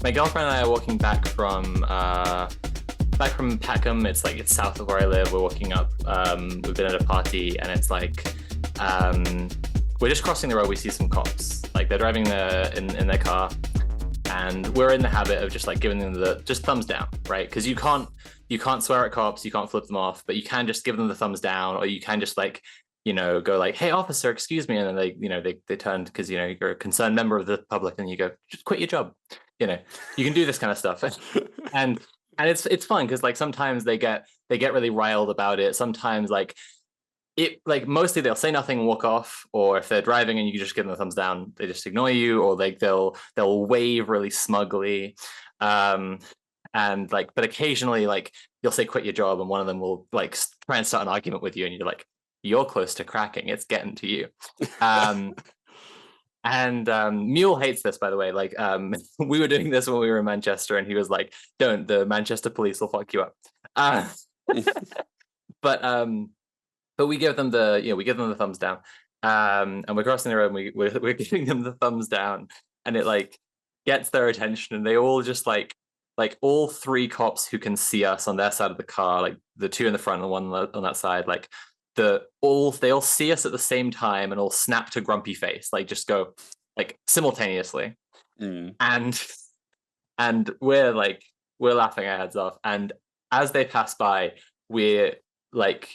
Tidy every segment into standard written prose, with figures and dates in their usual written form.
my girlfriend and I are walking back from Peckham. It's south of where I live. We're walking up. We've been at a party, and it's like we're just crossing the road. We see some cops. Like they're driving in their car, and we're in the habit of just like giving them the just thumbs down, right? Because you can't swear at cops, you can't flip them off, but you can just give them the thumbs down, or you can just like go like, hey officer, excuse me, and then they turn because you're a concerned member of the public, and you go, just quit your job. You can do this kind of stuff. and it's fun because like sometimes they get really riled about it. Sometimes like mostly they'll say nothing and walk off, or if they're driving and you just give them a thumbs down, they just ignore you, or like they'll wave really smugly. And like, but occasionally like you'll say quit your job, and one of them will like try and start an argument with you, and you're like, you're close to cracking, it's getting to you. And Mule hates this, by the way. Like we were doing this when we were in Manchester, and he was like, don't, the Manchester police will fuck you up. But we give them the thumbs down, and we're crossing the road, and we're giving them the thumbs down, and it like gets their attention, and they all just like all three cops who can see us on their side of the car, like the two in the front and the one on that side, like they all see us at the same time and all snap to grumpy face, like just go like simultaneously. And we're laughing our heads off, and as they pass by, we're like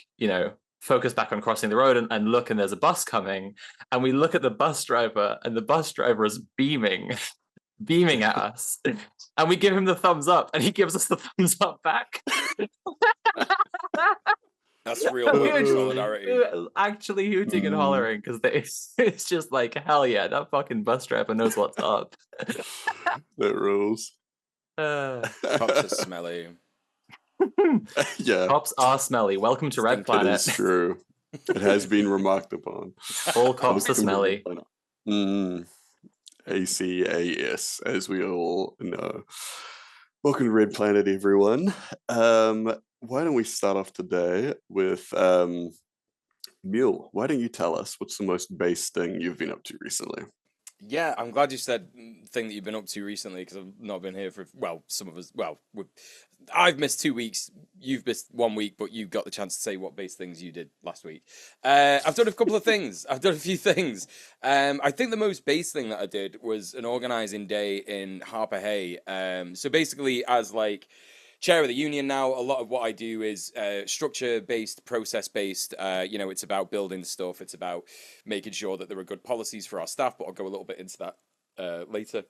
focus back on crossing the road and look, and there's a bus coming, and we look at the bus driver, and the bus driver is beaming at us, and we give him the thumbs up, and he gives us the thumbs up back. That's real solidarity. We were actually hooting and hollering because it's just like, hell yeah, that fucking bus driver knows what's up. That rules. Cops are smelly. Yeah, cops are smelly. Welcome to Red Planet. It is true. It has been remarked upon. All cops are smelly. ACAS, as we all know. Welcome to Red Planet, everyone. Why don't we start off today with Mule? Why don't you tell us what's the most base thing you've been up to recently? Yeah, I'm glad you said thing that you've been up to recently, because I've not been here for, some of us, I've missed 2 weeks, you've missed 1 week, but you got the chance to say what base things you did last week. I've done a couple of things. I've done a few things. I think the most base thing that I did was an organising day in Harper Hay. So basically, as like chair of the union now, a lot of what I do is structure-based, process-based. It's about building stuff. It's about making sure that there are good policies for our staff, but I'll go a little bit into that later.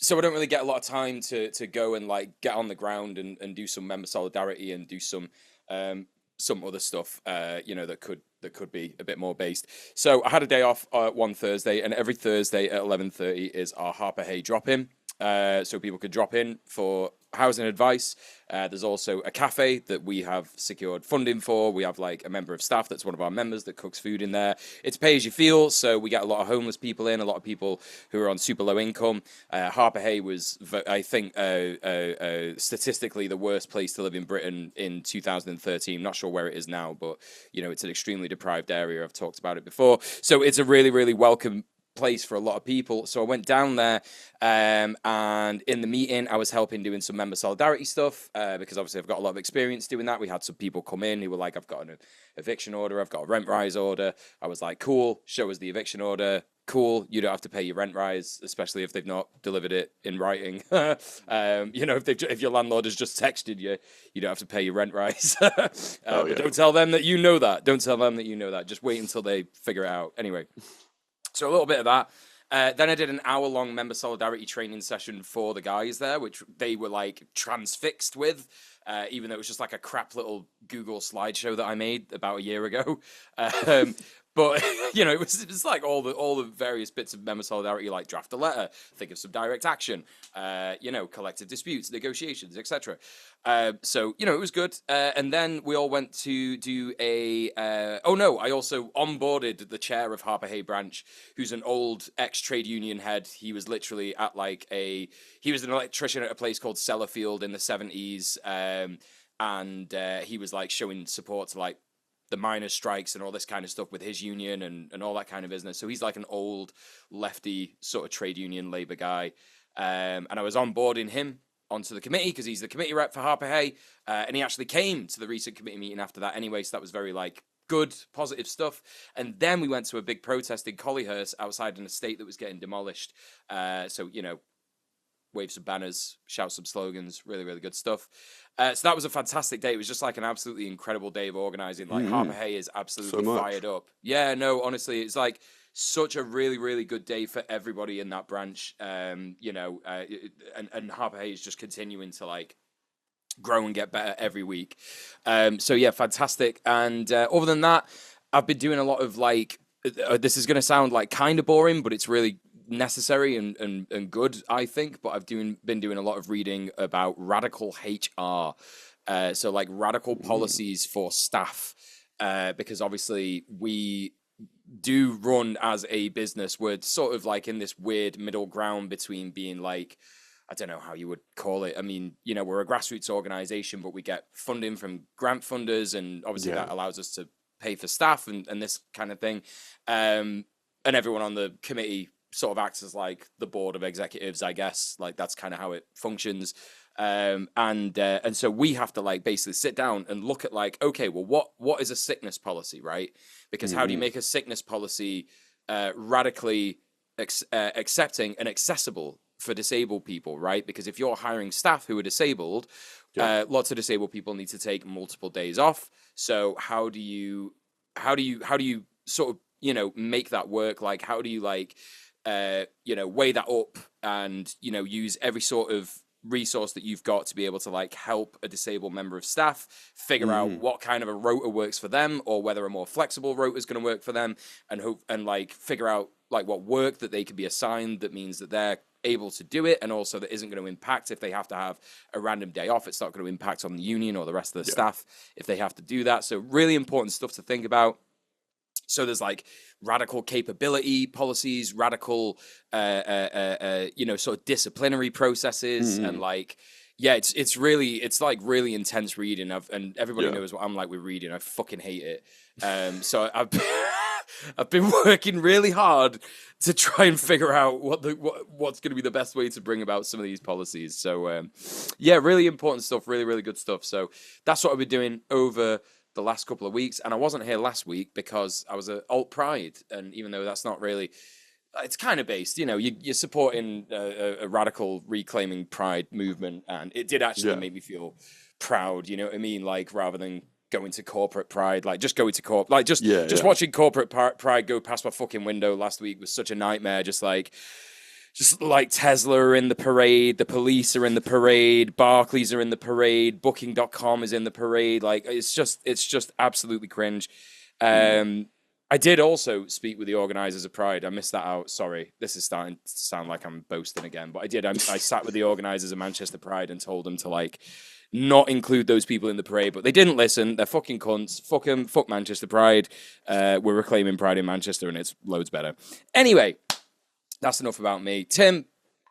So I don't really get a lot of time to go and like get on the ground and do some member solidarity and do some other stuff, that could be a bit more based. So I had a day off one Thursday, and every Thursday at 11:30 is our Harper Hay drop-in. So people could drop in for housing advice. There's also a cafe that we have secured funding for. We have like a member of staff that's one of our members that cooks food in there. It's pay as you feel, so we get a lot of homeless people in, a lot of people who are on super low income. Harper Hay was, I think, statistically the worst place to live in Britain in 2013. Not sure where it is now, but it's an extremely deprived area. I've talked about it before. So it's a really, really welcome place for a lot of people. So I went down there, and in the meeting I was helping doing some member solidarity stuff, because obviously I've got a lot of experience doing that. We had some people come in who were like, I've got an eviction order, I've got a rent rise order. I was like, cool, show us the eviction order. Cool, you don't have to pay your rent rise, especially if they've not delivered it in writing. If your landlord has just texted you, you don't have to pay your rent rise. But don't tell them that you know that. Don't tell them that you know that. Just wait until they figure it out. Anyway, so a little bit of that. Then I did an hour-long member solidarity training session for the guys there, which they were like transfixed with, even though it was just like a crap little Google slideshow that I made about a year ago. But it was like all the various bits of member solidarity, like draft a letter, think of some direct action, collective disputes, negotiations, etc. So it was good. And then we all went to do I also onboarded the chair of Harper Hay branch, who's an old ex-trade union head. He was literally at he was an electrician at a place called Sellafield in the 70s. And he was like showing support to like the miners' strikes and all this kind of stuff with his union and all that kind of business. So he's like an old lefty sort of trade union labor guy. and I was onboarding him onto the committee because he's the committee rep for Harper Hay, and he actually came to the recent committee meeting after that anyway, so that was very like good, positive stuff. And then we went to a big protest in Collyhurst outside an estate that was getting demolished. So, you know, wave some banners, shout some slogans, really, really good stuff. So that was a fantastic day. It was just like an absolutely incredible day of organizing. Like Harper Hay is absolutely fired up. Yeah, no, honestly, it's like such a really, really good day for everybody in that branch. You know, and Harper Hay is just continuing to like grow and get better every week. So yeah, fantastic. And other than that, I've been doing a lot of like, this is going to sound like kind of boring, but it's really necessary and good, I think. But I've been doing a lot of reading about radical HR. So like radical policies for staff, because obviously we do run as a business. We're sort of like in this weird middle ground between being like, I don't know how you would call it. I mean, you know, we're a grassroots organization, but we get funding from grant funders, and obviously that allows us to pay for staff and this kind of thing. And everyone on the committee sort of acts as like the board of executives, I guess. Like that's kind of how it functions. And so we have to like basically sit down and look at like, okay, well, what is a sickness policy, right? Because how do you make a sickness policy radically accepting and accessible for disabled people, right? Because if you're hiring staff who are disabled, lots of disabled people need to take multiple days off. So how do you sort of, you know, make that work? Like, how do you like, you know, weigh that up and, you know, use every sort of resource that you've got to be able to like help a disabled member of staff figure out what kind of a rota works for them, or whether a more flexible rota is going to work for them, and hope and like figure out like what work that they could be assigned that means that they're able to do it, and also that isn't going to impact if they have to have a random day off. It's not going to impact on the union or the rest of the staff if they have to do that. So really important stuff to think about. So there's like radical capability policies, radical, you know, sort of disciplinary processes, and like, yeah, it's like really intense reading. And everybody knows what I'm like with reading. I fucking hate it. So I've been working really hard to try and figure out what's going to be the best way to bring about some of these policies. So yeah, really important stuff, really, really good stuff. So that's what I've been doing over the last couple of weeks. And I wasn't here last week because I was at Alt Pride, and even though that's not really, it's kind of based, you know, you're supporting a radical reclaiming pride movement, and it did actually make me feel proud, you know what I mean? Like, rather than going to corporate pride, like just going to corporate, like just watching corporate pride go past my fucking window last week was such a nightmare. Just like Tesla are in the parade, the police are in the parade, Barclays are in the parade, Booking.com is in the parade. Like, it's just absolutely cringe. I did also speak with the organisers of Pride. I missed that out. Sorry, this is starting to sound like I'm boasting again, but I did. I sat with the organisers of Manchester Pride and told them to like not include those people in the parade, but they didn't listen. They're fucking cunts. Fuck them. Fuck Manchester Pride. We're reclaiming Pride in Manchester, and it's loads better. Anyway. That's enough about me. Tim,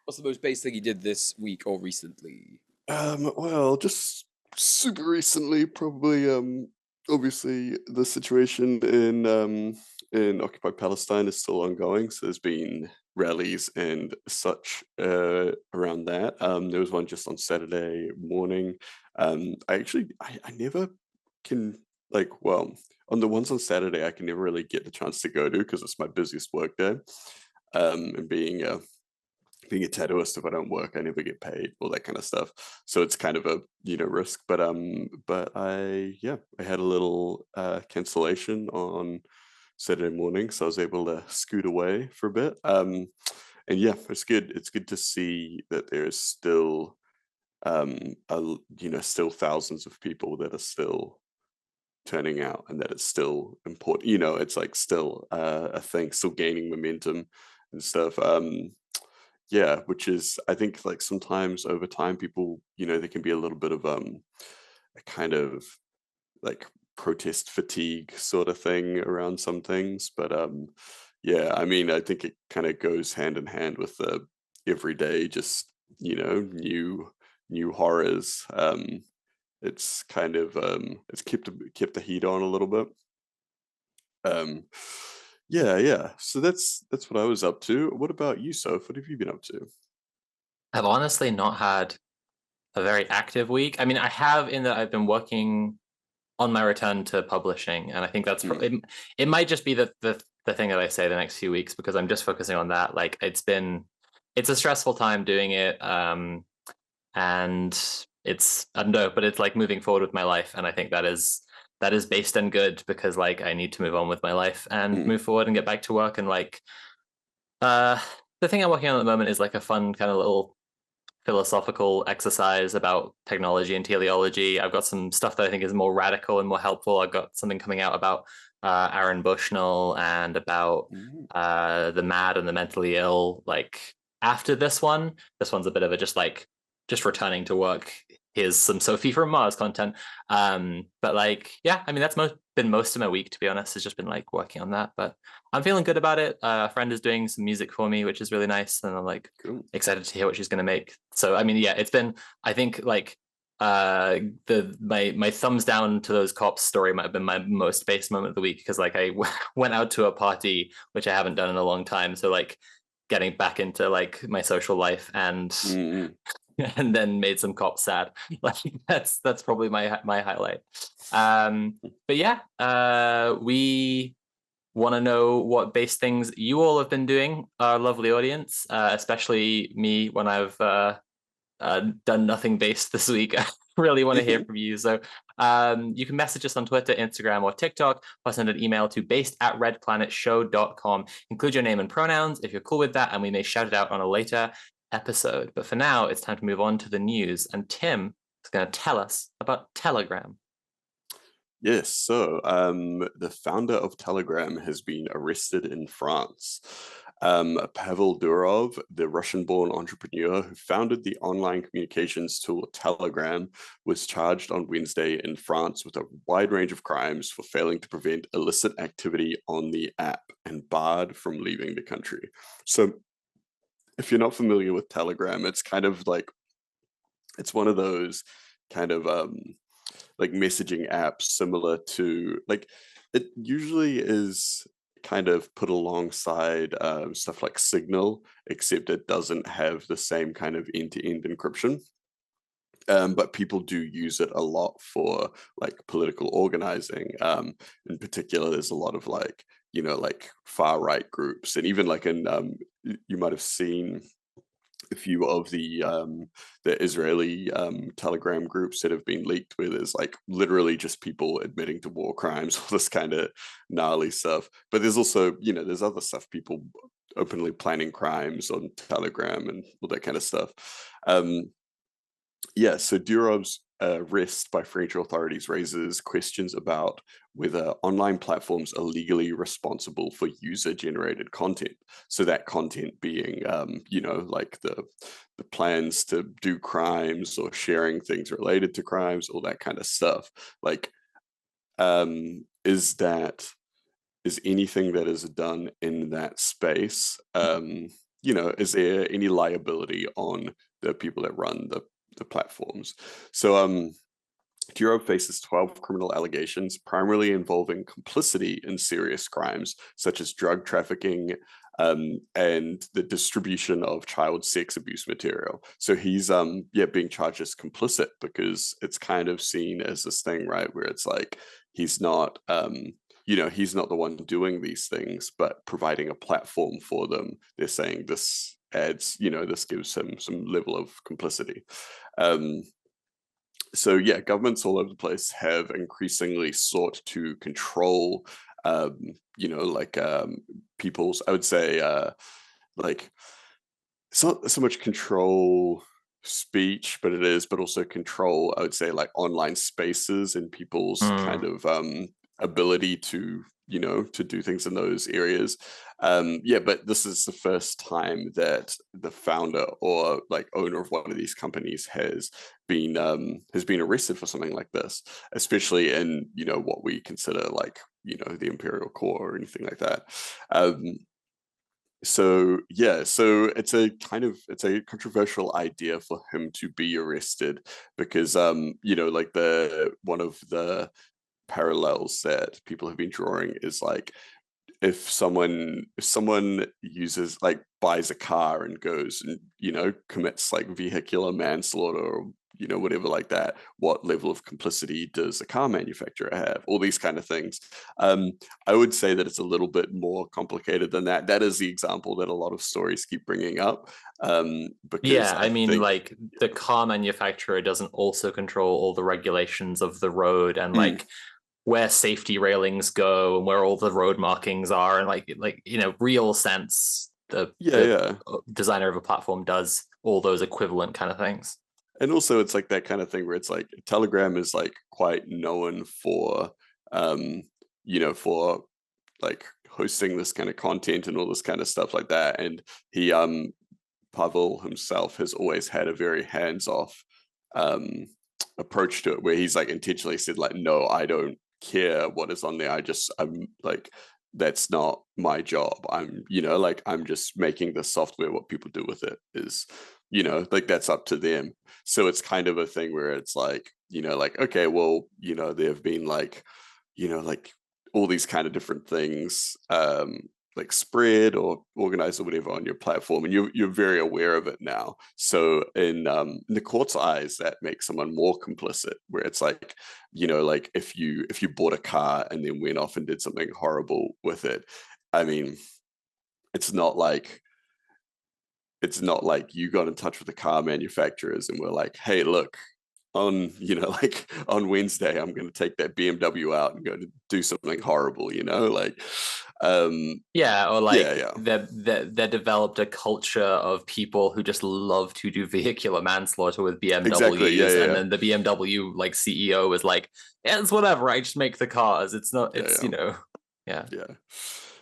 what's the most base thing you did this week or recently? Well, just super recently, probably. Obviously, the situation in occupied Palestine is still ongoing, so there's been rallies and such around that. There was one just on Saturday morning. I never can on the ones on Saturday, I can never really get the chance to go to because it's my busiest work day. And being a tattooist, if I don't work, I never get paid, all that kind of stuff. So it's kind of a risk. But I had a little cancellation on Saturday morning, so I was able to scoot away for a bit. And yeah, it's good. It's good to see that there's still still thousands of people that are still turning out, and that it's still important. It's like still a thing, still gaining momentum and stuff. Yeah, which is, I think, like sometimes over time people, there can be a little bit of a kind of like protest fatigue sort of thing around some things. But yeah, I mean, I think it kind of goes hand in hand with the everyday, just new horrors. It's kind of it's kept the heat on a little bit. Yeah. So that's what I was up to. What about you, Soph? What have you been up to? I've honestly not had a very active week. I mean, I have in that I've been working on my return to publishing, and I think that's Mm. it might just be the thing that I say the next few weeks because I'm just focusing on that. Like it's a stressful time doing it, and it's I don't know, but it's like moving forward with my life, and I think that is based and good because like I need to move on with my life and Mm. move forward and get back to work and like uh the thing I'm working on at the moment is like a fun kind of little philosophical exercise about technology and teleology. I've got some stuff that I think is more radical and more helpful. I've got something coming out about Aaron Bushnell and about Mm. the mad and the mentally ill. Like after this one's a bit of a just returning to work. Here's some Sophie from Mars content. But like, yeah, I mean, been most of my week, to be honest, has just been like working on that. But I'm feeling good about it. A friend is doing some music for me, which is really nice. And I'm like, Cool. excited to hear what she's going to make. So I mean, yeah, it's been I think like the my thumbs down to those cops story might have been my most based moment of the week because like I went out to a party which I haven't done in a long time. So like getting back into like my social life and Mm. and then made some cops sad. Like that's probably my highlight. But yeah, we want to know what base things you all have been doing, our lovely audience, especially me when I've done nothing based this week. I really want to hear from you. So you can message us on Twitter, Instagram, or TikTok, or send an email to based@redplanetshow.com. Include your name and pronouns if you're cool with that, and we may shout it out on a later episode. But for now, it's time to move on to the news. And Tim is going to tell us about Telegram. Yes, so the founder of Telegram has been arrested in France. Pavel Durov, the Russian-born entrepreneur who founded the online communications tool Telegram, was charged on Wednesday in France with a wide range of crimes for failing to prevent illicit activity on the app and barred from leaving the country. So if you're not familiar with Telegram, it's kind of like, it's one of those kind of like messaging apps similar to like it usually is kind of put alongside stuff like Signal, except it doesn't have the same kind of end-to-end encryption. But people do use it a lot for like political organizing. In particular, there's a lot of like, you know, like far right groups, and even like in you might have seen a few of the Israeli Telegram groups that have been leaked, where there's like literally just people admitting to war crimes, all this kind of gnarly stuff. But there's also, you know, there's other stuff, people openly planning crimes on Telegram and all that kind of stuff. Yeah, so Durov's arrest by French authorities raises questions about whether online platforms are legally responsible for user-generated content. So that content being, you know, like the plans to do crimes or sharing things related to crimes, all that kind of stuff. Like, is anything that is done in that space, you know, is there any liability on the people that run the platforms? So Durov faces 12 criminal allegations, primarily involving complicity in serious crimes such as drug trafficking and the distribution of child sex abuse material. So he's yeah, being charged as complicit because it's kind of seen as this thing, right, where it's like he's not you know, he's not the one doing these things, but providing a platform for them. They're saying this adds, you know, this gives him some level of complicity. So yeah, governments all over the place have increasingly sought to control, you know, like people's, I would say, like it's not so much control speech, but it is, but also control, I would say, like online spaces and people's kind Mm. of ability to, you know, to do things in those areas. Yeah, but this is the first time that the founder or like owner of one of these companies has been arrested for something like this, especially in, you know, what we consider like, you know, the imperial core or anything like that. So yeah, so it's a controversial idea for him to be arrested because you know, like the one of the parallels that people have been drawing is like if someone uses like buys a car and goes and commits like vehicular manslaughter or whatever like that, what level of complicity does a car manufacturer have? All these kind of things. I would say that it's a little bit more complicated than that. That is the example that a lot of stories keep bringing up, because Yeah, I mean, think like the car manufacturer doesn't also control all the regulations of the road and like where safety railings go and where all the road markings are, and like real sense the yeah. designer of a platform does all those equivalent kind of things. And also it's like that kind of thing where it's like Telegram is like quite known for for like hosting this kind of content and all this kind of stuff like that. And he Pavel himself has always had a very hands-off approach to it, where he's like intentionally said like, no, I don't care what is on there. I'm like, that's not my job. I'm just making the software. What people do with it is, like that's up to them. So it's kind of a thing where it's like, like, okay, well, there have been like, like all these kind of different things, like spread or organized or whatever on your platform, and you're very aware of it now. So in the court's eyes, that makes someone more complicit, where it's like, like if you bought a car and then went off and did something horrible with it, I mean, it's not like you got in touch with the car manufacturers and were like, hey, look, on like on Wednesday I'm going to take that BMW out and go to do something horrible, like Yeah, or like yeah. they developed a culture of people who just love to do vehicular manslaughter with BMWs, Exactly. Yeah. and then the BMW like CEO is like, yeah, it's whatever, I just make the cars. It's not, it's yeah.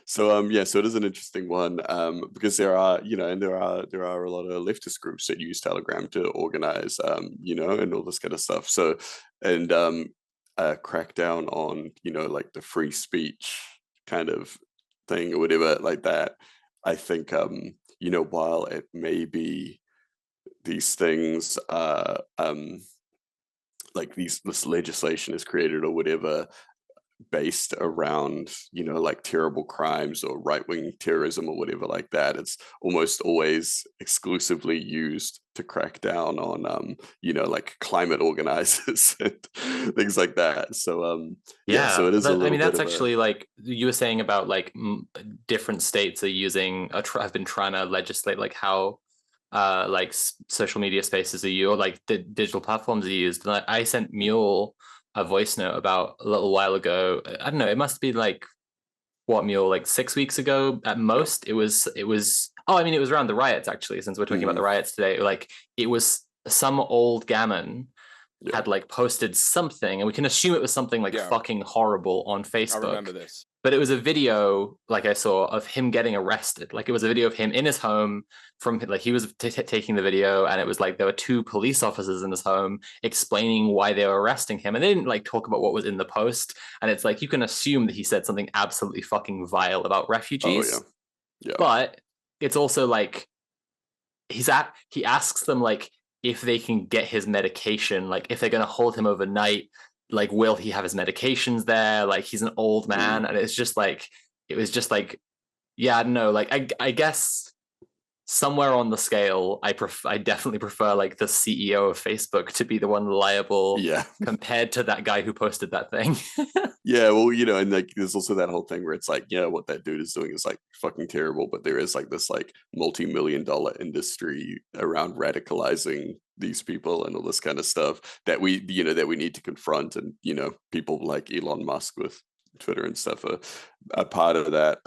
So it is an interesting one, because there are there are a lot of leftist groups that use Telegram to organize, and all this kind of stuff. So, and crack down on like the free speech kind of thing or whatever like that. I think while it may be these things like this legislation is created or whatever based around like terrible crimes or right-wing terrorism or whatever like that, it's almost always exclusively used to crack down on like climate organizers and things like that. So so it is a I little mean, bit that's of actually like you were saying about like different states are using have been trying to legislate like how like social media spaces are used, or like the digital platforms are used. And I sent Mule a voice note about a little while ago. I don't know, it must be like what, Mule, like 6 weeks ago at most. It was oh, I mean, it was around the riots actually, since we're talking about the riots today. Like it was some old gammon had like posted something, and we can assume it was something like fucking horrible on Facebook. I remember this. But it was a video, like I saw, of him getting arrested. Like it was a video of him in his home, from like he was taking the video, and it was like there were two police officers in his home explaining why they were arresting him, and they didn't like talk about what was in the post. And it's like you can assume that he said something absolutely fucking vile about refugees. Oh yeah. But it's also like he asks them like if they can get his medication, like if they're going to hold him overnight, like will he have his medications there, like he's an old man. And it's just like, it was just like, yeah, no, like I guess somewhere on the scale, I definitely prefer like the CEO of Facebook to be the one liable, compared to that guy who posted that thing. Yeah, well, and like there's also that whole thing where it's like, yeah, what that dude is doing is like fucking terrible, but there is like this like multi-million-dollar industry around radicalizing these people and all this kind of stuff that we need to confront. And people like Elon Musk with Twitter and stuff are a part of that.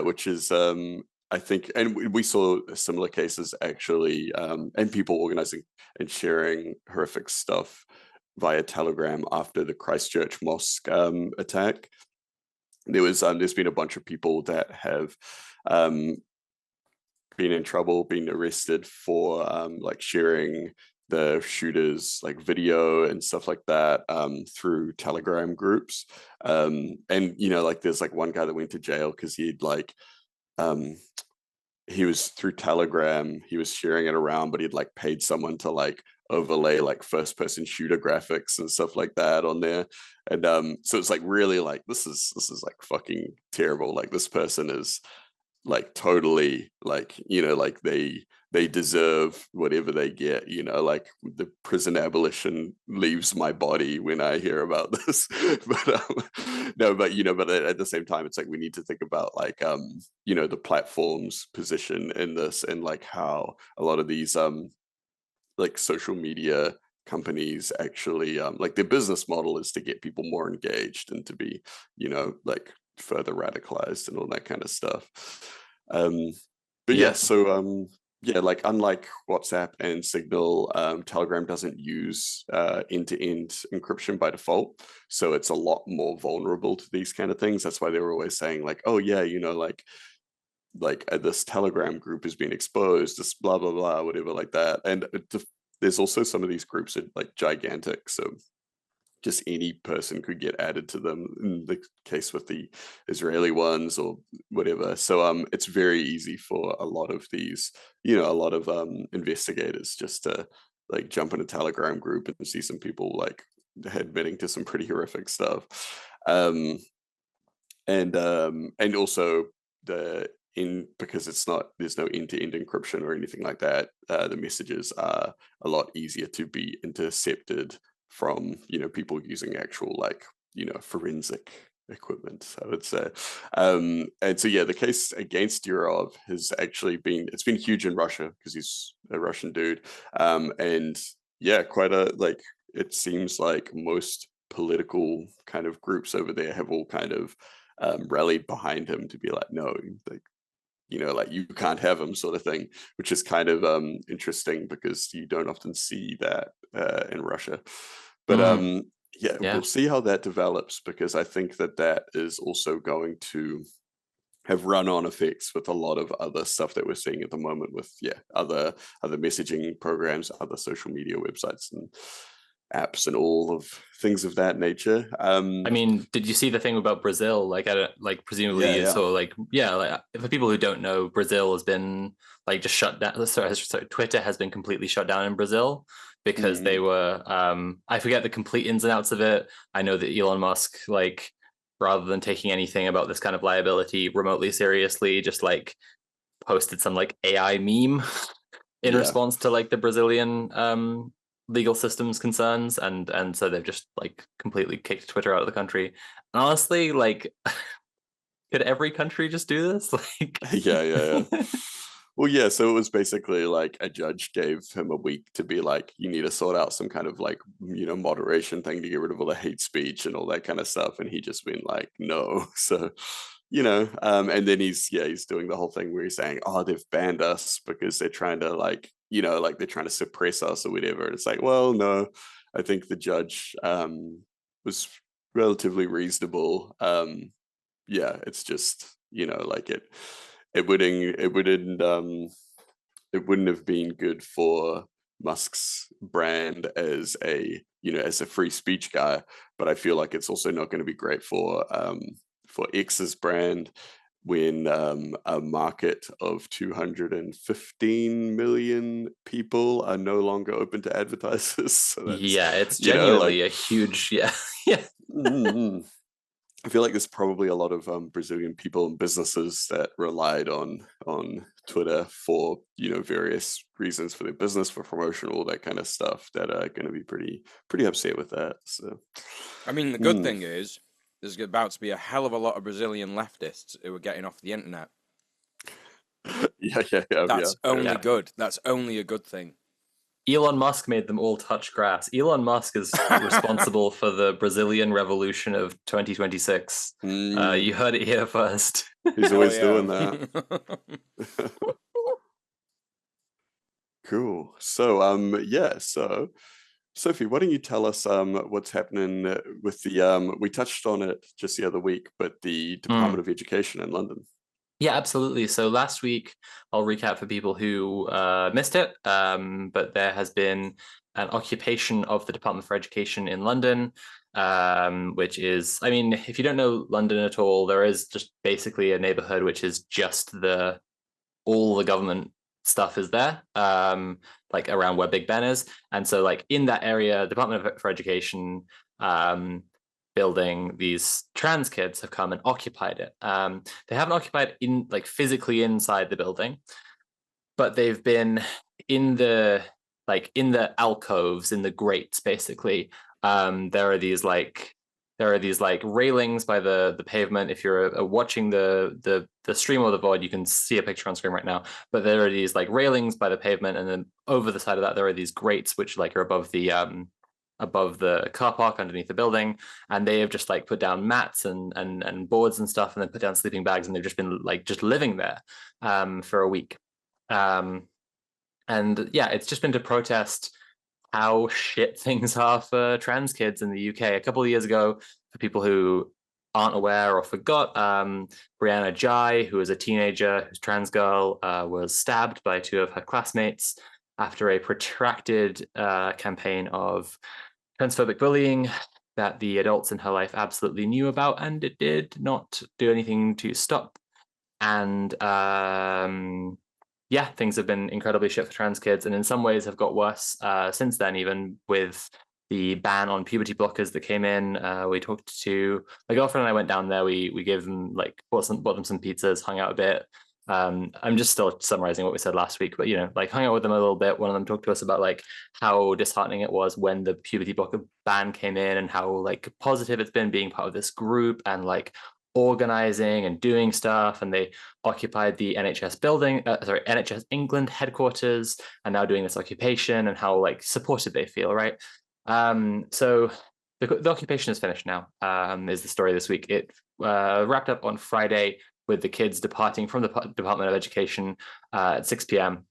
Which is I think, and we saw similar cases actually, and people organizing and sharing horrific stuff via Telegram after the Christchurch mosque attack. There's been a bunch of people that have been in trouble, been arrested for like sharing the shooters like video and stuff like that through Telegram groups. And like there's like one guy that went to jail because he'd like he was through Telegram, he was sharing it around, but he'd like paid someone to like overlay like first person shooter graphics and stuff like that on there. And so it's like really like this is like fucking terrible. Like this person is like totally like, like they deserve whatever they get, like the prison abolition leaves my body when I hear about this. But no, but but at the same time, it's like we need to think about like the platform's position in this, and like how a lot of these like social media companies actually like their business model is to get people more engaged and to be like further radicalized and all that kind of stuff. But yeah, so yeah, like unlike WhatsApp and Signal, Telegram doesn't use end-to-end encryption by default, so it's a lot more vulnerable to these kind of things. That's why they were always saying like, oh yeah, like this Telegram group has been exposed, this blah blah blah, whatever like that. And there's also some of these groups are like gigantic, so just any person could get added to them, in the case with the Israeli ones or whatever. So it's very easy for a lot of these, a lot of investigators just to like jump in a Telegram group and see some people like admitting to some pretty horrific stuff. And also because there's no end-to-end encryption or anything like that, the messages are a lot easier to be intercepted from people using actual like forensic equipment, I would say. And so yeah, the case against Durov has actually been huge in Russia because he's a Russian dude. And yeah, quite a like it seems like most political kind of groups over there have all kind of rallied behind him to be like, no, like like you can't have him, sort of thing, which is kind of interesting because you don't often see that in Russia. But yeah, we'll see how that develops, because I think that is also going to have run-on effects with a lot of other stuff that we're seeing at the moment with other messaging programs, other social media websites and apps and all of things of that nature. I mean, did you see the thing about Brazil? Like, presumably you saw like for people who don't know, Brazil has been like just shut down. Sorry, Twitter has been completely shut down in Brazil because they were I forget the complete ins and outs of it. I know that Elon Musk, like, rather than taking anything about this kind of liability remotely seriously, just like posted some like AI meme in response to like the Brazilian legal systems concerns, and so they've just like completely kicked Twitter out of the country. And honestly, like, could every country just do this? Like, yeah. Well, yeah, so it was basically like a judge gave him a week to be like, you need to sort out some kind of like, moderation thing to get rid of all the hate speech and all that kind of stuff. And he just been like, no. So, and then he's doing the whole thing where he's saying, oh, they've banned us because they're trying to like, like they're trying to suppress us or whatever. And it's like, well, no, I think the judge was relatively reasonable. Yeah, it's just, like it wouldn't have been good for Musk's brand as a free speech guy, but I feel like it's also not going to be great for X's brand when a market of 215 million people are no longer open to advertisers. So it's genuinely a huge I feel like there's probably a lot of Brazilian people and businesses that relied on Twitter for various reasons for their business, for promotion, all that kind of stuff, that are going to be pretty upset with that. So, I mean, the good thing is there's about to be a hell of a lot of Brazilian leftists who are getting off the internet. Yeah. That's only good. That's only a good thing. Elon Musk made them all touch grass. Elon Musk is responsible for the Brazilian revolution of 2026. You heard it here first. He's always doing that. Cool. So, so Sophie, why don't you tell us what's happening with the we touched on it just the other week, but the Department of Education in London. Yeah, absolutely. So last week, I'll recap for people who missed it, but there has been an occupation of the Department for Education in London, which is, I mean, if you don't know London at all, there is just basically a neighborhood which is just all the government stuff is there, like around where Big Ben is. And so like in that area, Department for Education building, these trans kids have come and occupied it. They haven't occupied in like physically inside the building, but they've been in the alcoves, in the grates, basically. There are these like railings by the pavement. If you're watching the stream or the VOD, you can see a picture on screen right now. But there are these like railings by the pavement, and then over the side of that there are these grates which like are above the car park underneath the building, and they have just like put down mats and boards and stuff, and then put down sleeping bags, and they've just been like just living there for a week. And yeah, it's just been to protest how shit things are for trans kids in the UK. A couple of years ago, for people who aren't aware or forgot, Brianna Jai, who was a teenager, who's a trans girl, was stabbed by two of her classmates after a protracted campaign of transphobic bullying that the adults in her life absolutely knew about, and it did not do anything to stop. And yeah, things have been incredibly shit for trans kids, and in some ways have got worse since then, even with the ban on puberty blockers that came in. We talked to my girlfriend and I went down there. We gave them like bought them some pizzas, hung out a bit. I'm just still summarizing what we said last week, but you know, like hung out with them a little bit. One of them talked to us about like how disheartening it was when the puberty blocker ban came in, and how like positive it's been being part of this group and like organizing and doing stuff. And they occupied the NHS building, NHS England headquarters, and now doing this occupation, and how like supported they feel, right? So the occupation is finished now, is the story this week. It wrapped up on Friday with the kids departing from the Department of Education at 6 p.m.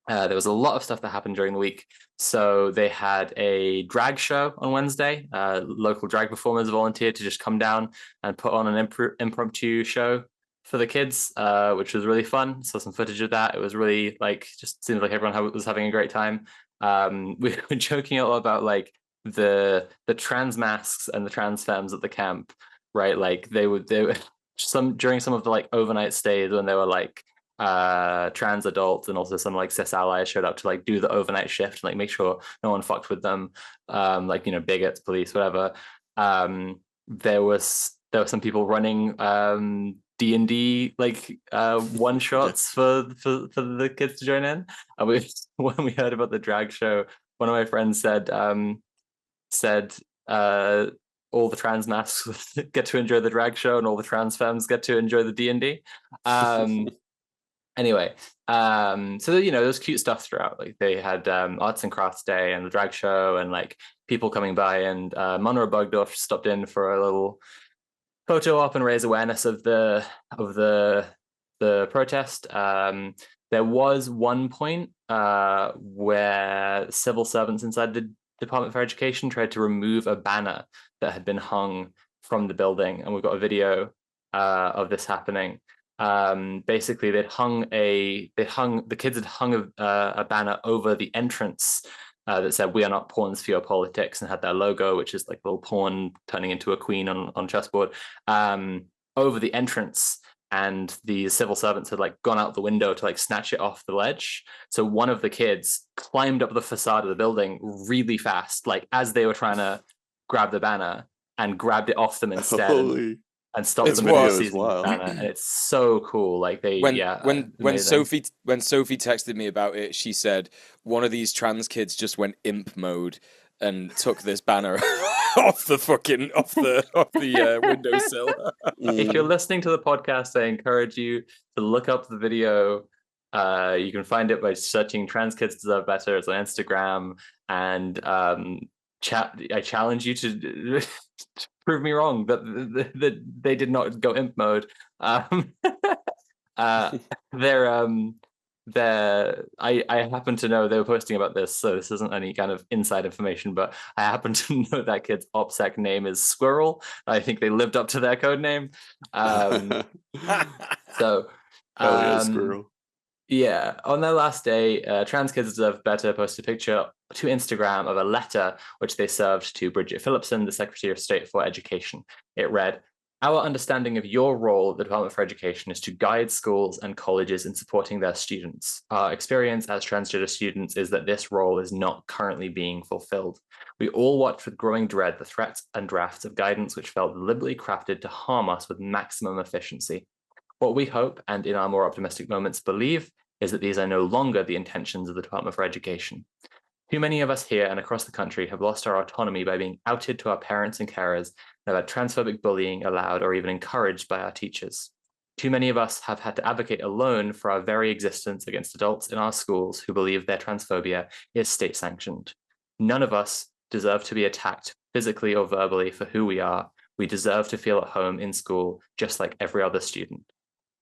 There was a lot of stuff that happened during the week. So they had a drag show on Wednesday. Local drag performers volunteered to just come down and put on an impromptu show for the kids, which was really fun. Saw some footage of that. It was really like, just seemed like everyone was having a great time. We were joking a lot about like the trans masks and the trans femmes at the camp, right? Like they were during some of the like overnight stays when they were like trans adults, and also some like cis allies showed up to like do the overnight shift and like make sure no one fucked with them, like, you know, bigots, police, whatever. There was some people running D&D like one shots for the kids to join in. And when we heard about the drag show, one of my friends said all the trans masks get to enjoy the drag show, and all the trans femmes get to enjoy the D&D. Anyway, so you know, there's cute stuff throughout. Like they had arts and crafts day and the drag show, and like people coming by, and Monroe Bugdorf stopped in for a little photo op and raise awareness of the protest. There was one point where civil servants inside the Department for Education tried to remove a banner that had been hung from the building, and we've got a video of this happening. Basically, the kids had hung a banner over the entrance that said "We are not pawns for your politics," and had their logo, which is like a little pawn turning into a queen on chessboard, over the entrance. And the civil servants had like gone out the window to like snatch it off the ledge. So one of the kids climbed up the facade of the building really fast, like as they were trying to grab the banner, and grabbed it off them instead. And stopped them from seizing the banner. And it's so cool. Like when Sophie texted me about it, she said one of these trans kids just went imp mode and took this banner off the windowsill. If you're listening to the podcast, I encourage you to look up the video. You can find it by searching "Trans Kids Deserve Better." It's on Instagram, and I challenge you to prove me wrong that they did not go imp mode. I happen to know they were posting about this, so this isn't any kind of inside information, but I happen to know that kid's OPSEC name is Squirrel. I think they lived up to their code name. So Squirrel. Yeah, on their last day, Trans Kids Deserve Better posted a picture to Instagram of a letter which they served to Bridget Phillipson, the Secretary of State for Education. It read, Our understanding of your role at the Department for Education is to guide schools and colleges in supporting their students. Our experience as transgender students is that this role is not currently being fulfilled. We all watched with growing dread the threats and drafts of guidance which felt deliberately crafted to harm us with maximum efficiency. What we hope, and in our more optimistic moments believe, is that these are no longer the intentions of the Department for Education. Too many of us here and across the country have lost our autonomy by being outed to our parents and carers, and have had transphobic bullying allowed or even encouraged by our teachers. Too many of us have had to advocate alone for our very existence against adults in our schools who believe their transphobia is state sanctioned. None of us deserve to be attacked physically or verbally for who we are. We deserve to feel at home in school, just like every other student.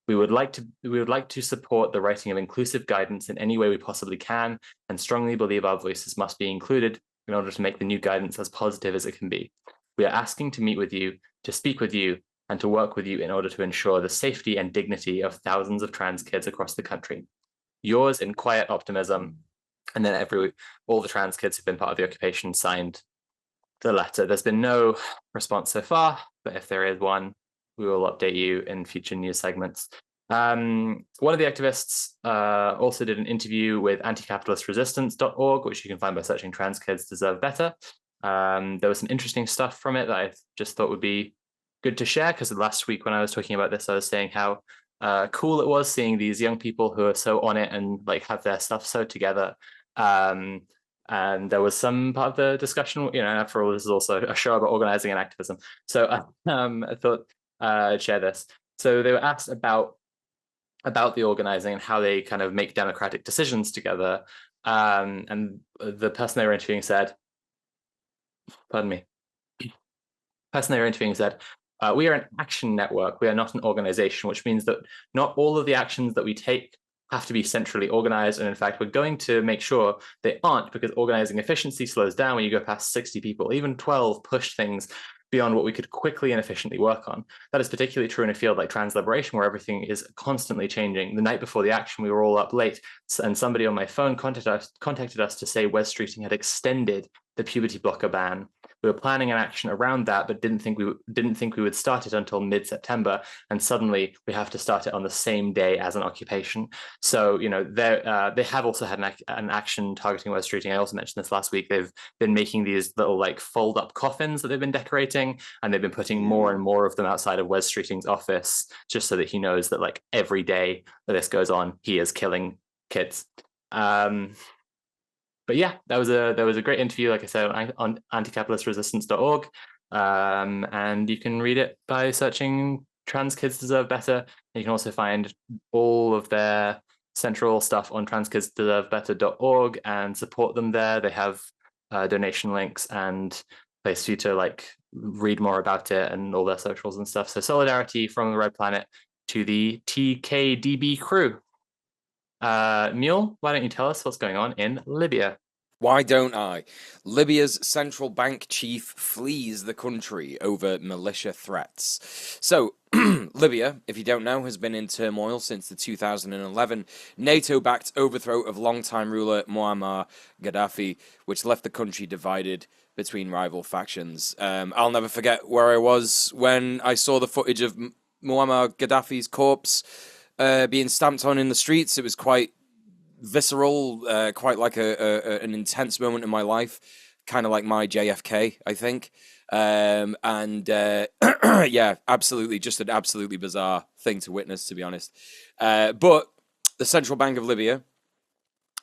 We would like to support the writing of inclusive guidance in any way we possibly can, and strongly believe our voices must be included in order to make the new guidance as positive as it can be. We are asking to meet with you, to speak with you, and to work with you in order to ensure the safety and dignity of thousands of trans kids across the country. Yours in quiet optimism. And then all the trans kids who've been part of the occupation signed the letter. There's been no response so far, but if there is one, we will update you in future news segments. One of the activists also did an interview with anticapitalistresistance.org, which you can find by searching Trans Kids Deserve Better. There was some interesting stuff from it that I just thought would be good to share, because last week when I was talking about this, I was saying how cool it was seeing these young people who are so on it and like have their stuff so together. And there was some part of the discussion, after all, this is also a show about organizing and activism. So I thought I'd share this. So they were asked about the organizing and how they kind of make democratic decisions together. And the person they were interviewing said, we are an action network. We are not an organization, which means that not all of the actions that we take have to be centrally organized. And in fact, we're going to make sure they aren't, because organizing efficiency slows down when you go past 60 people. Even 12 push things beyond what we could quickly and efficiently work on. That is particularly true in a field like trans liberation, where everything is constantly changing. The night before the action, we were all up late, and somebody on my phone contacted us to say Wes Streeting had extended the puberty blocker ban. We were planning an action around that, but didn't think we would start it until mid-September, and suddenly we have to start it on the same day as an occupation. So, they have also had an action targeting Wes Streeting. I also mentioned this last week. They've been making these little like fold-up coffins that they've been decorating, and they've been putting more and more of them outside of Wes Streeting's office, just so that he knows that like every day that this goes on, he is killing kids. But yeah, there was a great interview, like I said, on anticapitalistresistance.org, and you can read it by searching Trans Kids Deserve Better. You can also find all of their central stuff on transkidsdeservebetter.org and support them there. They have donation links and place for you to like read more about it and all their socials and stuff. So solidarity from the Red Planet to the TKDB crew. Mule, why don't you tell us what's going on in Libya? Why don't I? Libya's central bank chief flees the country over militia threats. So, Libya, if you don't know, has been in turmoil since the 2011 NATO-backed overthrow of longtime ruler Muammar Gaddafi, which left the country divided between rival factions. I'll never forget where I was when I saw the footage of Muammar Gaddafi's corpse being stamped on in the streets. It was quite visceral, quite like an intense moment in my life, kind of like my JFK, I think. Yeah, absolutely, just an absolutely bizarre thing to witness, to be honest. But the Central Bank of Libya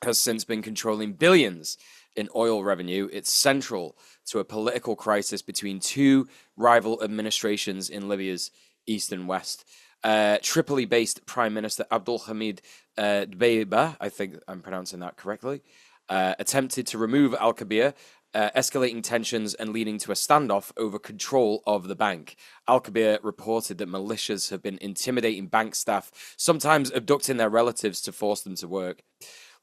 has since been controlling billions in oil revenue. It's central to a political crisis between two rival administrations in Libya's east and west. Tripoli-based Prime Minister Abdul Hamid Dbeiba, I think I'm pronouncing that correctly, attempted to remove Al-Kabir, escalating tensions and leading to a standoff over control of the bank. Al-Kabir reported that militias have been intimidating bank staff, sometimes abducting their relatives to force them to work.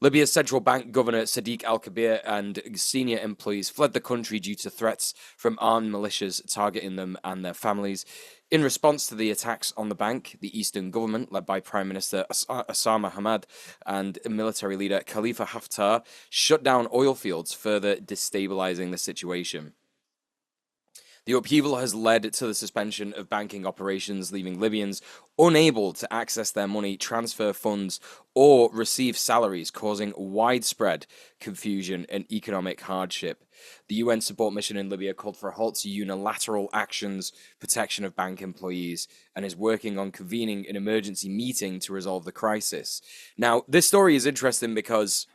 Libya's central bank governor Sadiq Al-Kabir and senior employees fled the country due to threats from armed militias targeting them and their families. In response to the attacks on the bank, the Eastern government, led by Prime Minister Osama Hamad and military leader Khalifa Haftar, shut down oil fields, further destabilizing the situation. The upheaval has led to the suspension of banking operations, leaving Libyans unable to access their money, transfer funds, or receive salaries, causing widespread confusion and economic hardship. The UN support mission in Libya called for a halt to unilateral actions, protection of bank employees, and is working on convening an emergency meeting to resolve the crisis. Now, this story is interesting because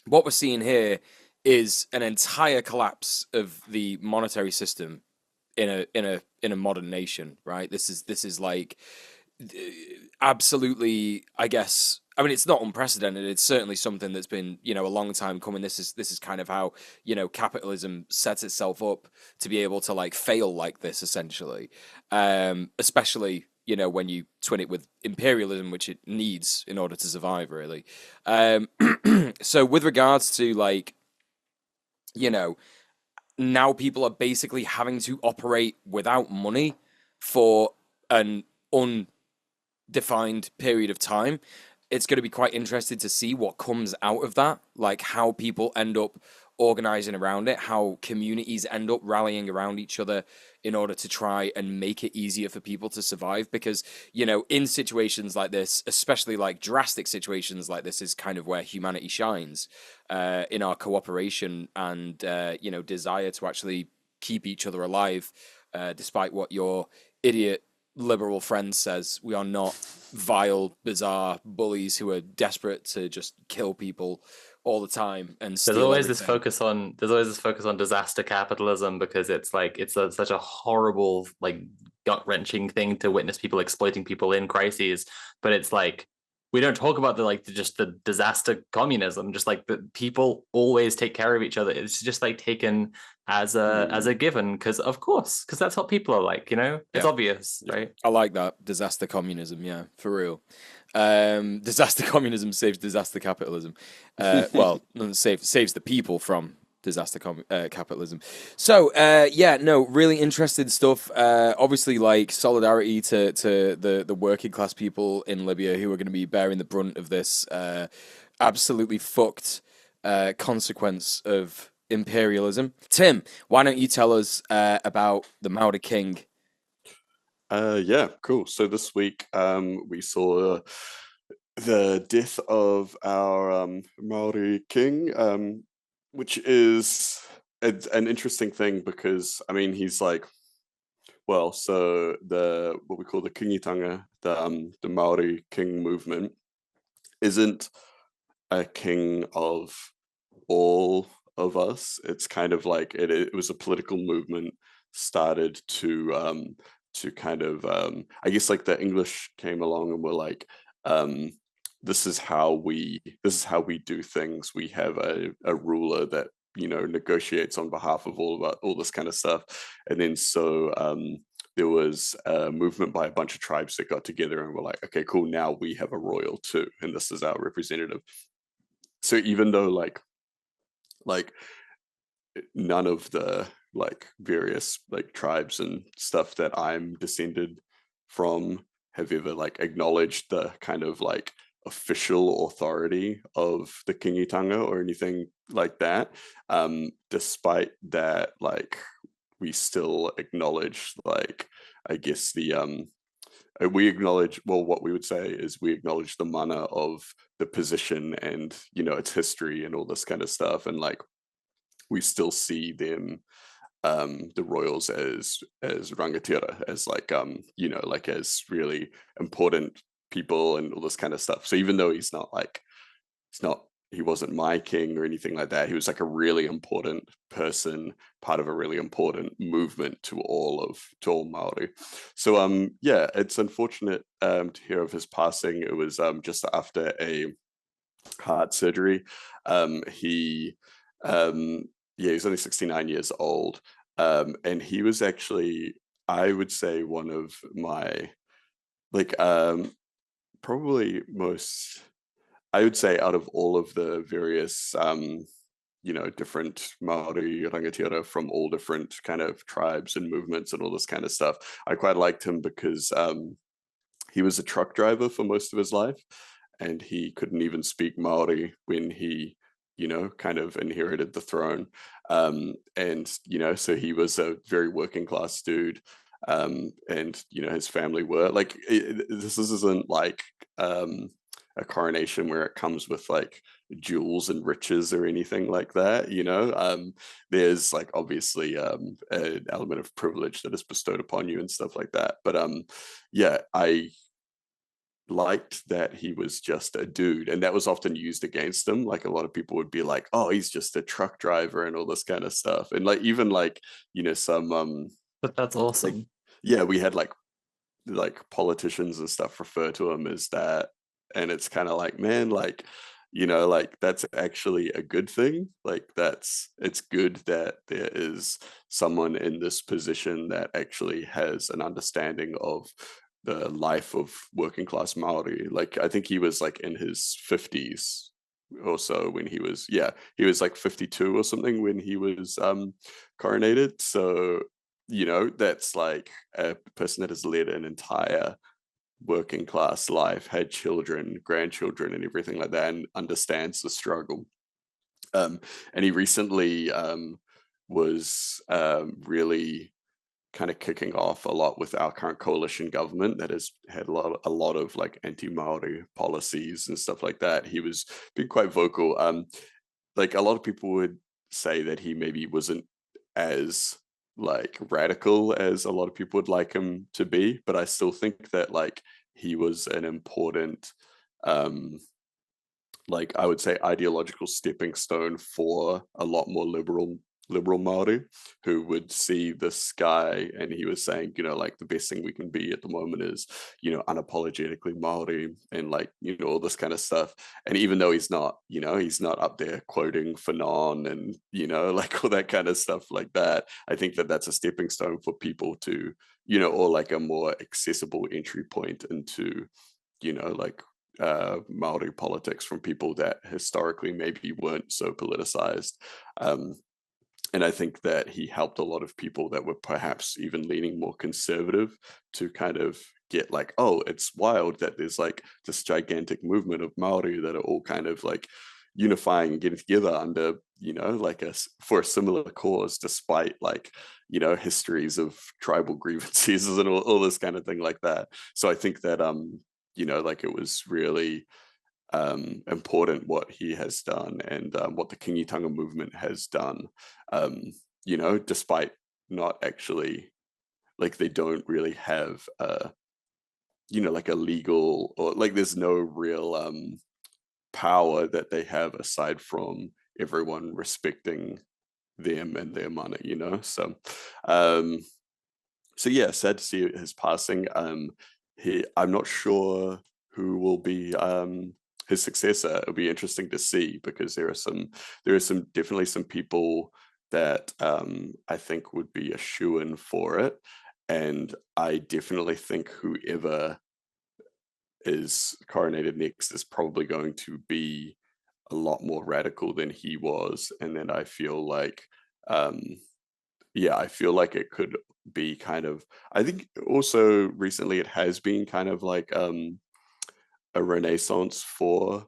what we're seeing here is an entire collapse of the monetary system in a modern nation, right? This is like absolutely, I guess. I mean, it's not unprecedented. It's certainly something that's been, a long time coming. This is kind of how, capitalism sets itself up to be able to like fail like this, essentially. Especially, when you twin it with imperialism, which it needs in order to survive, really. So with regards to like, now people are basically having to operate without money for an undefined period of time. It's going to be quite interesting to see what comes out of that, like how people end up organizing around it, how communities end up rallying around each other in order to try and make it easier for people to survive. Because, in situations like this, especially like drastic situations like this, is kind of where humanity shines, in our cooperation and, desire to actually keep each other alive, despite what your idiot liberal friend says. We are not vile, bizarre bullies who are desperate to just kill people all the time and steal There's always everything. this focus on disaster capitalism, because it's like such a horrible, like, gut-wrenching thing to witness people exploiting people in crises. But it's like we don't talk about just the disaster communism, just like the people always take care of each other. It's just like taken as a given, because that's what people are like, it's Yeah. obvious, right? I like that. Disaster communism, yeah, for real. Disaster communism saves disaster capitalism. Well, saves the people from disaster capitalism. So, really interesting stuff. Obviously, like solidarity to the working class people in Libya who are going to be bearing the brunt of this absolutely fucked consequence of imperialism. Tim, why don't you tell us about the Maori King? Yeah, cool. So this week, we saw the death of our Maori king, which is an interesting thing because I mean he's like, well, so what we call the kingitanga, the Maori king movement, isn't a king of all of us. It's kind of like it was a political movement started to kind of I guess like the English came along and were like, this is how we do things. We have a ruler that negotiates on behalf of all this kind of stuff. And then so there was a movement by a bunch of tribes that got together and were like, okay, cool, now we have a royal too, and this is our representative. So even though like none of the like various like tribes and stuff that I'm descended from have ever like acknowledged the kind of like official authority of the kingitanga or anything like that, despite that, like we still acknowledge, like I guess we acknowledge, well, what we would say is we acknowledge the mana of the position and its history and all this kind of stuff, and like we still see them, the royals, as rangatira, as like like as really important people and all this kind of stuff. So even though he wasn't my king or anything like that, he was like a really important person, part of a really important movement to all Maori. So yeah, it's unfortunate to hear of his passing. It was just after a heart surgery. He he's only 69 years old, and he was actually, I would say, one of my like probably most, I would say, out of all of the various different Maori rangatira from all different kind of tribes and movements and all this kind of stuff, I quite liked him because he was a truck driver for most of his life, and he couldn't even speak Maori when he kind of inherited the throne. And, so he was a very working class dude. And, his family were like, this isn't like a coronation where it comes with like jewels and riches or anything like that. There's like obviously an element of privilege that is bestowed upon you and stuff like that. But yeah, I liked that he was just a dude, and that was often used against him. Like a lot of people would be like, oh, he's just a truck driver and all this kind of stuff. And like even like some But that's like awesome. yeah, we had like politicians and stuff refer to him as that, and it's kind of like, man, like like that's actually a good thing. Like it's good that there is someone in this position that actually has an understanding of the life of working class Maori. Like I think he was like in his 50s or so when he was like 52 or something when he was coronated. So that's like a person that has led an entire working class life, had children, grandchildren, and everything like that, and understands the struggle. And he recently was really kind of kicking off a lot with our current coalition government that has had a lot of like anti-Maori policies and stuff like that. He was being quite vocal. Like a lot of people would say that he maybe wasn't as like radical as a lot of people would like him to be, but I still think that like he was an important like I would say ideological stepping stone for a lot more liberal Maori who would see this guy, and he was saying, like the best thing we can be at the moment is, unapologetically Maori and like, all this kind of stuff. And even though he's not, he's not up there quoting Fanon and, like all that kind of stuff like that, I think that that's a stepping stone for people to, or like a more accessible entry point into, like Maori politics from people that historically maybe weren't so politicized. And I think that he helped a lot of people that were perhaps even leaning more conservative to kind of get like, oh, it's wild that there's like this gigantic movement of Maori that are all kind of like unifying and getting together under, like for a similar cause, despite like, histories of tribal grievances and all this kind of thing like that. So I think that, like it was really important what he has done and what the Kingitanga movement has done, despite not actually, like they don't really have, like a legal or like there's no real power that they have aside from everyone respecting them and their money, Um, so yeah, sad to see his passing. I'm not sure who will be his successor. It'll be interesting to see because there are some definitely some people that I think would be a shoo-in for it, and I definitely think whoever is coronated next is probably going to be a lot more radical than he was, and then I feel like um, I feel like it could be kind of, I think also recently it has been kind of like a renaissance for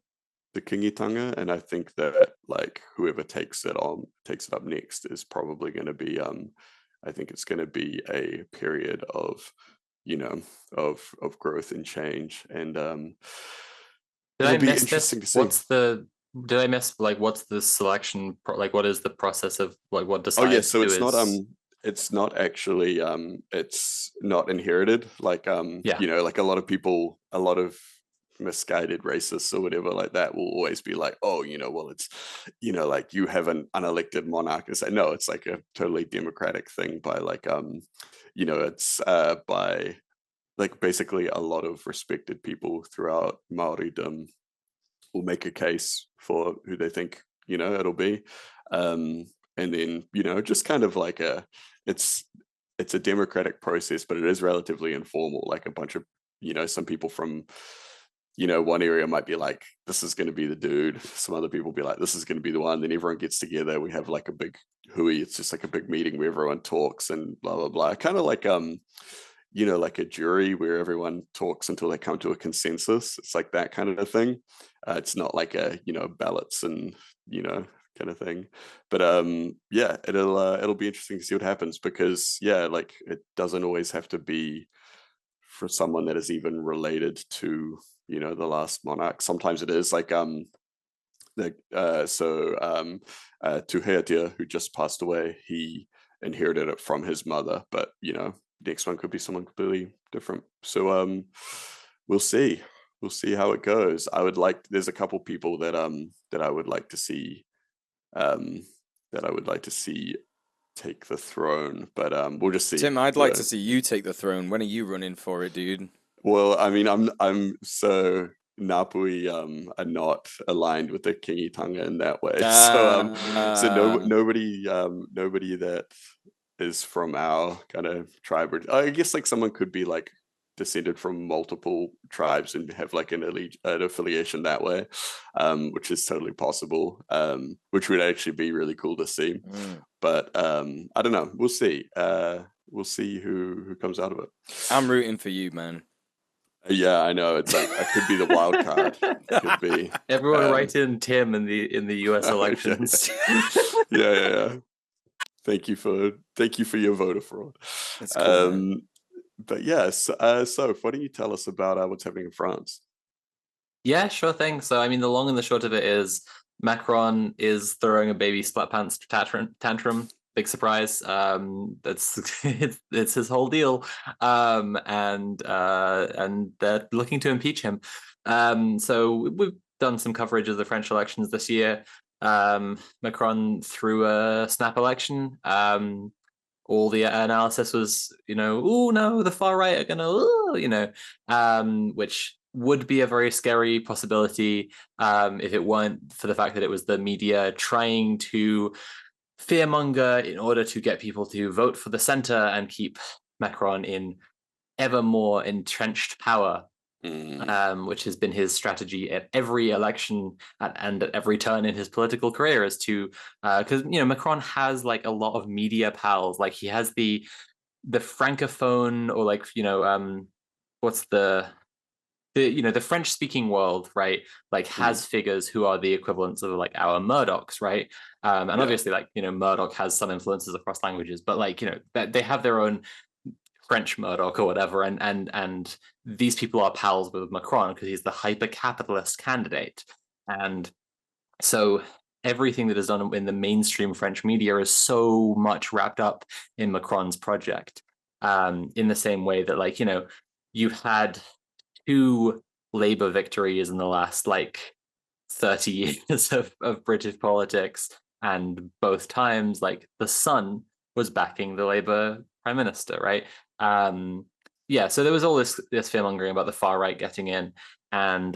the Kingitanga, and I think that like whoever takes it up next is probably going to be I think it's going to be a period of of growth and change, and Did I it'll be miss this? interesting to see. Did I miss like what's the selection like what is the process of like what Oh yeah, decides so who is it's not actually it's not inherited like yeah. like a lot of misguided racists or whatever like that will always be like, oh, well, it's like you have an unelected monarch, and say no, it's like a totally democratic thing by like it's by like basically a lot of respected people throughout Maoridom will make a case for who they think it'll be, and then just kind of like it's it's a democratic process, but it is relatively informal. Like a bunch of some people from one area might be like, this is going to be the dude. Some other people be like, this is going to be the one. Then everyone gets together. We have like a big hui. It's just like a big meeting where everyone talks and blah blah blah. Kind of like like a jury where everyone talks until they come to a consensus. It's like that kind of thing. It's not like a ballots and kind of thing. But yeah, it'll be interesting to see what happens, because yeah, like it doesn't always have to be for someone that is even related to the last monarch. Sometimes it is like Tuheatia, who just passed away, he inherited it from his mother, but next one could be someone completely different. So we'll see. We'll see how it goes. There's a couple people that I would like to see take the throne, but we'll just see. Tim, I'd like to see you take the throne. When are you running for it, dude? Well, I mean, I'm so Napui are not aligned with the Kingitanga in that way. So nobody that is from our kind of tribe, or I guess like someone could be like descended from multiple tribes and have like an affiliation that way, which is totally possible, which would actually be really cool to see. But I don't know. We'll see. We'll see who comes out of it. I'm rooting for you, man. Yeah, I know. It's like I could be the wild card. Could be. Everyone write in Tim in the US elections. Yeah. Thank you for your voter fraud. That's cool, man. But yes, so why don't you tell us about what's happening in France? Yeah, sure thing. So I mean, the long and the short of it is Macron is throwing a baby splat pants tantrum. Big surprise. That's it's his whole deal. And they're looking to impeach him. So we've done some coverage of the French elections this year. Macron threw a snap election. All the analysis was, oh no, the far right are gonna, which would be a very scary possibility if it weren't for the fact that it was the media trying to fearmonger in order to get people to vote for the center and keep Macron in ever more entrenched power, which has been his strategy at every election and at every turn in his political career, is to because Macron has like a lot of media pals. Like he has the francophone, or like what's the French speaking world, right? Like has figures who are the equivalents of like our Murdochs, right? And obviously like Murdoch has some influences across languages, but like they have their own French Murdoch or whatever, and these people are pals with Macron because he's the hyper capitalist candidate. And so everything that is done in the mainstream French media is so much wrapped up in Macron's project, in the same way that like you had 2 Labour victories in the last like 30 years of British politics, and both times like the Sun was backing the Labour Prime Minister, right? So there was all this fearmongering about the far right getting in, and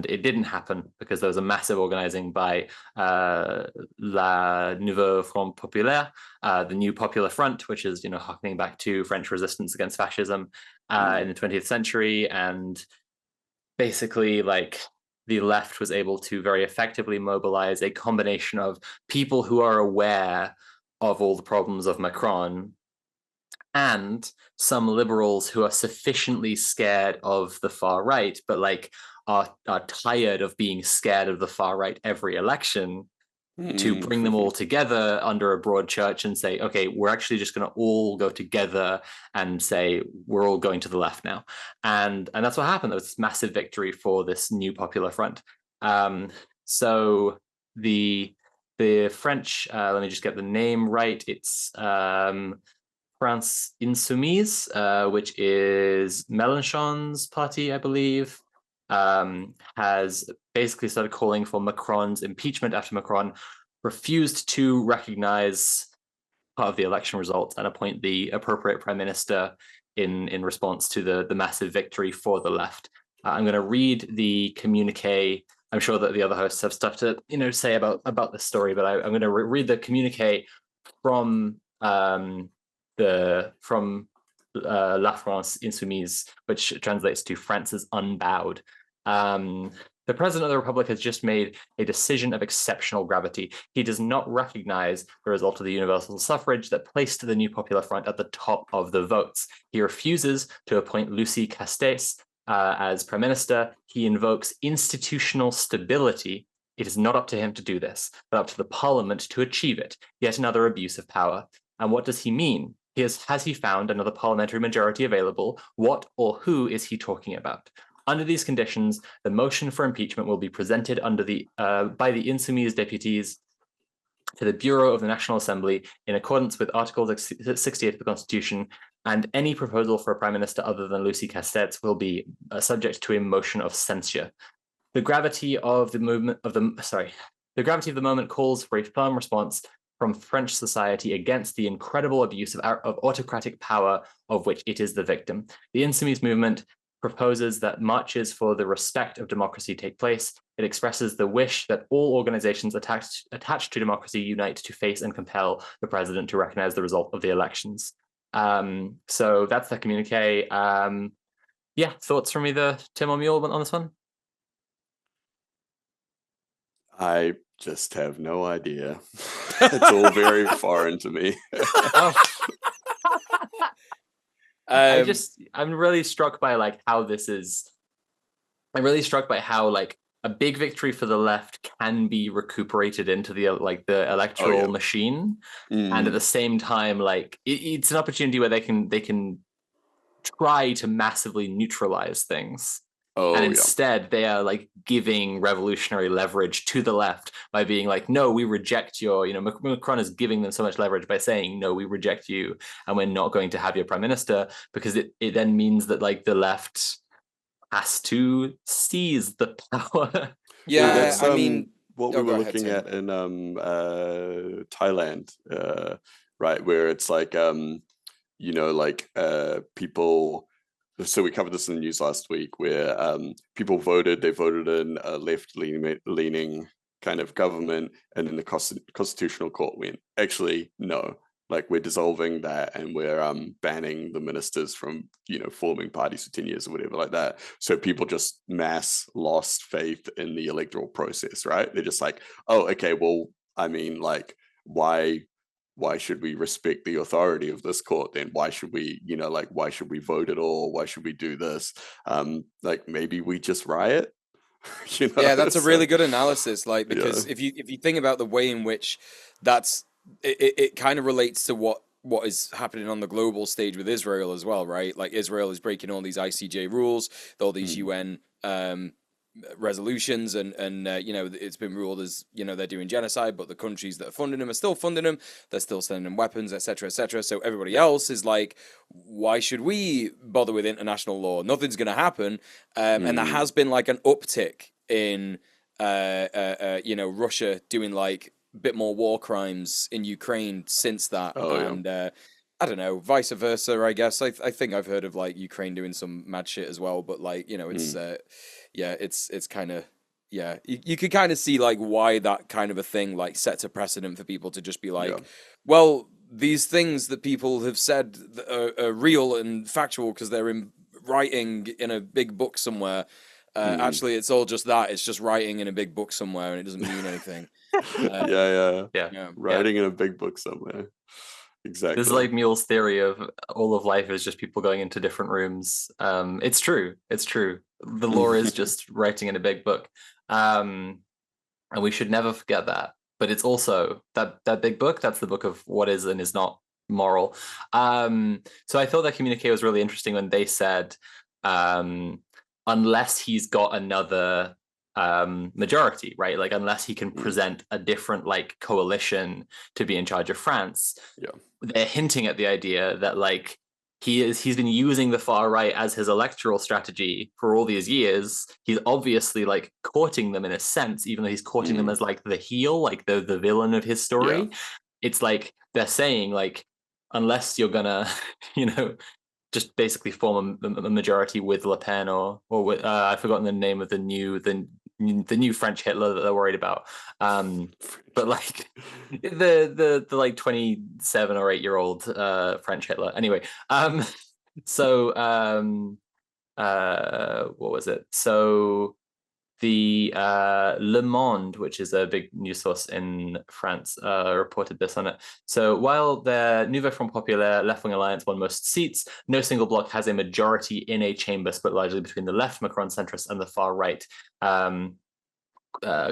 it didn't happen because there was a massive organizing by La Nouveau Front Populaire, the New Popular Front, which is harkening back to French resistance against fascism in the 20th century. And basically like the left was able to very effectively mobilize a combination of people who are aware of all the problems of Macron and some liberals who are sufficiently scared of the far right, but like are tired of being scared of the far right every election, to bring them all together under a broad church and say, okay, we're actually just going to all go together and say we're all going to the left now. And that's what happened. There was this massive victory for this New Popular Front. So the French, let me just get the name right. It's France Insoumise, which is Mélenchon's party, I believe, has basically started calling for Macron's impeachment after Macron refused to recognize part of the election results and appoint the appropriate prime minister in response to the massive victory for the left. I'm going to read the communique. I'm sure that the other hosts have stuff to say about this story, but I'm going to read the communique from La France Insoumise, which translates to France's Unbowed. The President of the Republic has just made a decision of exceptional gravity. He does not recognize the result of the universal suffrage that placed the New Popular Front at the top of the votes. He refuses to appoint Lucie Castaès as Prime Minister. He invokes institutional stability It is not up to him to do this, but up to the parliament to achieve it. Yet another abuse of power. And what does he mean? Has he found another parliamentary majority available? What or who is he talking about? Under these conditions, the motion for impeachment will be presented by the Insoumise deputies to the Bureau of the National Assembly in accordance with Article 68 of the Constitution, and any proposal for a prime minister other than Lucie Castex will be subject to a motion of censure. The gravity of the moment calls for a firm response from French society against the incredible abuse of autocratic power of which it is the victim. The Insoumise movement proposes that marches for the respect of democracy take place. It expresses the wish that all organizations attached to democracy unite to face and compel the president to recognize the result of the elections. So that's the communique. Yeah, thoughts from either Tim or Mule on this one? I just have no idea. It's all very foreign to me. I'm really struck by like how this is. I'm really struck by how like a big victory for the left can be recuperated into the electoral machine, and at the same time, like it's an opportunity where they can try to massively neutralize things. And instead, they are like giving revolutionary leverage to the left by being like, no, we reject your, Macron is giving them so much leverage by saying, no, we reject you and we're not going to have your prime minister, because it then means that like the left has to seize the power. Yeah, that's, I mean, what we were looking at in Thailand, right, where it's like, people. So we covered this in the news last week, where people voted in a left-leaning kind of government, and then the Constitutional Court went, actually, no, like we're dissolving that and we're banning the ministers from, forming parties for 10 years or whatever like that. So people just mass lost faith in the electoral process, right? They're just like, oh, okay, well, I mean, like, why should we respect the authority of this court then? Why should we, why should we vote at all? Why should we do this? Like maybe we just riot. Yeah, that's a really good analysis. Like, because if you think about the way in which it kind of relates to what is happening on the global stage with Israel as well, right? Like Israel is breaking all these ICJ rules, all these UN resolutions, and it's been ruled as they're doing genocide, but the countries that are funding them are still funding them, they're still sending them weapons, etc., etc. So everybody else is like, why should we bother with international law? Nothing's going to happen. And there has been like an uptick in Russia doing like a bit more war crimes in Ukraine since that. I don't know, vice versa, I guess. I think I've heard of like Ukraine doing some mad shit as well, but like, it's it's kind of, you could kind of see like why that kind of a thing like sets a precedent for people to just be like, well, these things that people have said are real and factual because they're in writing in a big book somewhere. Actually, it's all just that. It's just writing in a big book somewhere, and it doesn't mean anything. Writing in a big book somewhere. Exactly. This is like Mule's theory of all of life is just people going into different rooms. It's true. The law is just writing in a big book. And we should never forget that. But it's also that big book, that's the book of what is and is not moral. So I thought that communique was really interesting when they said, unless he's got another majority, right? Like unless he can present a different like coalition to be in charge of France, they're hinting at the idea that like he's been using the far right as his electoral strategy for all these years. He's obviously like courting them in a sense, even though he's courting them as like the heel, like the villain of his story. It's like they're saying like, unless you're gonna just basically form a majority with Le Pen or with I've forgotten the name of the new French Hitler that they're worried about, but like the like 27 or 8-year-old French Hitler. Anyway, so what was it? So the Le Monde, which is a big news source in France, reported this on it. So while the Nouveau Front Populaire left-wing alliance won most seats, no single bloc has a majority in a chamber split largely between the left, Macron centrists, and the far right.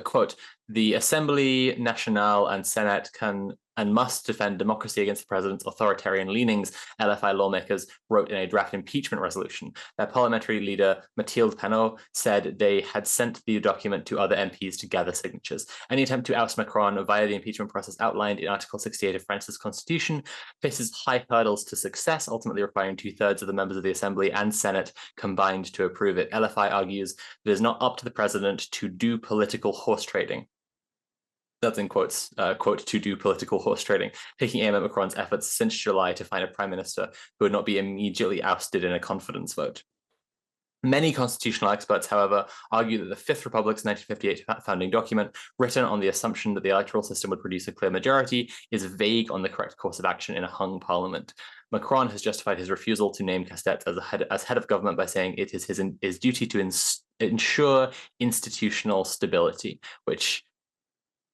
quote, the Assembly Nationale and Senate can and must defend democracy against the president's authoritarian leanings, LFI lawmakers wrote in a draft impeachment resolution. Their parliamentary leader, Mathilde Panot, said they had sent the document to other MPs to gather signatures. Any attempt to oust Macron via the impeachment process outlined in Article 68 of France's constitution faces high hurdles to success, ultimately requiring 2/3 of the members of the Assembly and Senate combined to approve it. LFI argues that it is not up to the president to do political horse trading. That's in quotes, quote, to do political horse trading, taking aim at Macron's efforts since July to find a prime minister who would not be immediately ousted in a confidence vote. Many constitutional experts, however, argue that the Fifth Republic's 1958 founding document, written on the assumption that the electoral system would produce a clear majority, is vague on the correct course of action in a hung parliament. Macron has justified his refusal to name Castex as head of government by saying it is his duty to ensure institutional stability, which,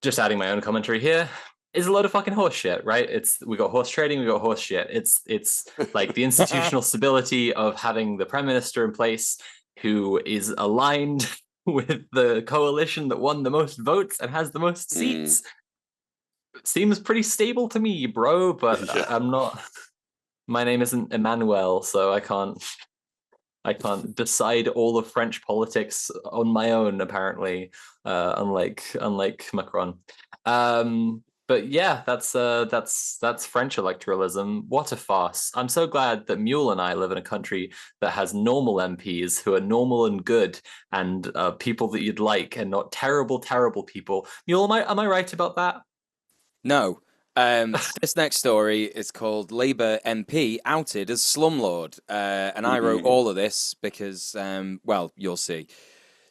just adding my own commentary here, is a load of fucking horse shit, right? We got horse trading, we got horse shit. It's like the institutional stability of having the prime minister in place who is aligned with the coalition that won the most votes and has the most seats. Seems pretty stable to me, bro, but yeah. I'm not. My name isn't Emmanuel, so I can't decide all of French politics on my own, apparently, unlike Macron. But yeah, that's French electoralism. What a farce. I'm so glad that Mule and I live in a country that has normal MPs who are normal and good and people that you'd like and not terrible, terrible people. Mule, am I right about that? No. This next story is called Labour MP outed as slumlord, and I wrote all of this because, well, you'll see.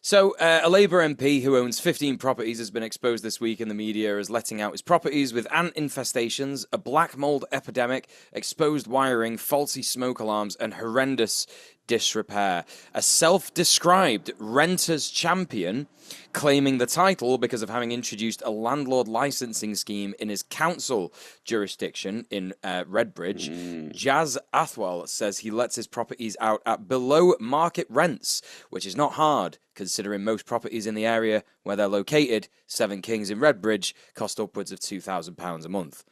So, a Labour MP who owns 15 properties has been exposed this week in the media as letting out his properties with ant infestations, a black mold epidemic, exposed wiring, faulty smoke alarms, and horrendous disrepair. A self-described renters champion, claiming the title because of having introduced a landlord licensing scheme in his council jurisdiction in Redbridge, Jazz Athwal says he lets his properties out at below market rents, which is not hard considering most properties in the area where they're located, Seven Kings in Redbridge, cost upwards of £2,000 a month.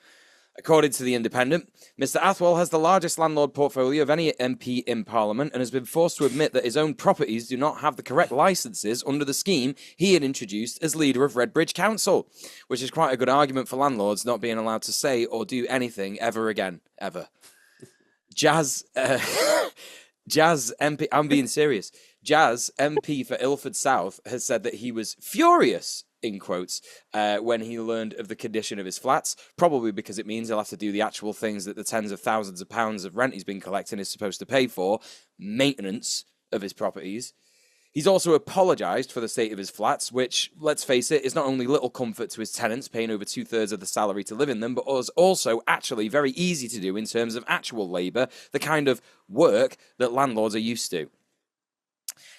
According to The Independent, Mr. Athwal has the largest landlord portfolio of any MP in Parliament and has been forced to admit that his own properties do not have the correct licences under the scheme he had introduced as leader of Redbridge Council, which is quite a good argument for landlords not being allowed to say or do anything ever again, ever. Jazz MP, I'm being serious. Jazz, MP for Ilford South, has said that he was furious, in quotes, when he learned of the condition of his flats, probably because it means he'll have to do the actual things that the tens of thousands of pounds of rent he's been collecting is supposed to pay for, maintenance of his properties. He's also apologised for the state of his flats, which, let's face it, is not only little comfort to his tenants, paying over 2/3 of the salary to live in them, but was also actually very easy to do in terms of actual labour, the kind of work that landlords are used to.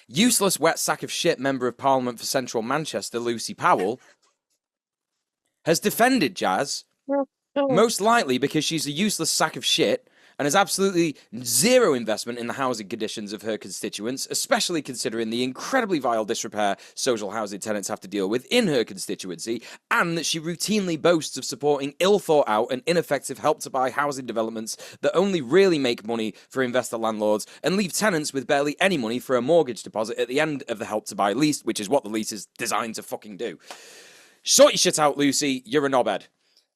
Useless wet sack of shit Member of Parliament for Central Manchester, Lucy Powell, has defended Jazz, most likely because she's a useless sack of shit and has absolutely zero investment in the housing conditions of her constituents, especially considering the incredibly vile disrepair social housing tenants have to deal with in her constituency, and that she routinely boasts of supporting ill-thought-out and ineffective help-to-buy housing developments that only really make money for investor landlords and leave tenants with barely any money for a mortgage deposit at the end of the help-to-buy lease, which is what the lease is designed to fucking do. Sort your shit out, Lucy. You're a knobhead.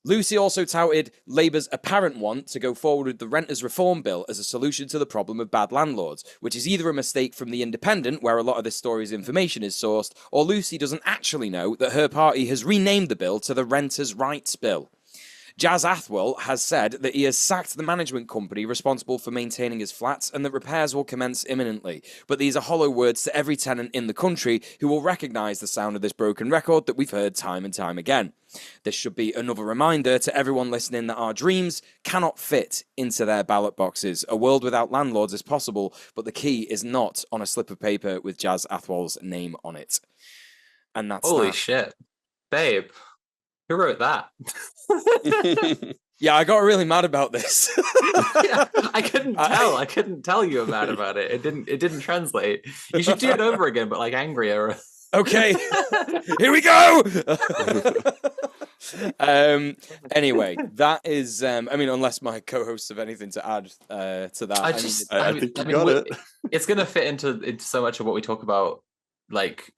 Lucy also touted Labour's apparent want to go forward with the Renters Reform Bill as a solution to the problem of bad landlords, which is either a mistake from The Independent, where a lot of this story's information is sourced, or Lucy doesn't actually know that her party has renamed the bill to the Renters' Rights Bill. Jazz Athwal has said that he has sacked the management company responsible for maintaining his flats and that repairs will commence imminently. But these are hollow words to every tenant in the country who will recognise the sound of this broken record that we've heard time and time again. This should be another reminder to everyone listening that our dreams cannot fit into their ballot boxes. A world without landlords is possible, but the key is not on a slip of paper with Jazz Athwal's name on it. And that's Holy shit. Babe, who wrote that? Yeah, I got really mad about this. Yeah, I couldn't tell you were mad about it. It didn't translate. You should do it over again, but like angrier. Okay, here we go. Anyway, that is. I mean, unless my co-hosts have anything to add to that. I think you got it. It's gonna fit into so much of what we talk about, like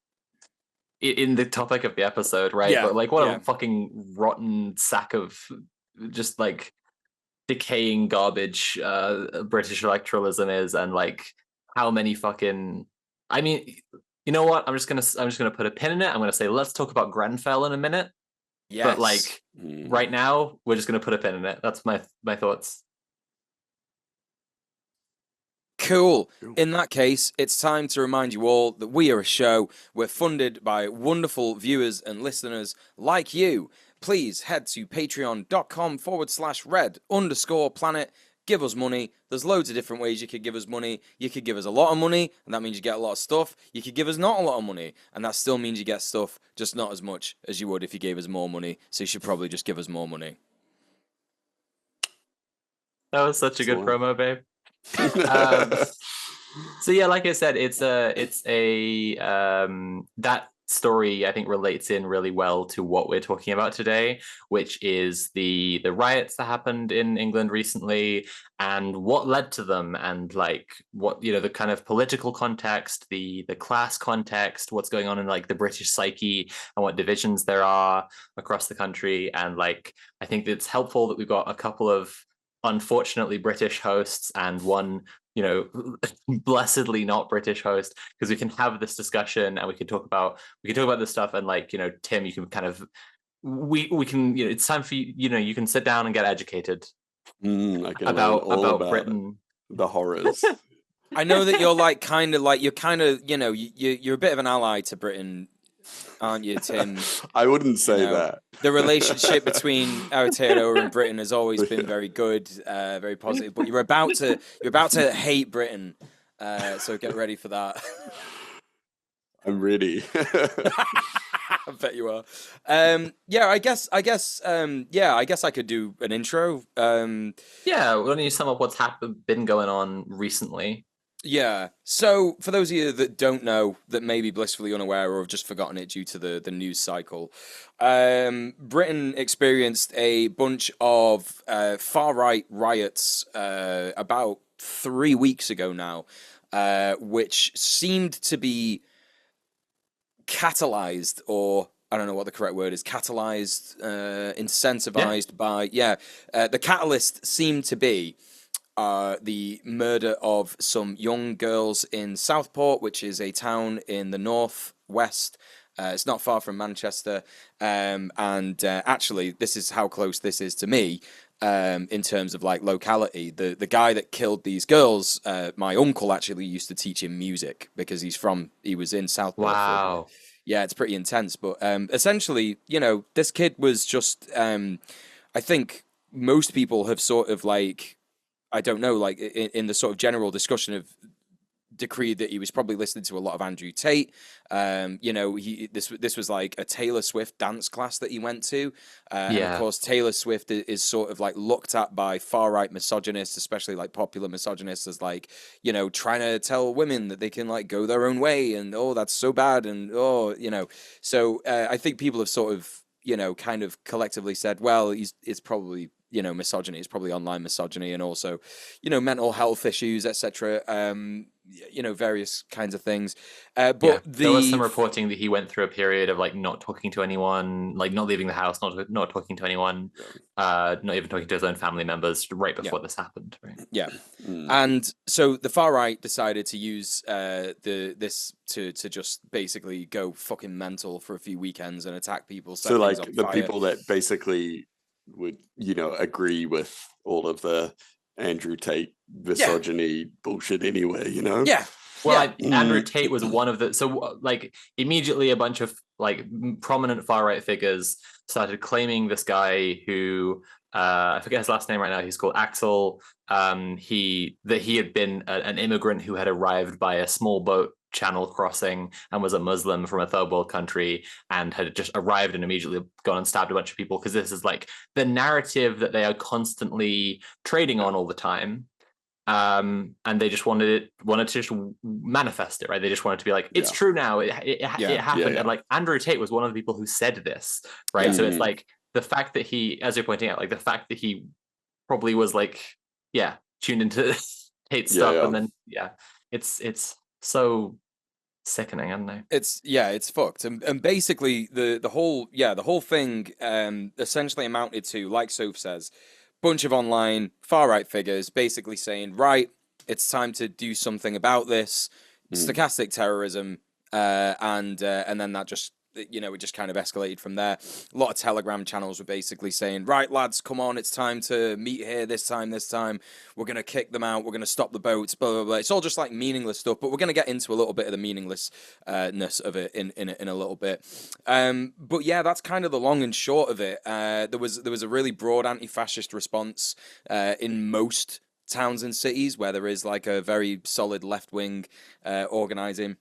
in the topic of the episode, right? Yeah, But like, what yeah. a fucking rotten sack of just like decaying garbage British electoralism is, and like how many fucking. I mean, you know what? I'm just gonna put a pin in it. I'm gonna say let's talk about Grenfell in a minute. Yes. But like right now, we're just gonna put a pin in it. That's my thoughts. Cool. In that case, it's time to remind you all that we are a show. We're funded by wonderful viewers and listeners like you. Please head to patreon.com/red_planet. Give us money. There's loads of different ways you could give us money. You could give us a lot of money, and that means you get a lot of stuff. You could give us not a lot of money, and that still means you get stuff, just not as much as you would if you gave us more money. So you should probably just give us more money. That was such a good promo, babe. So yeah, like I said, it's a that story I think relates in really well to what we're talking about today, which is the riots that happened in England recently and what led to them, and like what, you know, the kind of political context, the class context, what's going on in like the British psyche and what divisions there are across the country. And like I think it's helpful that we've got a couple of unfortunately British hosts and one, you know, blessedly not British host, because we can have this discussion and we can talk about this stuff. And like, you know, Tim, you can kind of we can, you know, it's time for you, you know, you can sit down and get educated about Britain, the horrors. I know that you're like kind of you know, you're a bit of an ally to Britain, aren't you, Tim? I wouldn't say that. The relationship between Aotearoa and Britain has always been very good, very positive. But you're about to hate Britain, so get ready for that. I'm ready. I bet you are. Yeah, I guess I could do an intro. Yeah, why don't you sum up what's been going on recently? Yeah. So, for those of you that don't know, that may be blissfully unaware or have just forgotten it due to the news cycle, Britain experienced a bunch of far-right riots about 3 weeks ago now, which seemed to be catalyzed, or I don't know what the correct word is, catalyzed, incentivized by, the catalyst seemed to be the murder of some young girls in Southport, which is a town in the northwest. It's not far from Manchester. And actually, this is how close this is to me in terms of like locality. The guy that killed these girls, my uncle actually used to teach him music because he was in Southport. Wow. Yeah, it's pretty intense. But essentially, you know, this kid was just, I think most people have sort of like, I don't know, like in the sort of general discussion of decreed that he was probably listening to a lot of Andrew Tate. You know, this was like a Taylor Swift dance class that he went to. And of course, Taylor Swift is sort of like looked at by far right misogynists, especially like popular misogynists, as like, you know, trying to tell women that they can like go their own way, and oh, that's so bad, and oh, you know. So I think people have sort of, you know, kind of collectively said, well, it's probably, you know, misogyny. It's probably online misogyny, and also, you know, mental health issues, etc. You know, various kinds of things. But there was some reporting that he went through a period of like not talking to anyone, like not leaving the house, not talking to anyone, not even talking to his own family members right before this happened. Right? Yeah, and so the far right decided to use this to just basically go fucking mental for a few weekends and attack people. So like the people that basically would, you know, agree with all of the Andrew Tate misogyny bullshit anyway, you know? Yeah. Well, Andrew Tate was one of the, so like immediately a bunch of like prominent far right figures started claiming this guy who I forget his last name right now. He's called Axel. He had been an immigrant who had arrived by a small boat channel crossing and was a Muslim from a third world country and had just arrived and immediately gone and stabbed a bunch of people, because this is like the narrative that they are constantly trading on all the time. and they just wanted to just manifest it, right? They just wanted to be like, it's true now. It happened, and like Andrew Tate was one of the people who said this, right? So it's like the fact that he, as you're pointing out, like the fact that he probably was like, tuned into Tate's stuff, and then it's so sickening, I don't know. It's fucked, and basically the whole thing essentially amounted to, like Soph says, bunch of online far right figures basically saying, right, it's time to do something about this stochastic terrorism, and then that just, it just kind of escalated from there. A lot of Telegram channels were basically saying, right, lads, come on, it's time to meet here this time. We're going to kick them out. We're going to stop the boats, blah, blah, blah. It's all just like meaningless stuff, but we're going to get into a little bit of the meaninglessness of it in a little bit. But yeah, that's kind of the long and short of it. There was a really broad anti-fascist response in most towns and cities where there is like a very solid left-wing organizing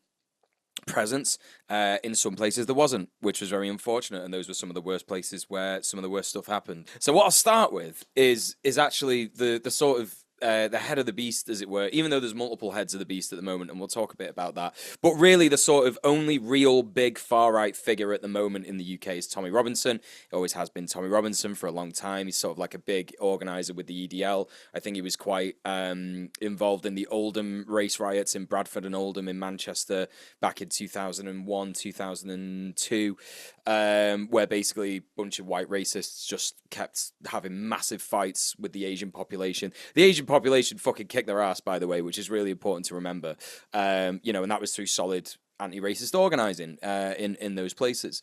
presence. In some places there wasn't, which was very unfortunate, and those were some of the worst places where some of the worst stuff happened. So what I'll start with is actually the sort of the head of the beast, as it were, even though there's multiple heads of the beast at the moment, and we'll talk a bit about that. But really, the sort of only real big far-right figure at the moment in the UK is Tommy Robinson. It always has been Tommy Robinson for a long time. He's sort of like a big organiser with the EDL. I think he was quite involved in the Oldham race riots in Bradford and Oldham in Manchester back in 2001, 2002, where basically a bunch of white racists just kept having massive fights with the Asian population. The Asian population fucking kicked their ass, by the way, which is really important to remember. And that was through solid anti-racist organising in those places.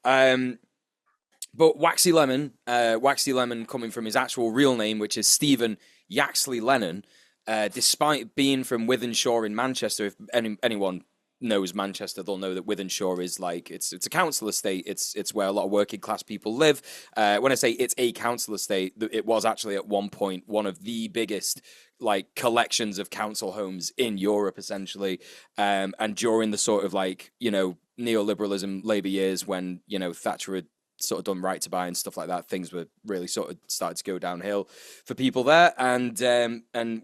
But Waxy Lemon coming from his actual real name, which is Stephen Yaxley Lennon, despite being from Wythenshawe in Manchester, if anyone knows Manchester, they'll know that Wythenshawe is like it's a council estate. It's where a lot of working class people live. When I say it's a council estate, it was actually at one point one of the biggest like collections of council homes in Europe, essentially. And during the sort of like neoliberalism Labour years, when Thatcher had sort of done right to buy and stuff like that, things were really sort of started to go downhill for people there, and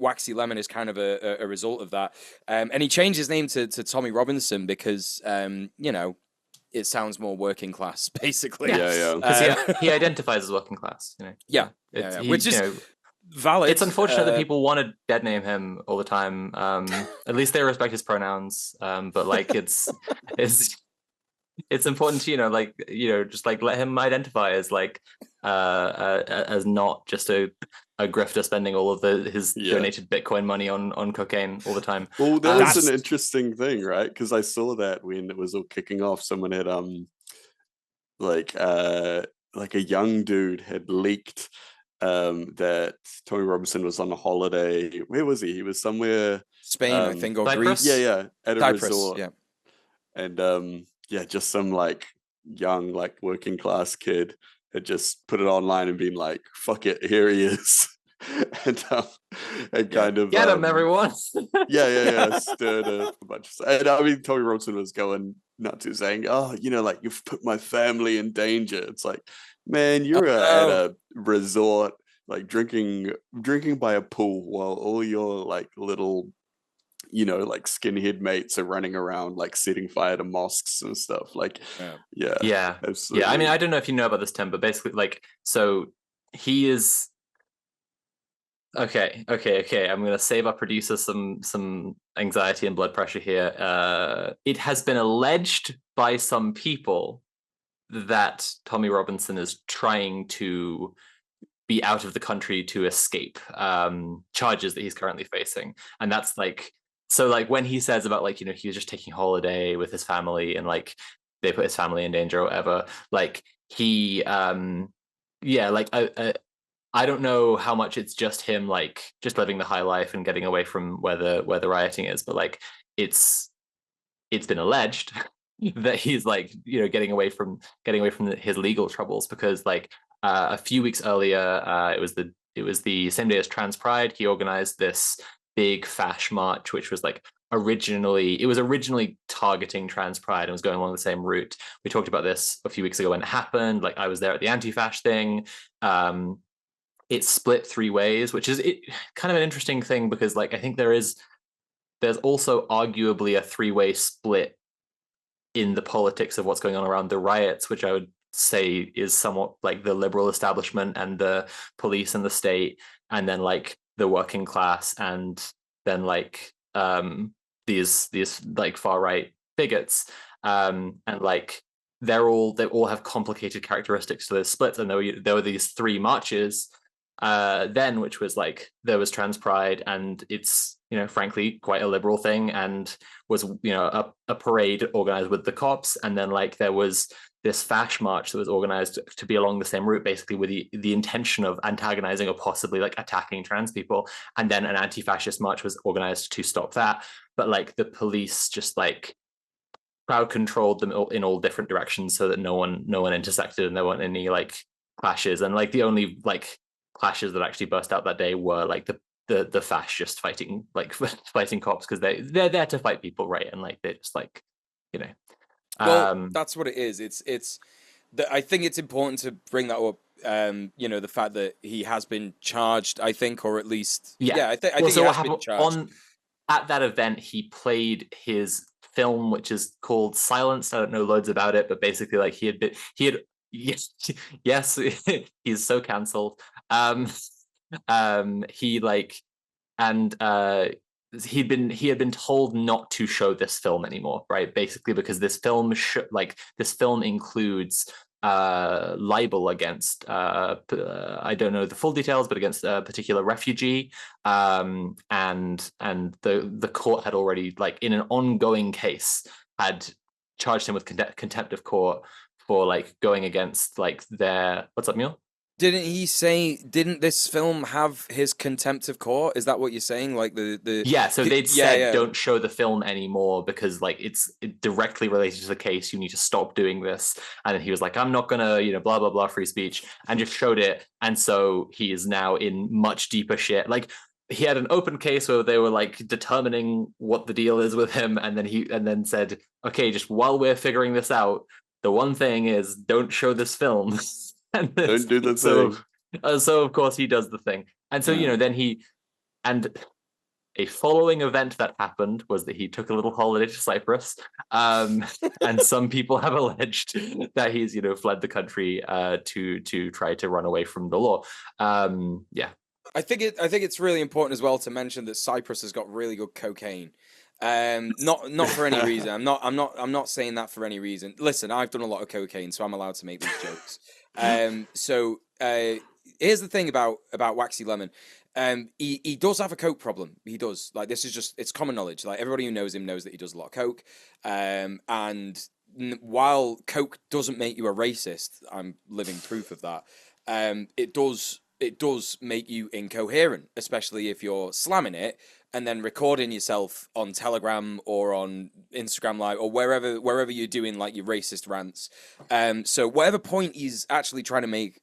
Waxy Lemon is kind of a result of that, and he changed his name to Tommy Robinson because it sounds more working class, basically. Because he identifies as working class, which is valid. It's unfortunate that people want to dead name him all the time. At least they respect his pronouns, but like it's important to just like let him identify as like as not just a grifter spending all of his donated Bitcoin money on cocaine all the time. Well, that was an interesting thing, right? Because I saw that when it was all kicking off, someone had like a young dude had leaked that Tommy Robinson was on a holiday. Where was he? He was somewhere Spain, I think, or Cyprus? Greece. Yeah, at a Cyprus, resort. yeah. And just some like young like working class kid had just put it online and been like, fuck it, here he is. and kind of get him, everyone. Stirred a bunch of, and I mean Tommy Robinson was going nuts, saying, like you've put my family in danger. It's like, man, you're at a resort like drinking by a pool while all your like little like skinhead mates are running around like setting fire to mosques and stuff. Like, absolutely. I mean, I don't know if you know about this, Tim, but basically, like, so he is. Okay. I'm gonna save our producer some anxiety and blood pressure here. It has been alleged by some people that Tommy Robinson is trying to be out of the country to escape charges that he's currently facing, and that's like. So like when he says about like, he was just taking holiday with his family and like they put his family in danger or whatever, like he, I don't know how much it's just him, like just living the high life and getting away from where the rioting is, but like it's been alleged that he's like, getting away from his legal troubles because like a few weeks earlier, it was the same day as Trans Pride. He organized this big fash march, which was like originally targeting Trans Pride and was going along the same route. We talked about this a few weeks ago when it happened. Like I was there at the anti-fash thing. it's split three ways, which is kind of an interesting thing because like I think there's also arguably a three-way split in the politics of what's going on around the riots, which I would say is somewhat like the liberal establishment and the police and the state, and then like the working class, and then like these like far right bigots, and like they all have complicated characteristics to those splits. And there were these three marches then, which was like there was trans pride, and it's frankly quite a liberal thing, and was a parade organized with the cops, and then like there was this fash march that was organized to be along the same route, basically with the intention of antagonizing or possibly like attacking trans people, and then an anti-fascist march was organized to stop that, but like the police just like crowd controlled them in all different directions so that no one intersected and there weren't any like clashes, and like the only like clashes that actually burst out that day were like the fascists fighting fighting cops because they're there to fight people, right? And like they're just like well, that's what it is. I think it's important to bring that up. The fact that he has been charged, I think, or at least I think he has been charged. At that event, he played his film, which is called Silenced. I don't know loads about it, but basically like he had yes, he's so cancelled. He like and he had been told not to show this film anymore, right? Basically because this film includes libel against I don't know the full details, but against a particular refugee, and the court had already, like in an ongoing case, had charged him with contempt of court for like going against like their what's up, Mule? Didn't this film have his contempt of court? Is that what you're saying? Like so they'd said don't show the film anymore because like it's directly related to the case. You need to stop doing this. And then he was like, I'm not gonna, blah blah blah, free speech, and just showed it. And so he is now in much deeper shit. Like he had an open case where they were like determining what the deal is with him, and then said, okay, just while we're figuring this out, the one thing is don't show this film. Don't do the thing. So of course he does the thing, and so then a following event that happened was that he took a little holiday to Cyprus, and some people have alleged that he's fled the country to try to run away from the law. I think it's really important as well to mention that Cyprus has got really good cocaine. Not for any reason. I'm not saying that for any reason. Listen, I've done a lot of cocaine, so I'm allowed to make these jokes. So here's the thing about Waxy Lemon. He does have a coke problem. He does. Like, this is just, it's common knowledge. Like, everybody who knows him knows that he does a lot of coke. And while coke doesn't make you a racist, I'm living proof of that. It does make you incoherent, especially if you're slamming it and then recording yourself on Telegram or on Instagram Live or wherever you're doing like your racist rants. So whatever point he's actually trying to make,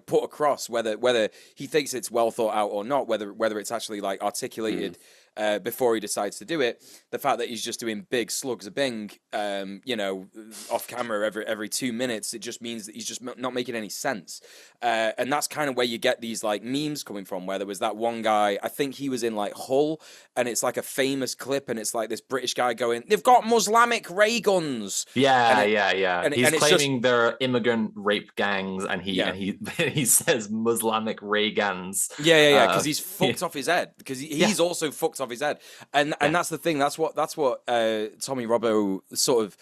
put across, whether he thinks it's well thought out or not, whether it's actually like articulated before he decides to do it, the fact that he's just doing big slugs of Bing, off camera every 2 minutes, it just means that he's just not making any sense. And that's kind of where you get these like memes coming from, where there was that one guy, I think he was in like Hull, and it's like a famous clip, and it's like this British guy going, "They've got Muslimic ray guns." Yeah. And he's claiming there are immigrant rape gangs, and he says Muslimic ray guns. Yeah, because he's fucked off his head. Because he's also fucked off his head, and that's the thing. That's what Tommy Robbo sort of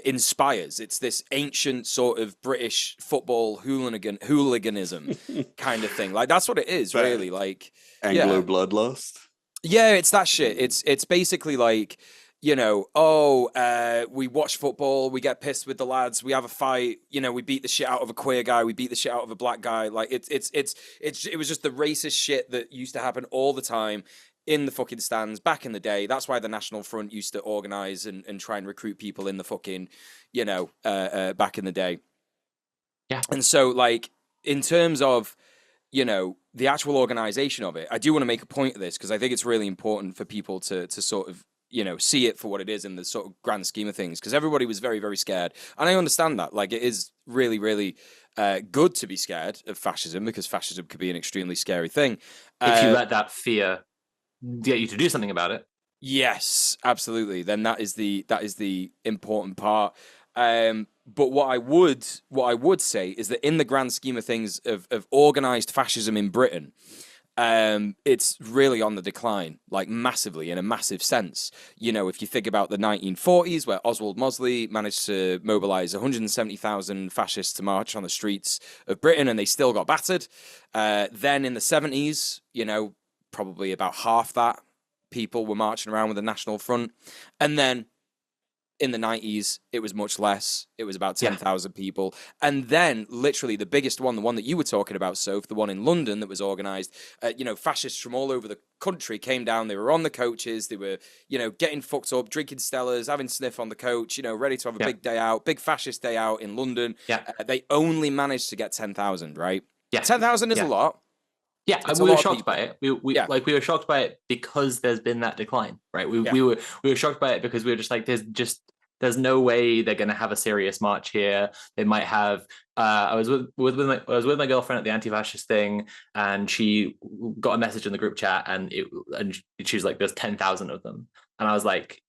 inspires. It's this ancient sort of British football hooliganism kind of thing. Like, that's what it is, really. Like Anglo bloodlust. Yeah, it's that shit. It's basically like, we watch football, we get pissed with the lads, we have a fight, we beat the shit out of a queer guy, we beat the shit out of a black guy. Like, it was just the racist shit that used to happen all the time in the fucking stands back in the day. That's why the National Front used to organize and try and recruit people in the fucking, back in the day. Yeah. And so, like, in terms of, the actual organization of it, I do want to make a point of this because I think it's really important for people to sort of, see it for what it is in the sort of grand scheme of things, because everybody was very, very scared. And I understand that. Like, it is really, really good to be scared of fascism, because fascism could be an extremely scary thing. If you let that fear get you to do something about it. Yes, absolutely. Then that is the important part. But what I would say is that in the grand scheme of things of organized fascism in Britain, it's really on the decline, like massively, in a massive sense. If you think about the 1940s, where Oswald Mosley managed to mobilize 170,000 fascists to march on the streets of Britain, and they still got battered. Then in the 70s, probably about half that people were marching around with the National Front. And then in the 90s, it was much less. It was about 10,000 people. And then literally the biggest one, the one that you were talking about, Soph, the one in London that was organized, fascists from all over the country came down. They were on the coaches. They were, getting fucked up, drinking Stellas, having sniff on the coach, ready to have a big day out, big fascist day out in London. They only managed to get 10,000, right? 10,000 is a lot. Yeah, we were shocked by it. We were shocked by it because there's been that decline, right? We were shocked by it because we were just like, there's no way they're going to have a serious march here. They might have. I was with my girlfriend at the anti-fascist thing, and she got a message in the group chat, and she was like, "There's 10,000 of them," and I was like,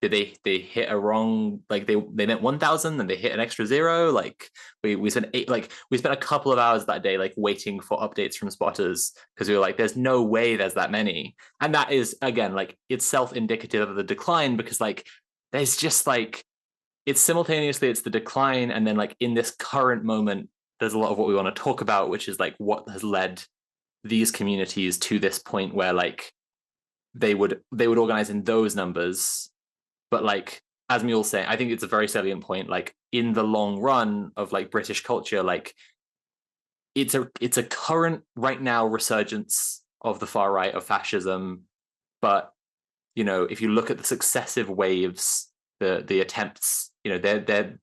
did they hit a wrong, like they meant 1,000 and they hit an extra zero? Like we spent a couple of hours that day like waiting for updates from spotters, because we were like, there's no way there's that many. And that is, again, like, it's self-indicative of the decline, because like there's just like, it's simultaneously it's the decline, and then like in this current moment there's a lot of what we want to talk about, which is like what has led these communities to this point where like they would organize in those numbers. But like, as Mule's saying, I think it's a very salient point. Like, in the long run of like British culture, like it's a current right now resurgence of the far right, of fascism. But if you look at the successive waves, the attempts,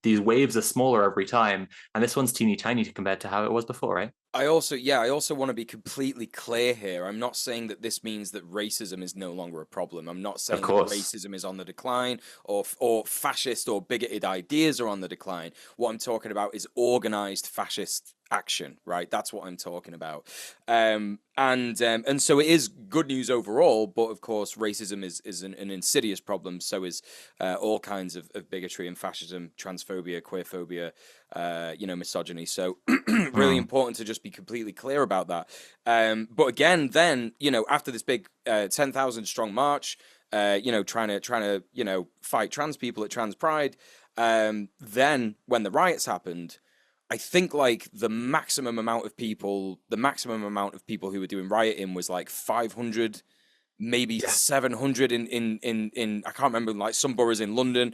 these waves are smaller every time, and this one's teeny tiny compared to how it was before, right? I also want to be completely clear here. I'm not saying that this means that racism is no longer a problem. I'm not saying that racism is on the decline, or fascist or bigoted ideas are on the decline. What I'm talking about is organized fascist action, right? That's what I'm talking about. And so it is good news overall, but of course racism is an insidious problem. So is all kinds of bigotry and fascism, transphobia, queerphobia, misogyny. So really important to just be completely clear about that. But again, then, after this big 10,000 strong march, trying to fight trans people at Trans Pride, then when the riots happened, I think like the maximum amount of people who were doing rioting was like 500, maybe 700 in I can't remember, like some boroughs in London.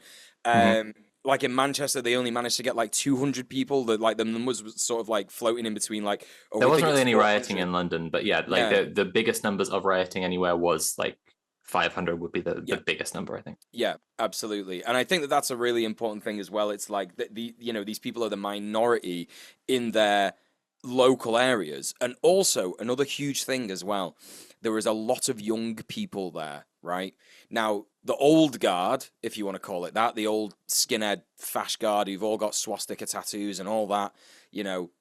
Like in Manchester, they only managed to get like 200 people. The numbers was sort of like floating in between. Like, there wasn't really any rioting in London, but the biggest numbers of rioting anywhere was like 500 would be the biggest number, I think. Yeah, absolutely. And I think that that's a really important thing as well. It's like these people are the minority in their local areas. And also another huge thing as well, there is a lot of young people there, right? Now, the old guard, if you want to call it that, the old skinhead fash guard who've all got swastika tattoos and all that,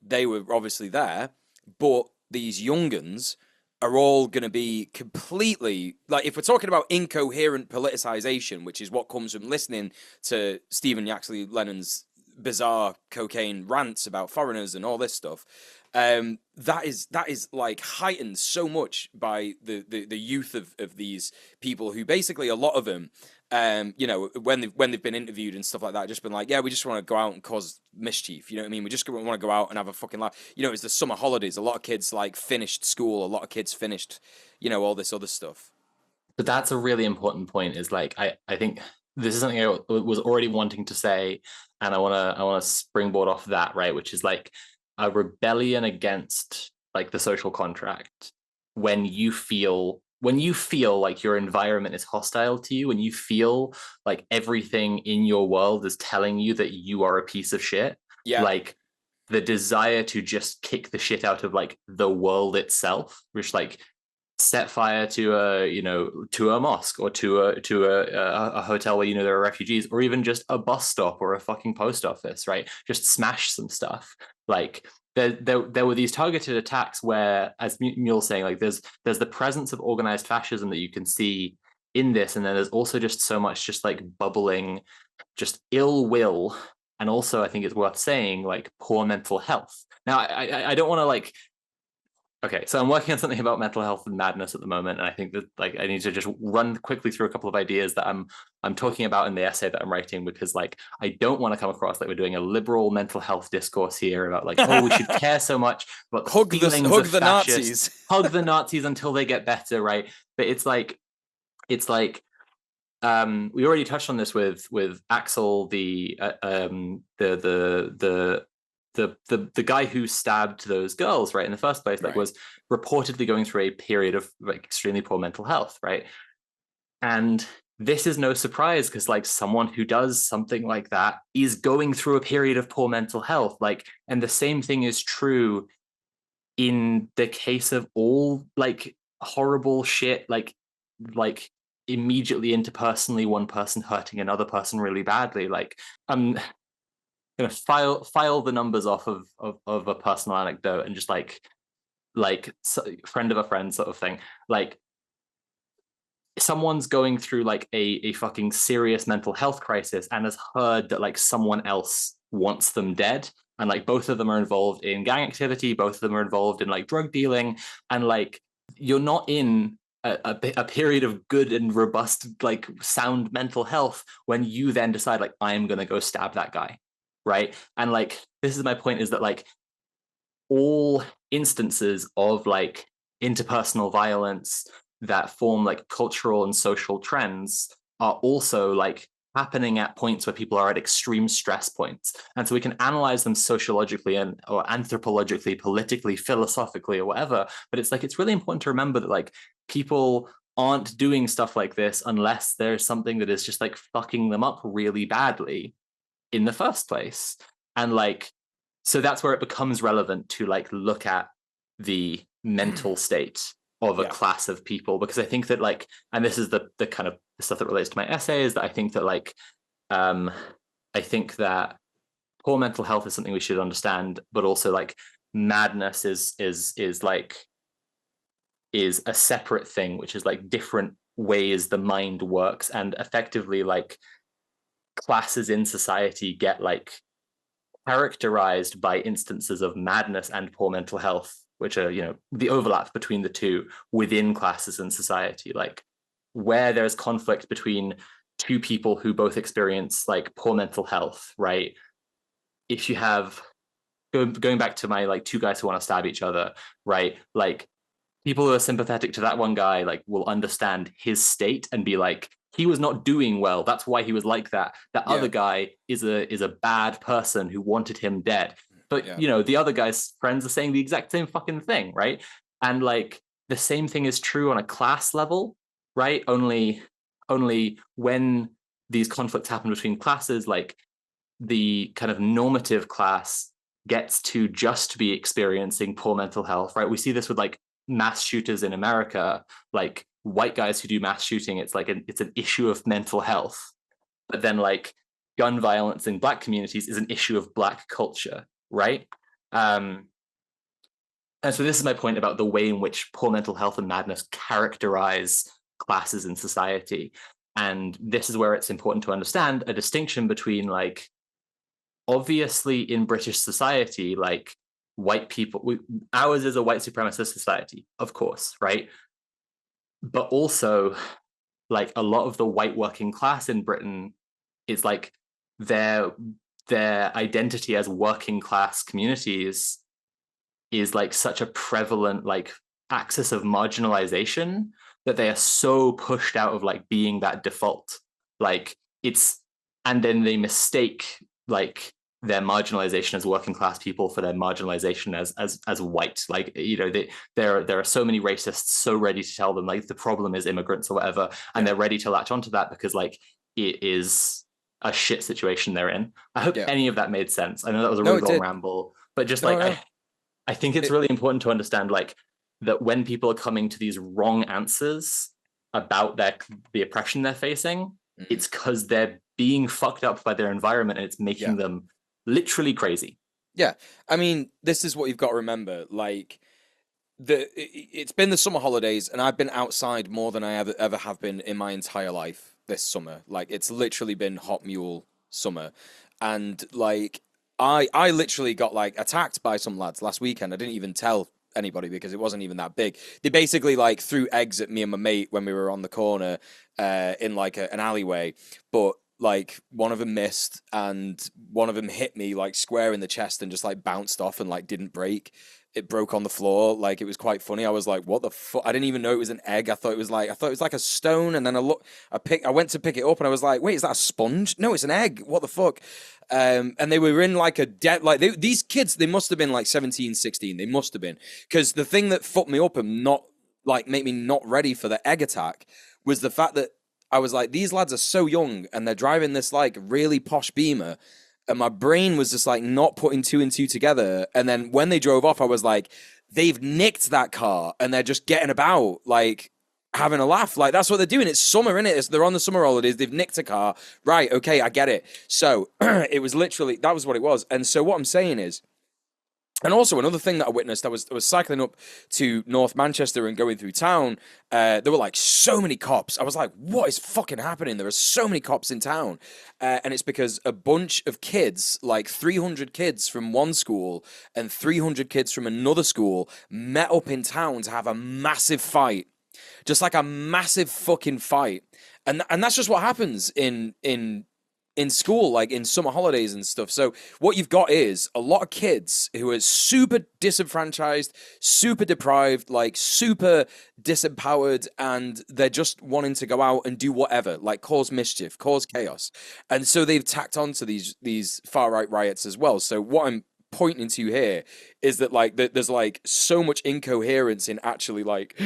they were obviously there. But these younguns are all going to be completely, like, if we're talking about incoherent politicization, which is what comes from listening to Stephen Yaxley Lennon's bizarre cocaine rants about foreigners and all this stuff, that is like heightened so much by the youth of these people, who basically, a lot of them, when they've been interviewed and stuff like that, just been like, yeah, we just want to go out and cause mischief. You know what I mean? We just want to go out and have a fucking laugh. It's the summer holidays. A lot of kids like finished school. A lot of kids finished, all this other stuff. But that's a really important point. Is like, I think this is something I was already wanting to say, and I want to springboard off that, right? Which is like a rebellion against like the social contract. When you feel like your environment is hostile to you, when you feel like everything in your world is telling you that you are a piece of shit, like the desire to just kick the shit out of like the world itself, which like set fire to a mosque or to a hotel where there are refugees, or even just a bus stop or a fucking post office, right? Just smash some stuff. Like there were these targeted attacks where, as Mule's saying, like there's the presence of organized fascism that you can see in this, and then there's also just so much just like bubbling just ill will, and also I think it's worth saying like poor mental health. Now I don't want to like, okay, so I'm working on something about mental health and madness at the moment, and I think that like I need to just run quickly through a couple of ideas that I'm talking about in the essay that I'm writing, because like I don't want to come across like we're doing a liberal mental health discourse here about like, oh, we should care so much about the feelings of the fascists, Nazis. hug the Nazis until they get better, right? But it's like we already touched on this with Axel, the guy who stabbed those girls, right, in the first place, like was reportedly going through a period of like extremely poor mental health, right? And this is no surprise, because like someone who does something like that is going through a period of poor mental health, like, and the same thing is true in the case of all like horrible shit, like immediately interpersonally, one person hurting another person really badly. Like I'm gonna file the numbers off of a personal anecdote, and just like friend of a friend sort of thing. Like someone's going through like a fucking serious mental health crisis and has heard that like someone else wants them dead, and like both of them are involved in gang activity, both of them are involved in like drug dealing, and like you're not in a period of good and robust like sound mental health when you then decide like I'm gonna go stab that guy, right? And like this is my point, is that like all instances of like interpersonal violence that form like cultural and social trends are also like happening at points where people are at extreme stress points. And so we can analyze them sociologically and or anthropologically, politically, philosophically, or whatever. But it's like it's really important to remember that like people aren't doing stuff like this unless there's something that is just like fucking them up really badly in the first place. And like so that's where it becomes relevant to like look at the mental state of a class of people, because I think that like, and this is the kind of the stuff that relates to my essay, is that I think that like I think that poor mental health is something we should understand, but also like madness is a separate thing, which is like different ways the mind works, and effectively like classes in society get like characterized by instances of madness and poor mental health, which are the overlap between the two within classes in society. Like where there's conflict between two people who both experience like poor mental health, right? If you have going back to my like two guys who want to stab each other, right? Like people who are sympathetic to that one guy like will understand his state and be like, he was not doing well, that's why he was like that. That other guy is a bad person who wanted him dead. But the other guy's friends are saying the exact same fucking thing, right? And like the same thing is true on a class level, right? Only when these conflicts happen between classes, like the kind of normative class gets to just be experiencing poor mental health, right? We see this with like mass shooters in America, like white guys who do mass shooting, it's like it's an issue of mental health. But then like gun violence in Black communities is an issue of Black culture, right? And so this is my point about the way in which poor mental health and madness characterize classes in society. And this is where it's important to understand a distinction between like, obviously in British society, like white people, ours is a white supremacist society, of course, right? But also like a lot of the white working class in Britain is like their identity as working class communities is like such a prevalent like axis of marginalization that they are so pushed out of like being that default. Like it's, and then they mistake like their marginalization as working class people for their marginalization as white. Like there are so many racists so ready to tell them like the problem is immigrants or whatever, and they're ready to latch onto that because like it is a shit situation they're in. I hope any of that made sense. I know that was a really long ramble, but just like I think it's really important to understand like that when people are coming to these wrong answers about the oppression they're facing, it's because they're being fucked up by their environment and it's making them literally crazy. Yeah. I mean, this is what you've got to remember. Like, it's been the summer holidays and I've been outside more than I ever have been in my entire life this summer. Like, it's literally been hot mule summer. And like, I literally got like attacked by some lads last weekend. I didn't even tell anybody because it wasn't even that big. They basically like threw eggs at me and my mate when we were on the corner in like an alleyway, but like one of them missed and one of them hit me like square in the chest and just like bounced off and like didn't break. It broke on the floor. Like, it was quite funny. I was like, what the fuck? I didn't even know it was an egg. I thought it was like a stone. And then I went to pick it up and I was like, wait, is that a sponge? No, it's an egg. What the fuck? And they were in like a these kids, they must have been like 17, 16. They must have been. Because the thing that fucked me up and not like make me not ready for the egg attack was the fact that I was like, these lads are so young and they're driving this like really posh Beamer. And my brain was just like not putting two and two together. And then when they drove off, I was like, they've nicked that car and they're just getting about, like having a laugh. Like, that's what they're doing. It's summer, innit? They're on the summer holidays. They've nicked a car. Right. Okay. I get it. So it was literally, that was what it was. And so what I'm saying is, and also another thing that I witnessed, I was cycling up to North Manchester and going through town. There were like so many cops. I was like, what is fucking happening? There are so many cops in town. And it's because a bunch of kids, like 300 kids from one school and 300 kids from another school, met up in town to have a massive fight. Just like a massive fucking fight. And that's just what happens in school, like in summer holidays and stuff. So what you've got is a lot of kids who are super disenfranchised, super deprived, like super disempowered, and they're just wanting to go out and do whatever, like cause mischief, cause chaos. And so they've tacked onto these far-right riots as well. So what I'm pointing to here is that like there's like so much incoherence in actually like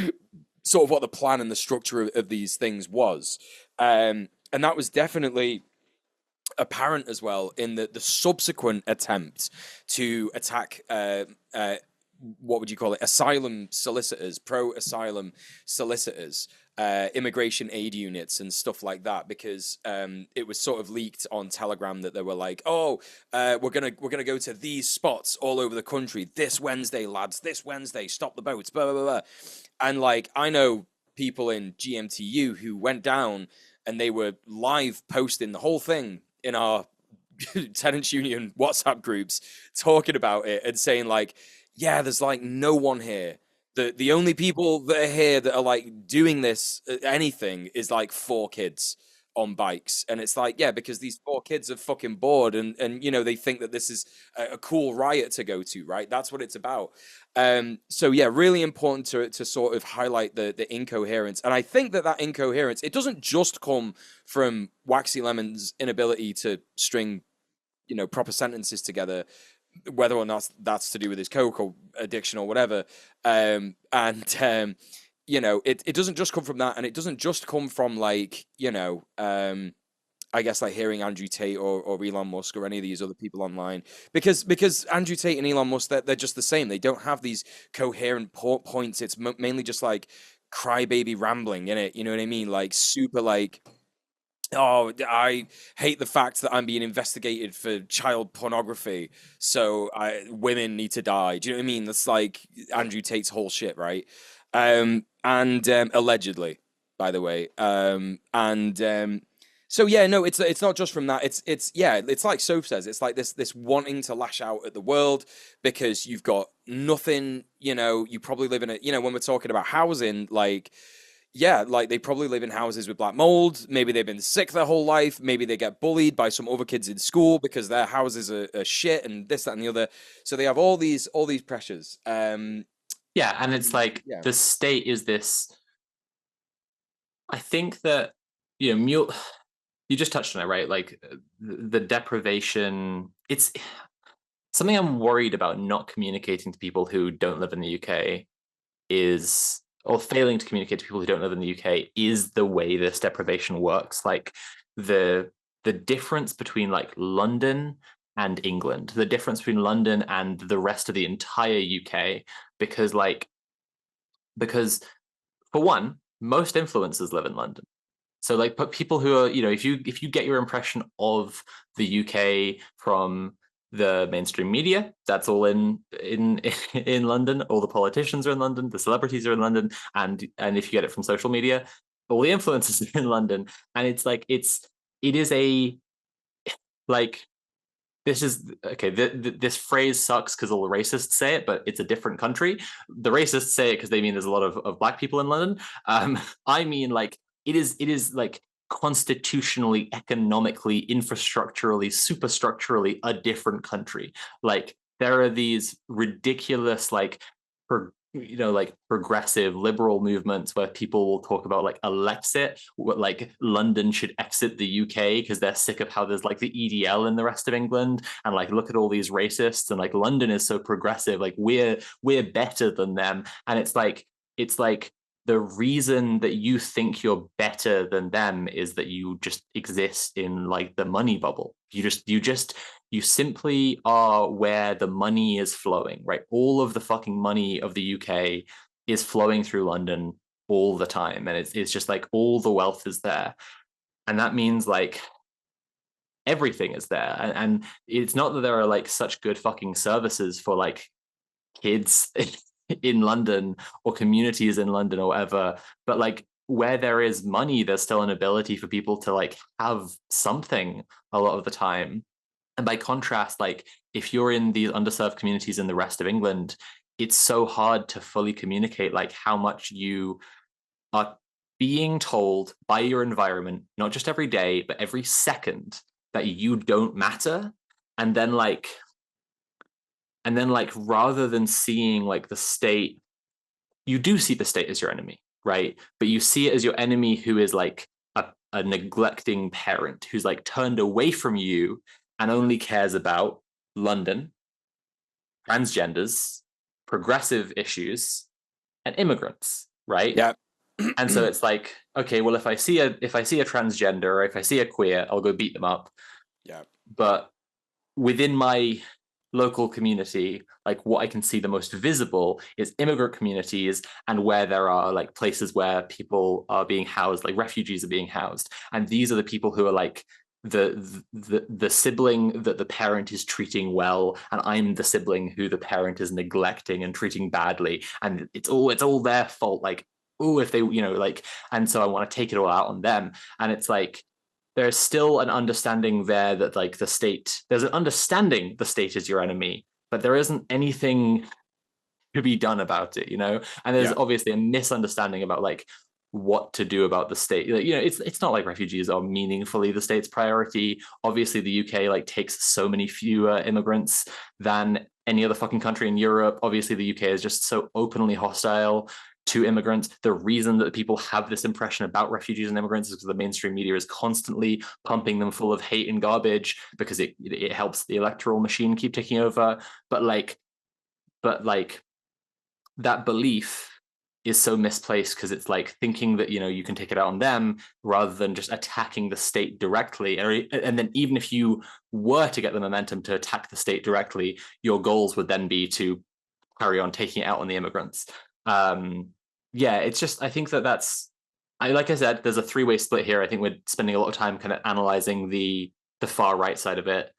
sort of what the plan and the structure of these things was. And that was definitely apparent as well in the subsequent attempt to attack what would you call it, asylum solicitors, pro-asylum solicitors, immigration aid units and stuff like that, because it was sort of leaked on Telegram that they were like, oh, we're gonna go to these spots all over the country this Wednesday, lads, this Wednesday, stop the boats, blah blah blah, blah. And like, I know people in GMTU who went down and they were live posting the whole thing in our tenants union WhatsApp groups, talking about it and saying like, yeah, there's like no one here. The only people that are here that are like doing this anything is like 4 kids on bikes. And it's like, yeah, because these 4 kids are fucking bored and you know, they think that this is a cool riot to go to, right? That's what it's about. So yeah, really important to sort of highlight the incoherence. And I think that incoherence, it doesn't just come from Waxy Lemon's inability to string, you know, proper sentences together, whether or not that's to do with his coke or addiction or whatever. You know, it doesn't just come from that, and it doesn't just come from like, you know, I guess like hearing Andrew Tate or Elon Musk or any of these other people online, because Andrew Tate and Elon Musk, they're just the same. They don't have these coherent points. It's mainly just like crybaby rambling in it. You know what I mean? Like super like, oh, I hate the fact that I'm being investigated for child pornography, so women need to die. Do you know what I mean? That's like Andrew Tate's whole shit, right? Allegedly, by the way. So yeah, no, it's not just from that. It's like Soph says, it's like this wanting to lash out at the world because you've got nothing. You know, you probably live in a, you know, when we're talking about housing, like, yeah, like they probably live in houses with black mold. Maybe they've been sick their whole life. Maybe they get bullied by some other kids in school because their houses are shit and this, that, and the other. So they have all these pressures. Yeah, and it's like the state is this. I think that, you know, you just touched on it, right? Like the deprivation. It's something I'm worried about not communicating to people who don't live in the UK is, or failing to communicate to people who don't live in the UK is the way this deprivation works. Like the difference between like London and England, the difference between London and the rest of the entire UK, because like because for one, most influencers live in London. So like, but people who are, if you get your impression of the UK from the mainstream media, that's all in in London. All the politicians are in London, the celebrities are in London, and if you get it from social media, all the influencers are in London. And it's like it is a like this is okay. This phrase sucks because all the racists say it, but it's a different country. The racists say it because they mean there's a lot of black people in London. I mean, like it is like constitutionally, economically, infrastructurally, superstructurally a different country. Like there are these ridiculous like like progressive liberal movements where people will talk about like Alexit, like London should exit the UK because they're sick of how there's like the EDL in the rest of England, and like look at all these racists, and like London is so progressive, like we're better than them. And it's like the reason that you think you're better than them is that you just exist in like the money bubble. You simply are where the money is flowing, right? All of the fucking money of the UK is flowing through London all the time. And it's just like all the wealth is there. And that means like everything is there. And it's not that there are like such good fucking services for like kids in London or communities in London or whatever, but like where there is money, there's still an ability for people to like have something a lot of the time. And by contrast, like if you're in these underserved communities in the rest of England, it's so hard to fully communicate like how much you are being told by your environment, not just every day, but every second, that you don't matter. And then like rather than seeing like the state, you do see the state as your enemy, right? But you see it as your enemy who is like a neglecting parent who's like turned away from you and only cares about London, transgenders, progressive issues, and immigrants, right? Yeah. And so it's like, okay, well, if I see a transgender or if I see a queer, I'll go beat them up. Yeah. But within my local community, like what I can see the most visible is immigrant communities, and where there are like places where people are being housed, like refugees are being housed. And these are the people who are like the sibling that the parent is treating well, and I'm the sibling who the parent is neglecting and treating badly, and it's all their fault. Like, oh, if they, like, and so I want to take it all out on them. And it's like there's still an understanding there that like there's an understanding the state is your enemy, but there isn't anything to be done about it, And there's obviously a misunderstanding about like what to do about the state. Like, it's not like refugees are meaningfully the state's priority. Obviously, the UK like takes so many fewer immigrants than any other fucking country in Europe. Obviously, the UK is just so openly hostile to immigrants. The reason that people have this impression about refugees and immigrants is because the mainstream media is constantly pumping them full of hate and garbage because it helps the electoral machine keep ticking over. But that belief is so misplaced because it's like thinking that you can take it out on them rather than just attacking the state directly. And then even if you were to get the momentum to attack the state directly, your goals would then be to carry on taking it out on the immigrants. It's just, I think like I said, there's a three-way split here. I think we're spending a lot of time kind of analyzing the far right side of it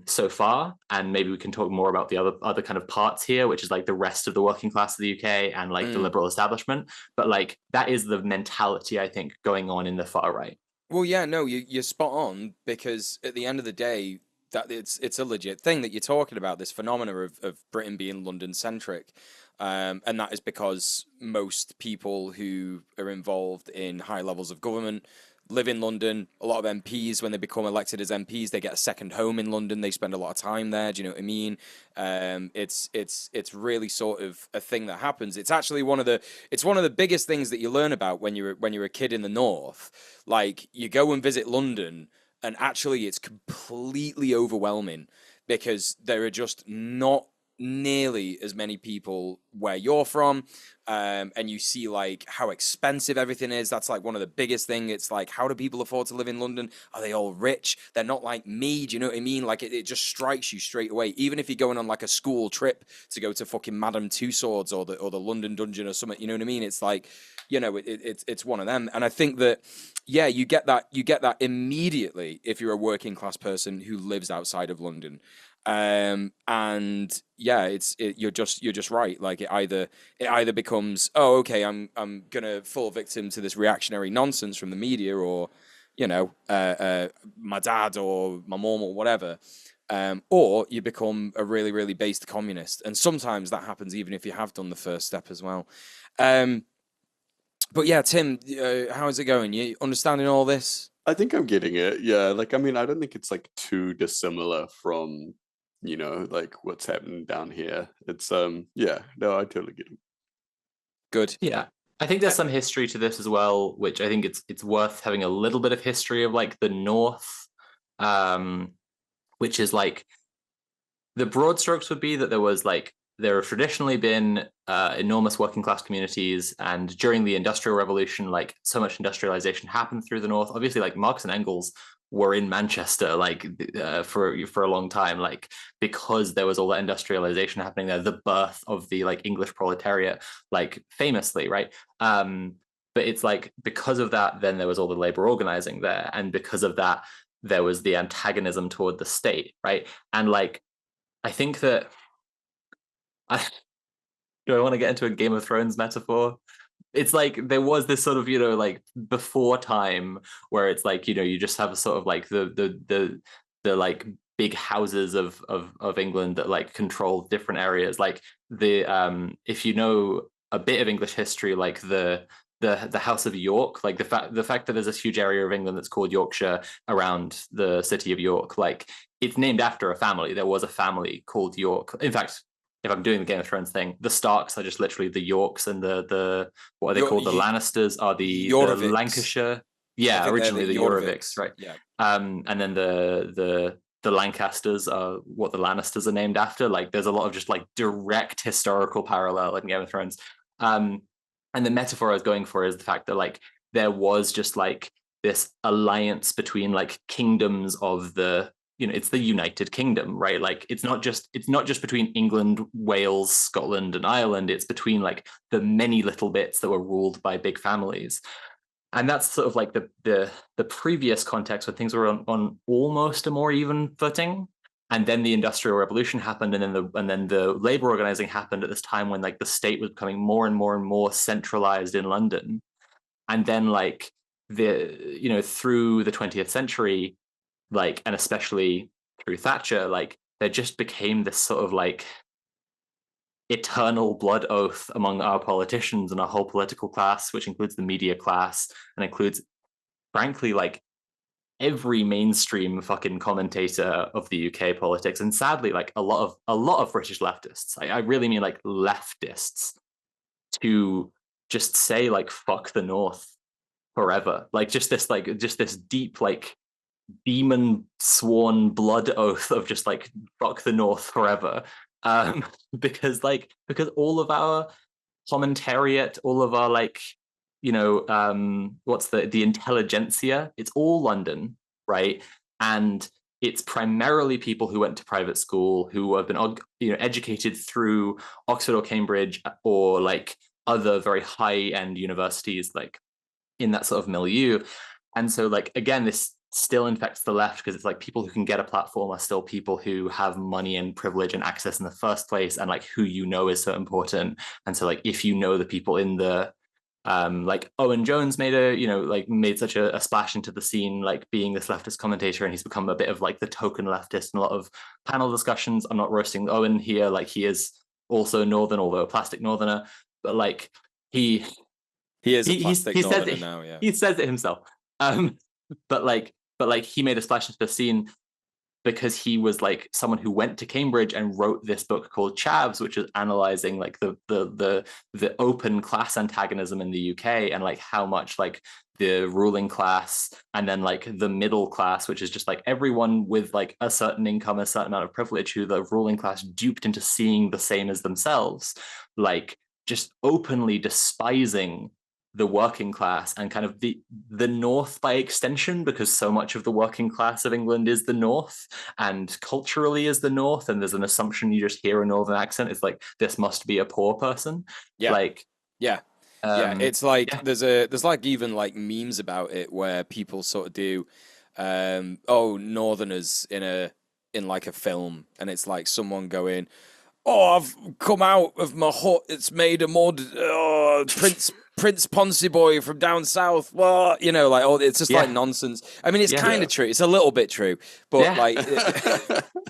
so far, and maybe we can talk more about the other kind of parts here, which is like the rest of the working class of the UK and like the liberal establishment. But like that is the mentality I think going on in the far right. Well, yeah, no, you're spot on, because at the end of the day, that it's a legit thing that you're talking about, this phenomena of Britain being London centric. And that is because most people who are involved in high levels of government live in London. A lot of MPs, when they become elected as MPs, they get a second home in London. They spend a lot of time there. Do you know what I mean? It's really sort of a thing that happens. It's actually one of the biggest things that you learn about when you're a kid in the north. Like, you go and visit London, and actually it's completely overwhelming because there are just not nearly as many people where you're from, and you see like how expensive everything is. That's like one of the biggest thing. It's like, how do people afford to live in London? Are they all rich? They're not like me. Do you know what I mean? Like it just strikes you straight away. Even if you're going on like a school trip to go to fucking Madame Tussauds or the London Dungeon or something, you know what I mean? It's like, you know, it's one of them. And I think that, yeah, you get that immediately if you're a working class person who lives outside of London. And yeah, you're just right. Like it either becomes, oh, okay, I'm gonna fall victim to this reactionary nonsense from the media, or, you know, my dad or my mom or whatever. Or you become a really, really based communist. And sometimes that happens even if you have done the first step as well. But yeah, Tim, how's it going? You understanding all this? I think I'm getting it. Yeah, like I mean, I don't think it's like too dissimilar from, you know, like what's happening down here. It's yeah, no, I totally get it. Good. Yeah. I think there's some history to this as well, which I think it's worth having a little bit of history of like the North, which is like the broad strokes would be that there have traditionally been enormous working class communities, and during the Industrial Revolution, like so much industrialization happened through the North. Obviously, like Marx and Engels were in Manchester for a long time, like because there was all that industrialization happening there, the birth of the like English proletariat, like famously, right? But it's like because of that, then there was all the labor organizing there, and because of that, there was the antagonism toward the state, right? And like I think that do I want to get into a Game of Thrones metaphor? It's like there was this sort of, you know, like before time where it's like, you know, you just have a sort of like the like big houses of England that like control different areas. Like the if you know a bit of English history, like the House of York, like the fact that there's this huge area of England that's called Yorkshire around the city of York, like it's named after a family. There was a family called York. In fact, if I'm doing the Game of Thrones thing, the Starks are just literally the Yorks, and the what are they called? The Lannisters are the Lancashire. Yeah, originally the Jorviks, right? Yeah. And then the Lancasters are what the Lannisters are named after. Like there's a lot of just like direct historical parallel in Game of Thrones. And the metaphor I was going for is the fact that like there was just like this alliance between like kingdoms of the, you know, it's the United Kingdom, right? Like it's not just between England, Wales, Scotland, and Ireland. It's between like the many little bits that were ruled by big families. And that's sort of like the previous context when things were on almost a more even footing. And then the Industrial Revolution happened, and then the labor organizing happened at this time when like the state was becoming more and more and more centralized in London. And then like you know, through the 20th century, like, and especially through Thatcher, like there just became this sort of like eternal blood oath among our politicians and our whole political class, which includes the media class and includes, frankly, like every mainstream fucking commentator of the UK politics, and sadly, like a lot of British leftists. I really mean like leftists, to just say like fuck the North forever, like just this deep like demon sworn blood oath of just like fuck the North forever. Because all of our commentariat, all of our like, you know, what's the intelligentsia, it's all London, right? And it's primarily people who went to private school, who have been, you know, educated through Oxford or Cambridge or like other very high-end universities, like in that sort of milieu. And so like again, this still infects the left because it's like people who can get a platform are still people who have money and privilege and access in the first place, and like who you know is so important. And so like if you know the people in the like Owen Jones made such a splash into the scene, like being this leftist commentator, and he's become a bit of like the token leftist in a lot of panel discussions. I'm not roasting Owen here, like he is also Northern, although a plastic Northerner, but like he is a plastic Northerner now, yeah. He says it himself. But like he made a splash into the scene because he was like someone who went to Cambridge and wrote this book called Chavs, which is analyzing like the open class antagonism in the UK, and like how much like the ruling class, and then like the middle class, which is just like everyone with like a certain income, a certain amount of privilege, who the ruling class duped into seeing the same as themselves, like just openly despising the working class and kind of the North by extension, because so much of the working class of England is the North and culturally is the North, and there's an assumption you just hear a Northern accent, it's like this must be a poor person. Yeah. Like Yeah. Yeah, it's like yeah. there's like even like memes about it where people sort of do Northerners in like a film, and it's like someone going, "Oh, I've come out of my hut. It's made of mud. Oh, Prince Poncy boy from down south." Well, you know, like, oh, it's just like nonsense. I mean, it's kind of true. It's a little bit true, but like,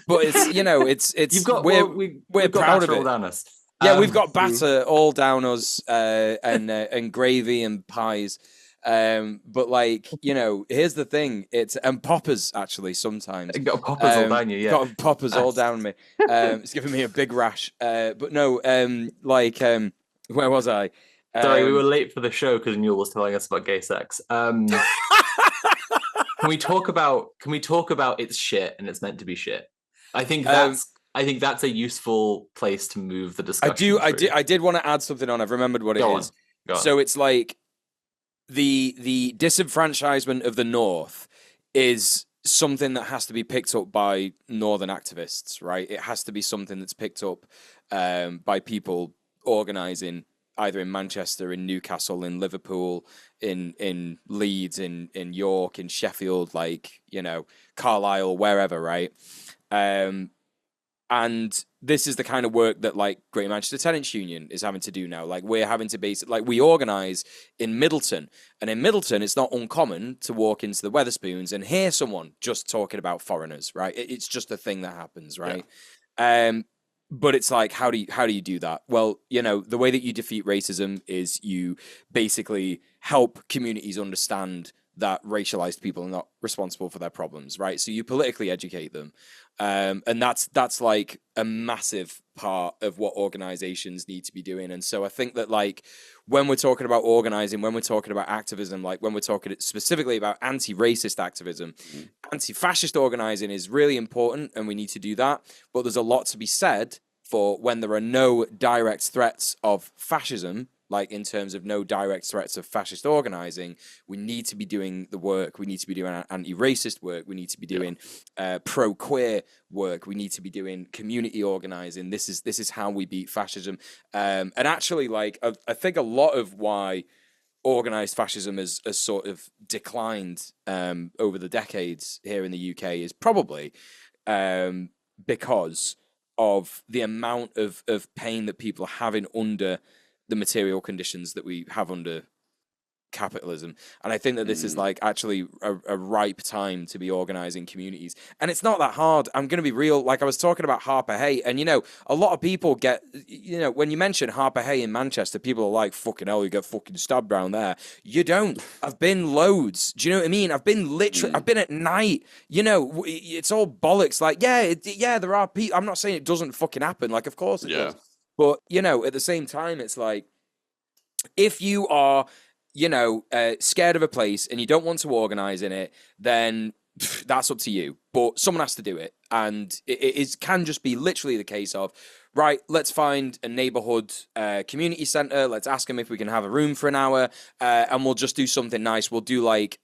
but it's, you know, it's You've got we're proud of it. Down us. Yeah, we've got batter all down us, and gravy and pies. But like, you know, here's the thing: and poppers actually sometimes. Got poppers all down you, yeah. Got poppers all down me. It's giving me a big rash. But no, where was I? Sorry, we were late for the show because Newell was telling us about gay sex. Can we talk about it's shit and it's meant to be shit? I think that's a useful place to move the discussion. I did want to add something on. I've remembered what it is. Go on. So it's like the disenfranchisement of the North is something that has to be picked up by Northern activists, right? It has to be something that's picked up by people organising either in Manchester, in Newcastle, in Liverpool, in Leeds, in York, in Sheffield, like, you know, Carlisle, wherever, right? And this is the kind of work that like Greater Manchester Tenants Union is having to do now. Like we're having to we organise in Middleton, and in Middleton it's not uncommon to walk into the Wetherspoons and hear someone just talking about foreigners, right? It's just a thing that happens, right? Yeah. But it's like, how do you do that? Well, you know, the way that you defeat racism is you basically help communities understand that racialized people are not responsible for their problems, right? So you politically educate them. And that's like a massive part of what organizations need to be doing. And so I think that like when we're talking about organizing, when we're talking about activism, like when we're talking specifically about anti-racist activism, anti-fascist organizing is really important, and we need to do that. But there's a lot to be said for when there are no direct threats of fascism, like in terms of no direct threats of fascist organizing. We need to be doing the work. We need to be doing anti-racist work. We need to be doing pro-queer work. We need to be doing community organizing. This is how we beat fascism. And actually, like I think a lot of why organized fascism has sort of declined over the decades here in the UK is probably because of the amount of pain that people are having under the material conditions that we have under capitalism. And I think that this is like actually a ripe time to be organizing communities. And it's not that hard. I'm going to be real. Like I was talking about Harper Hay, and you know, a lot of people get, you know, when you mention Harper Hay in Manchester, people are like, fucking hell, you get fucking stabbed around there. You don't. I've been loads. Do you know what I mean? I've been literally, I've been at night, you know, it's all bollocks. Like, yeah, there are people. I'm not saying it doesn't fucking happen. Like, of course it does. But, you know, at the same time, it's like, if you are, you know, scared of a place and you don't want to organize in it, then that's up to you. But someone has to do it. And it can just be literally the case of, right, let's find a neighborhood community center. Let's ask them if we can have a room for an hour, and we'll just do something nice. We'll do like,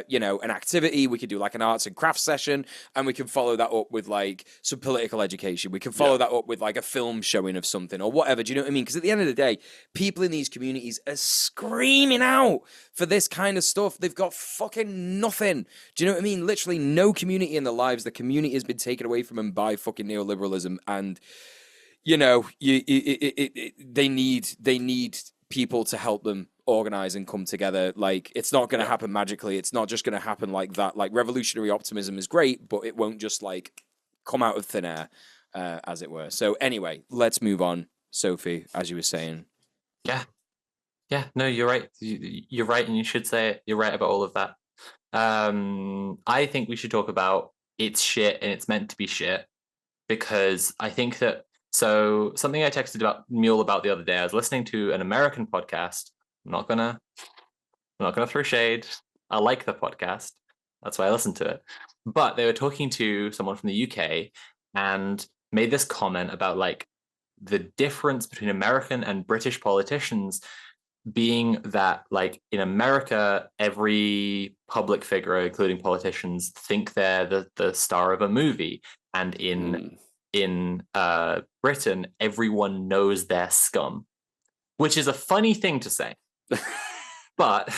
you know, an activity. We could do like an arts and crafts session, and we can follow that up with like some political education. We can follow that up with like a film showing of something or whatever. Do you know what I mean? Because at the end of the day, people in these communities are screaming out for this kind of stuff. They've got fucking nothing. Do you know what I mean? Literally no community in their lives. The community has been taken away from them by fucking neoliberalism, and you know, they need people to help them organize and come together. Like, it's not going to happen magically. It's not just going to happen like that. Like, revolutionary optimism is great, but it won't just like come out of thin air, as it were. So anyway, let's move on. Sophie, as you were saying. Yeah. No, you're right. You're right, and you should say it. You're right about all of that. I think we should talk about it's shit and it's meant to be shit, because I think that. So something I texted about Mule about the other day, I was listening to an American podcast. I'm not gonna I'm not going to throw shade. I like the podcast. That's why I listen to it. But they were talking to someone from the UK and made this comment about like the difference between American and British politicians being that like in America, every public figure, including politicians, think they're the star of a movie. And in Britain, everyone knows they're scum, which is a funny thing to say. But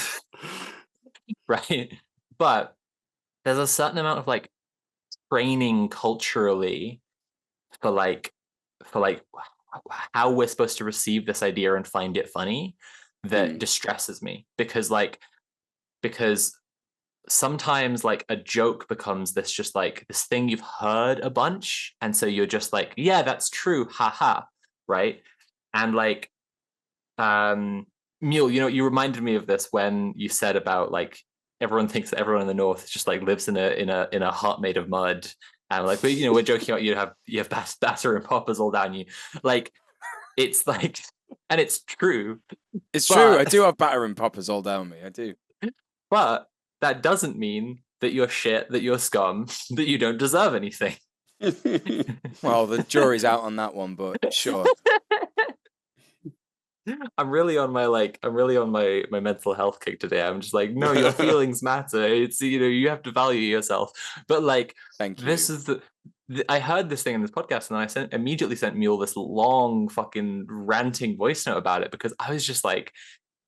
right. But there's a certain amount of like training culturally for like how we're supposed to receive this idea and find it funny that distresses me because sometimes like a joke becomes this just like this thing you've heard a bunch, and so you're just like, yeah, that's true, haha, right? And like Mule, you reminded me of this when you said about like everyone thinks that everyone in the north just like lives in a hut made of mud, and like we're joking about you have batter and poppers all down you, like it's like, and it's true. It's true. I do have batter and poppers all down me. I do. But that doesn't mean that you're shit, that you're scum, that you don't deserve anything. Well, the jury's out on that one, but sure. I'm really on my mental health kick today. I'm just like, no, your feelings matter. It's, you have to value yourself. But like, thank you. This is I heard this thing in this podcast, and I immediately sent Mule this long fucking ranting voice note about it, because I was just like,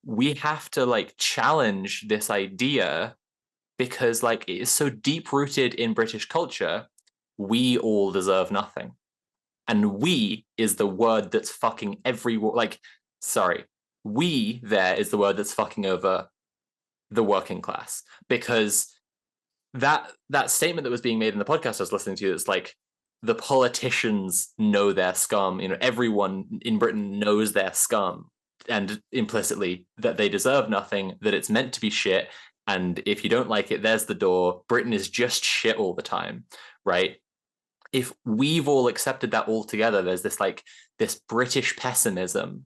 we have to like challenge this idea, because like it is so deep rooted in British culture. We all deserve nothing, and we is the word that's fucking we there is the word that's fucking over the working class, because that statement that was being made in the podcast I was listening to, it's like the politicians know they're scum. Everyone in Britain knows they're scum, and implicitly that they deserve nothing, that it's meant to be shit, and if you don't like it, there's the door. Britain is just shit all the time, right? If we've all accepted that all together, there's this British pessimism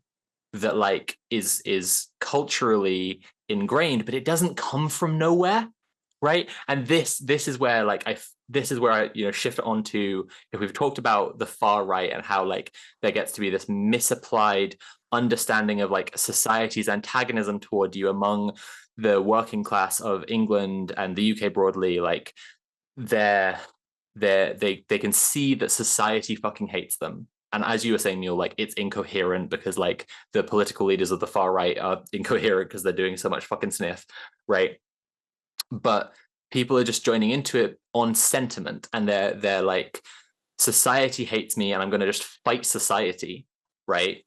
that like is culturally ingrained, but it doesn't come from nowhere, right? And this is where I shift onto, if we've talked about the far right and how like there gets to be this misapplied understanding of like society's antagonism toward you among the working class of England and the UK broadly, like they can see that society fucking hates them. And as you were saying, Neil, like it's incoherent because like the political leaders of the far right are incoherent because they're doing so much fucking sniff, right? But people are just joining into it on sentiment, and they're like, society hates me and I'm going to just fight society, right?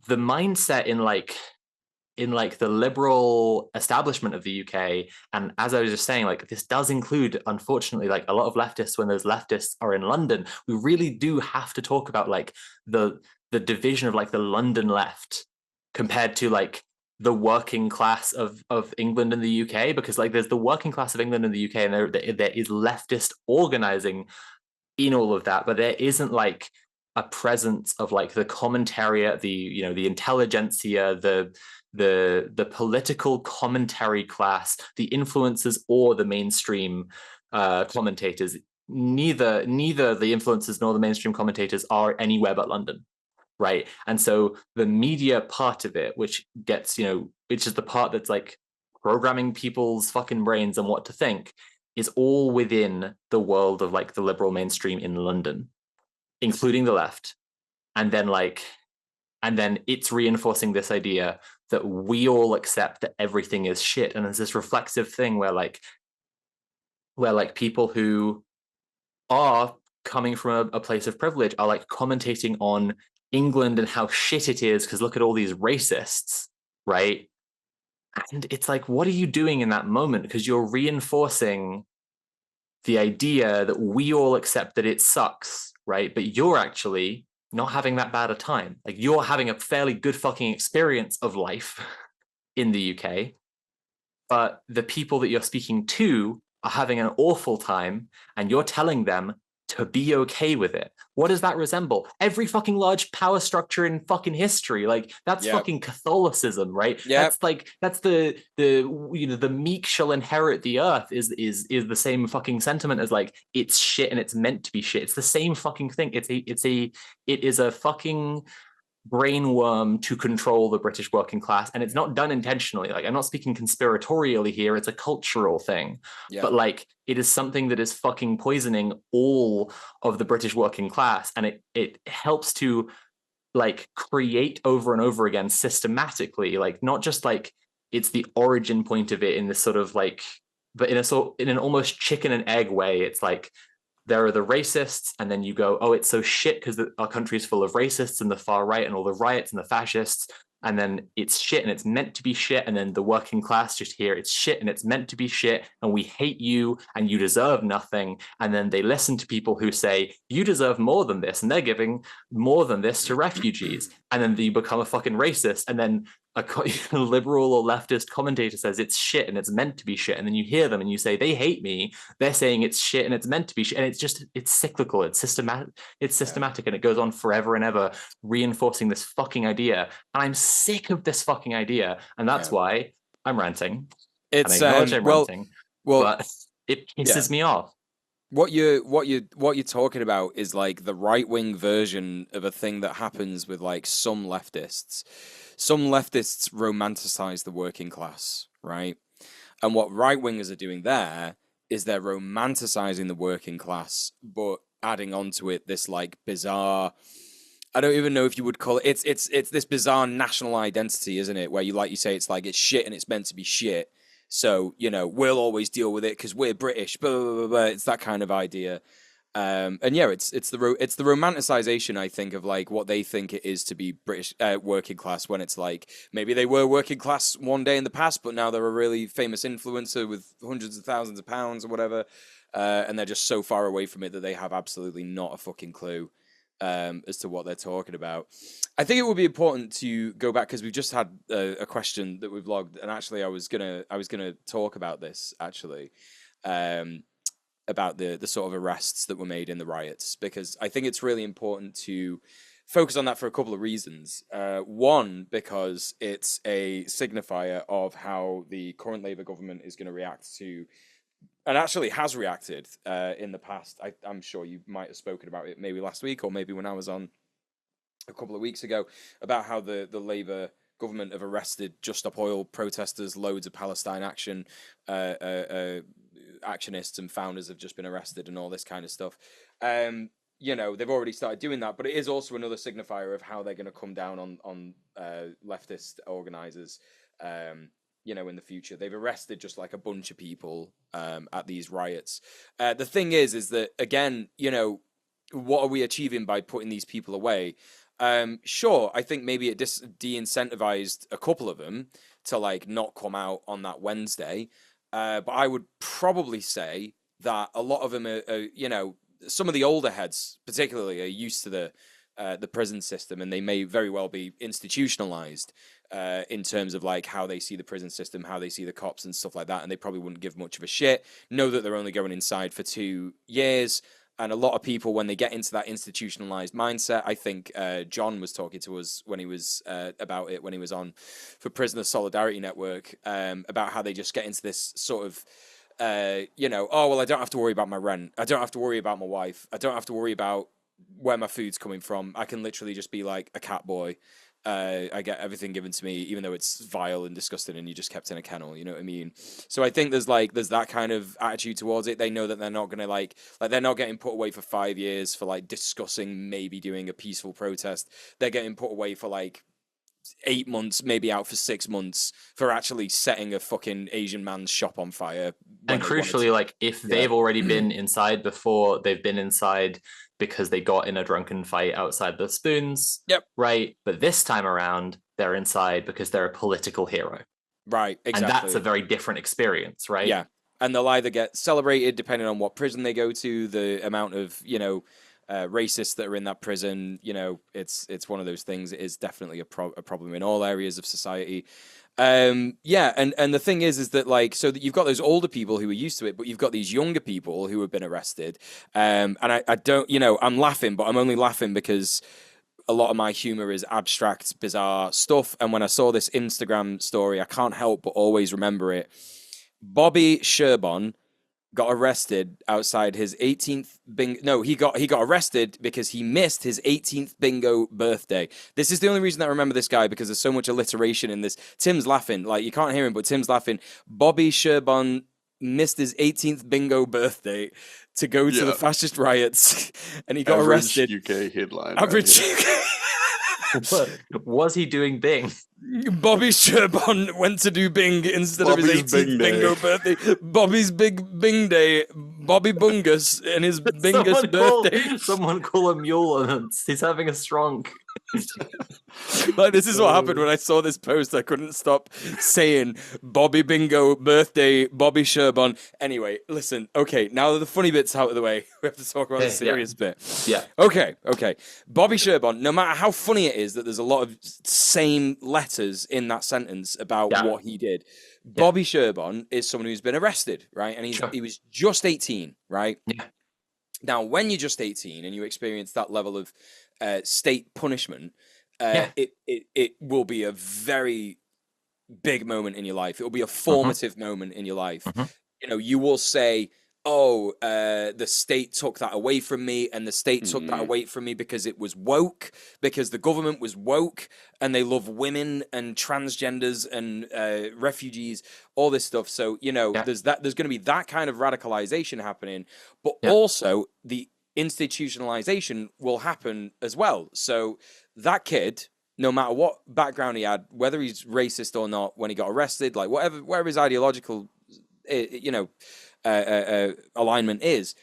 The mindset in the liberal establishment of the UK, and as I was just saying, like this does include, unfortunately, like a lot of leftists. When those leftists are in London, we really do have to talk about like the division of like the London left compared to like the working class of England and the UK, because like there's the working class of England and the UK, and there is leftist organizing in all of that, but there isn't like a presence of like the commentariat, the intelligentsia, the political commentary class, the influencers, or the mainstream commentators. Neither the influencers nor the mainstream commentators are anywhere but London, right? And so the media part of it, which gets, which is the part that's like programming people's fucking brains and what to think, is all within the world of like the liberal mainstream in London, including the left. And then it's reinforcing this idea that we all accept that everything is shit. And there's this reflexive thing where people who are coming from a place of privilege are like commentating on England and how shit it is because look at all these racists, right? And it's like, what are you doing in that moment? Because you're reinforcing the idea that we all accept that it sucks, right? But you're actually not having that bad a time. Like you're having a fairly good fucking experience of life in the UK, but the people that you're speaking to are having an awful time, and you're telling them to be okay with it. What does that resemble? Every fucking large power structure in fucking history. Like that's Yep. fucking Catholicism, right? Yep. That's the the meek shall inherit the earth is the same fucking sentiment as like it's shit and it's meant to be shit. It's the same fucking thing. It is a fucking brainworm to control the British working class, and it's not done intentionally. Like I'm not speaking conspiratorially here, it's a cultural thing. Yep. But like it is something that is fucking poisoning all of the British working class, and it helps to like create over and over again systematically, like not just like it's the origin point of it in this sort of like, but in an almost chicken and egg way. It's like there are the racists, and then you go, oh, it's so shit because our country is full of racists and the far right and all the riots and the fascists. And then it's shit and it's meant to be shit. And then the working class just hear it's shit and it's meant to be shit. And we hate you and you deserve nothing. And then they listen to people who say, you deserve more than this. And they're giving more than this to refugees. And then you become a fucking racist. And then a liberal or leftist commentator says it's shit and it's meant to be shit. And then you hear them and you say, they hate me. They're saying it's shit and it's meant to be shit. And it's cyclical. It's systematic and it goes on forever and ever, reinforcing this fucking idea. And I'm sick of this fucking idea. And that's why I'm ranting. It's, and I acknowledge I'm ranting, but it pisses me off. What you're talking about is like the right-wing version of a thing that happens with like some leftists. Some leftists romanticize the working class, right? And what right-wingers are doing there is they're romanticizing the working class, but adding onto it this like bizarre, I don't even know if you would call it, it's this bizarre national identity, isn't it? Where you, like you say, it's like it's shit and it's meant to be shit. So, you know, we'll always deal with it because we're British, blah, blah, blah, blah. It's that kind of idea. And yeah, it's the romanticization, I think, of like what they think it is to be British working class, when it's like maybe they were working class one day in the past, but now they're a really famous influencer with hundreds of thousands of pounds or whatever, and they're just so far away from it that they have absolutely not a fucking clue as to what they're talking about. I think it would be important to go back because we've just had a question that we've logged, and actually I was gonna talk about this actually. About the sort of arrests that were made in the riots, because I think it's really important to focus on that for a couple of reasons. One, because it's a signifier of how the current Labour government is going to react to, and actually has reacted in the past. I'm sure you might have spoken about it maybe last week or maybe when I was on a couple of weeks ago, about how the Labour government have arrested Just Stop Oil protesters, loads of Palestine Action actionists and founders have just been arrested and all this kind of stuff. You know, they've already started doing that, but it is also another signifier of how they're going to come down on leftist organizers, you know, in the future. They've arrested just like a bunch of people at these riots. The thing is that, again, you know, what are we achieving by putting these people away? Sure, I think maybe it de-incentivized a couple of them to like not come out on that Wednesday. But I would probably say that a lot of them are, you know, some of the older heads particularly are used to the prison system, and they may very well be institutionalized in terms of like how they see the prison system, how they see the cops and stuff like that, and they probably wouldn't give much of a shit, know that they're only going inside for 2 years. And a lot of people, when they get into that institutionalized mindset, I think John was talking to us when he was about it, when he was on for Prisoner Solidarity Network, about how they just get into this sort of, you know, oh, well, I don't have to worry about my rent. I don't have to worry about my wife. I don't have to worry about where my food's coming from. I can literally just be like a cat boy. I get everything given to me, even though it's vile and disgusting and you just kept in a kennel, you know what I mean? So I think there's that kind of attitude towards it. They know that they're not going to like they're not getting put away for 5 years for like discussing maybe doing a peaceful protest. They're getting put away for like 8 months, maybe out for 6 months for actually setting a fucking Asian man's shop on fire. And crucially, like if they've already been inside before, they've been inside because they got in a drunken fight outside the Spoons. Yep. Right. But this time around, they're inside because they're a political hero. Right. Exactly. And that's a very different experience, right? Yeah. And they'll either get celebrated depending on what prison they go to, the amount of, you know, racists that are in that prison. You know, it's one of those things. It is definitely a problem in all areas of society. Yeah, and the thing is that like, so that you've got those older people who are used to it, but you've got these younger people who have been arrested. And I don't, I'm laughing, but I'm only laughing because a lot of my humor is abstract, bizarre stuff. And when I saw this Instagram story, I can't help but always remember it. Bobby Sherbon got arrested outside his 18th bingo. No, he got arrested because he missed his 18th bingo birthday. This is the only reason I remember this guy, because there's so much alliteration in this. Tim's laughing, like you can't hear him, but Tim's laughing. Bobby Sherbon missed his 18th bingo birthday to go to the fascist riots, and he got arrested. UK headline. Average Right What was he doing Bing? Bobby Sherbon went to do Bing instead of his 18th bingo birthday. Bobby's big Bing day. Bobby Bungus and his Bingus birthday. Someone call a mule and he's having a strong. Like, this is what happened when I saw this post. I couldn't stop saying Bobby Bingo birthday, Bobby Sherbon. Anyway, listen. Okay, now that the funny bit's out of the way, we have to talk about the serious bit. Yeah. Okay. Bobby Sherbon, no matter how funny it is that there's a lot of same letters in that sentence about what he did, Bobby Sherbon is someone who's been arrested, right? And he was just 18, right? Yeah. Now, when you're just 18 and you experience that level of state punishment, it will be a very big moment in your life. It will be a formative moment in your life. You will say, oh, the state took that away from me, and the state took that away from me because it was woke, because the government was woke, and they love women and transgenders and refugees, all this stuff. So, there's going to be that kind of radicalization happening, but also the institutionalization will happen as well. So that kid, no matter what background he had, whether he's racist or not, when he got arrested, like whatever his ideological, alignment is,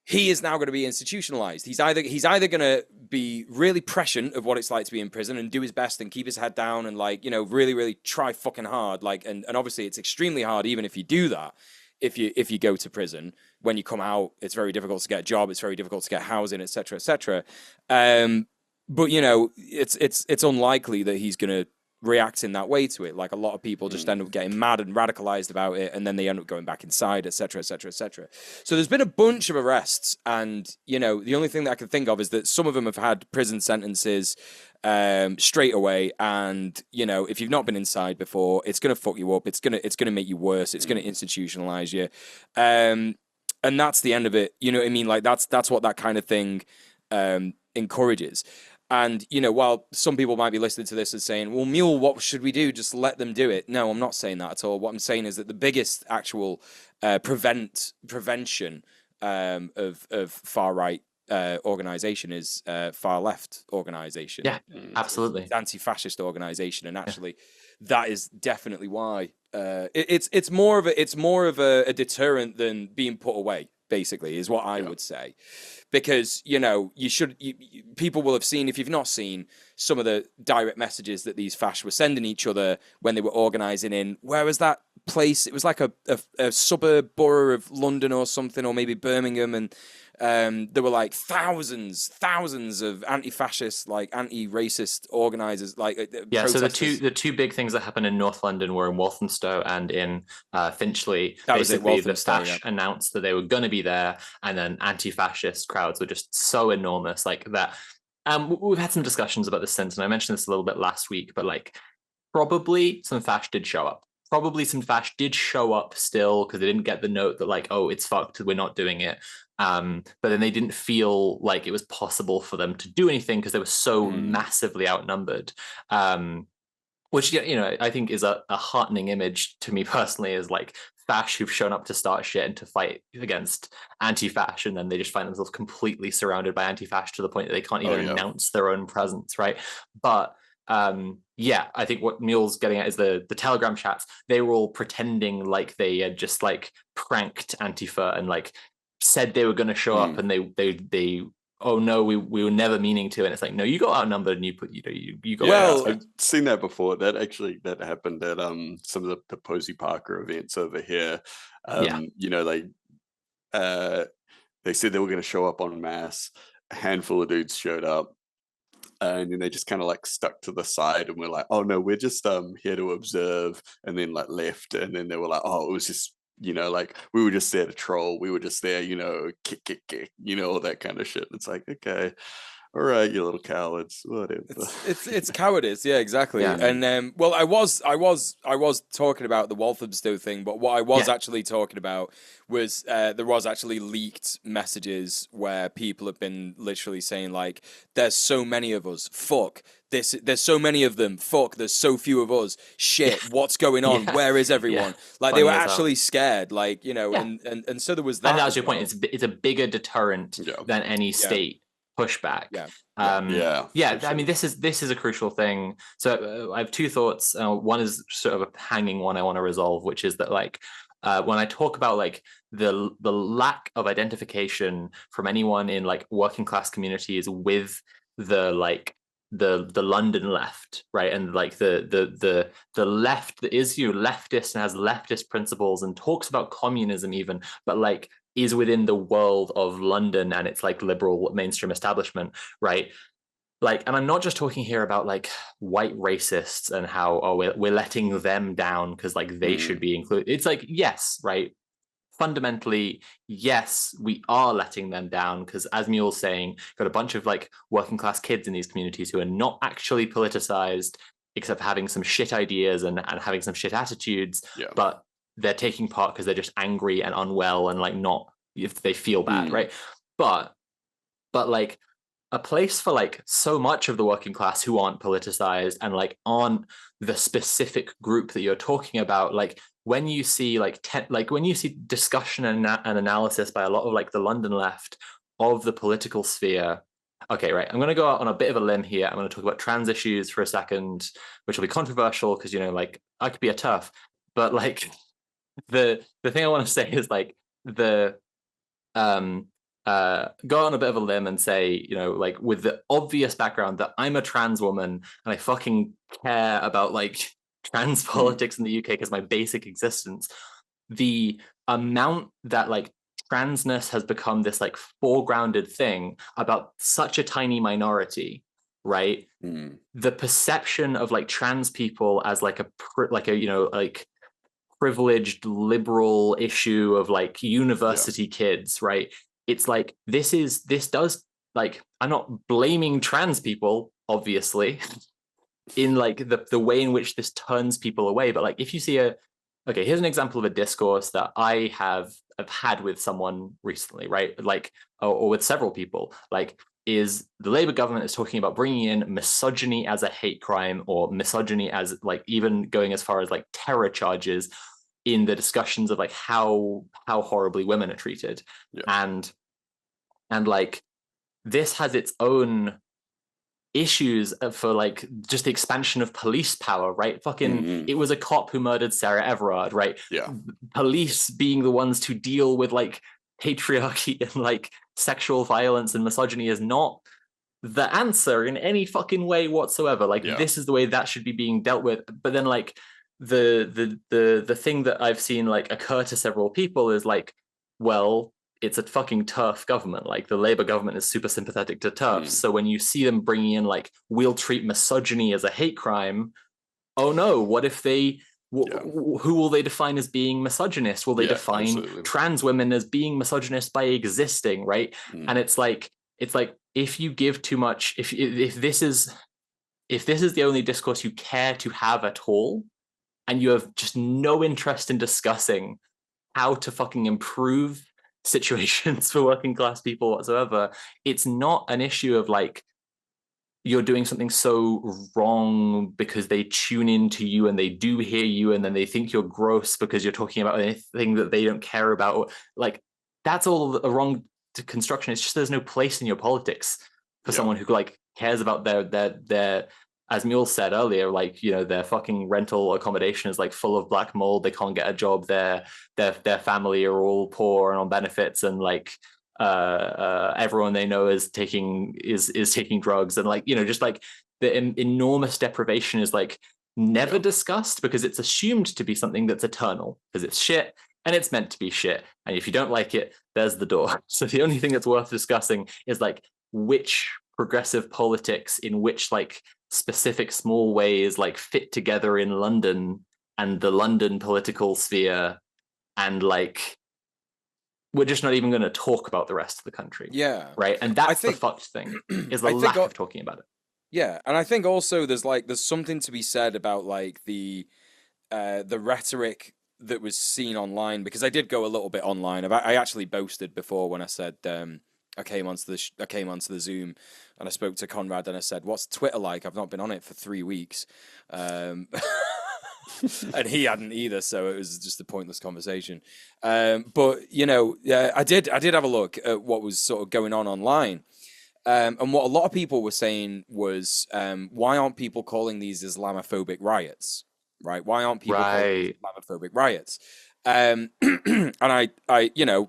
he is now going to be institutionalized. He's either going to be really prescient of what it's like to be in prison and do his best and keep his head down and really, really try fucking hard. And obviously it's extremely hard, even if you do that. If you go to prison, when you come out, it's very difficult to get a job. It's very difficult to get housing, etc., etc. But it's unlikely that he's going to react in that way to it. Like, a lot of people just end up getting mad and radicalized about it, and then they end up going back inside, etc., etc., etc. So there's been a bunch of arrests, and the only thing that I can think of is that some of them have had prison sentences straight away, and if you've not been inside before, it's gonna fuck you up. It's gonna make you worse. It's gonna institutionalize you, and that's the end of it. You know what I mean? Like, that's what that kind of thing encourages. And, while some people might be listening to this and saying, well, Mule, what should we do? Just let them do it. No, I'm not saying that at all. What I'm saying is that the biggest actual prevention of far-right organization is far-left organization. Yeah, absolutely. It's anti-fascist organization. And actually, that is definitely why. It's more of a deterrent than being put away, basically, is what I would say. Because, people will have seen, if you've not seen, some of the direct messages that these fascists were sending each other when they were organising in, where was that place? It was like a suburb borough of London or something, or maybe Birmingham, and there were like thousands of anti-fascist, like anti-racist organisers, like protesters. So the two big things that happened in North London were in Walthamstow and in Finchley. That basically, was it, the Fash announced that they were going to be there, and then anti-fascist crowds were just so enormous, like that. We've had some discussions about this since, and I mentioned this a little bit last week, but like, probably some Fash did show up. Probably some Fash did show up still, because they didn't get the note that, like, oh, it's fucked, we're not doing it. But then they didn't feel like it was possible for them to do anything because they were so massively outnumbered. Which, I think is a heartening image to me personally, is like Fash who've shown up to start shit and to fight against anti-Fash, and then they just find themselves completely surrounded by anti-Fash to the point that they can't even announce their own presence, right? But I think what Mule's getting at is the Telegram chats. They were all pretending like they had just like pranked Antifa and like said they were going to show up, and they oh no, we were never meaning to, and it's like, no, you got outnumbered and you got. Well, I've seen that before. That happened at some of the Posey Parker events over here. They said they were going to show up en masse. A handful of dudes showed up. and then they just kind of like stuck to the side, and we're like, oh no, we're just here to observe, and then like left, and then they were like, oh, it was just, like we were just there to troll, we were just there, kick, all that kind of shit. It's like, okay, all right, you little cowards, whatever. It's cowardice, yeah, exactly. Yeah. And well, I was talking about the Walthamstow thing, but what I was actually talking about was there was actually leaked messages where people have been literally saying like, "There's so many of us, fuck this. There's so many of them, fuck. There's so few of us. Shit, what's going on? Where is everyone?" Like Funny they were as hell. actually scared, like and so there was that. And that was your point. It's a bigger deterrent than any state pushback. I mean, this is a crucial thing. So I have two thoughts. One is sort of a hanging one I want to resolve, which is that like when I talk about like the lack of identification from anyone in like working class communities with the London left, right, and like the left that is leftist and has leftist principles and talks about communism even, but like is within the world of London and its like liberal mainstream establishment, right? Like, and I'm not just talking here about like white racists and how we're letting them down because like they should be included. It's like, yes, right. Fundamentally, yes, we are letting them down because, as Mule's saying, got a bunch of like working class kids in these communities who are not actually politicized, except for having some shit ideas and having some shit attitudes, but they're taking part because they're just angry and unwell and like not if they feel bad, right? But like a place for like so much of the working class who aren't politicized and like aren't the specific group that you're talking about, like when you see when you see discussion and analysis by a lot of like the London left of the political sphere. Okay, right. I'm going to go out on a bit of a limb here. I'm going to talk about trans issues for a second, which will be controversial because like I could be a TERF, but like the thing I want to say is like go on a bit of a limb and say, like with the obvious background that I'm a trans woman and I fucking care about like trans politics in the UK because my basic existence, the amount that like transness has become this like foregrounded thing about such a tiny minority, right? The perception of like trans people as like a privileged liberal issue of like university kids, right? It's like this does like, I'm not blaming trans people obviously in like the way in which this turns people away, but like if you see here's an example of a discourse that I have had with someone recently, right? Like or with several people, like is the Labour government is talking about bringing in misogyny as a hate crime, or misogyny as like even going as far as like terror charges in the discussions of like how horribly women are treated. And like this has its own issues for like just the expansion of police power, right? Fucking it was a cop who murdered Sarah Everard, right? Police being the ones to deal with like patriarchy and like sexual violence and misogyny is not the answer in any fucking way whatsoever. Like this is the way that should be being dealt with. But then like the thing that I've seen like occur to several people is like, well, it's a fucking TERF government. Like the Labour government is super sympathetic to TERFs. So when you see them bringing in like, we'll treat misogyny as a hate crime, oh no, what if they who will they define as being misogynist? Will they define trans women as being misogynist by existing, right? And it's like if you give too much, if this is the only discourse you care to have at all, and you have just no interest in discussing how to fucking improve situations for working class people whatsoever, it's not an issue of like you're doing something so wrong because they tune into you and they do hear you and then they think you're gross because you're talking about anything that they don't care about. Like that's all a wrong construction. It's just there's no place in your politics for someone who like cares about their as Mule said earlier, like, their fucking rental accommodation is like full of black mold. They can't get a job. Their family are all poor and on benefits, and like everyone they know is taking drugs, and like just like the enormous deprivation is like never discussed because it's assumed to be something that's eternal because it's shit and it's meant to be shit. And if you don't like it, there's the door. So the only thing that's worth discussing is like which progressive politics in which like specific small ways like fit together in London and the London political sphere, and like we're just not even going to talk about the rest of the country. Yeah. Right. And that's think, the fucked thing, is the I think lack of talking about it. Yeah. And I think also there's something to be said about like the rhetoric that was seen online, because I did go a little bit online. I actually boasted before when I said I came onto the Zoom and I spoke to Conrad and I said, "What's Twitter like? I've not been on it for 3 weeks," and he hadn't either, so it was just a pointless conversation. But you know, I did have a look at what was sort of going on online. And what a lot of people were saying was, why aren't people calling these Islamophobic riots? Right? Why aren't people calling these Islamophobic riots? And I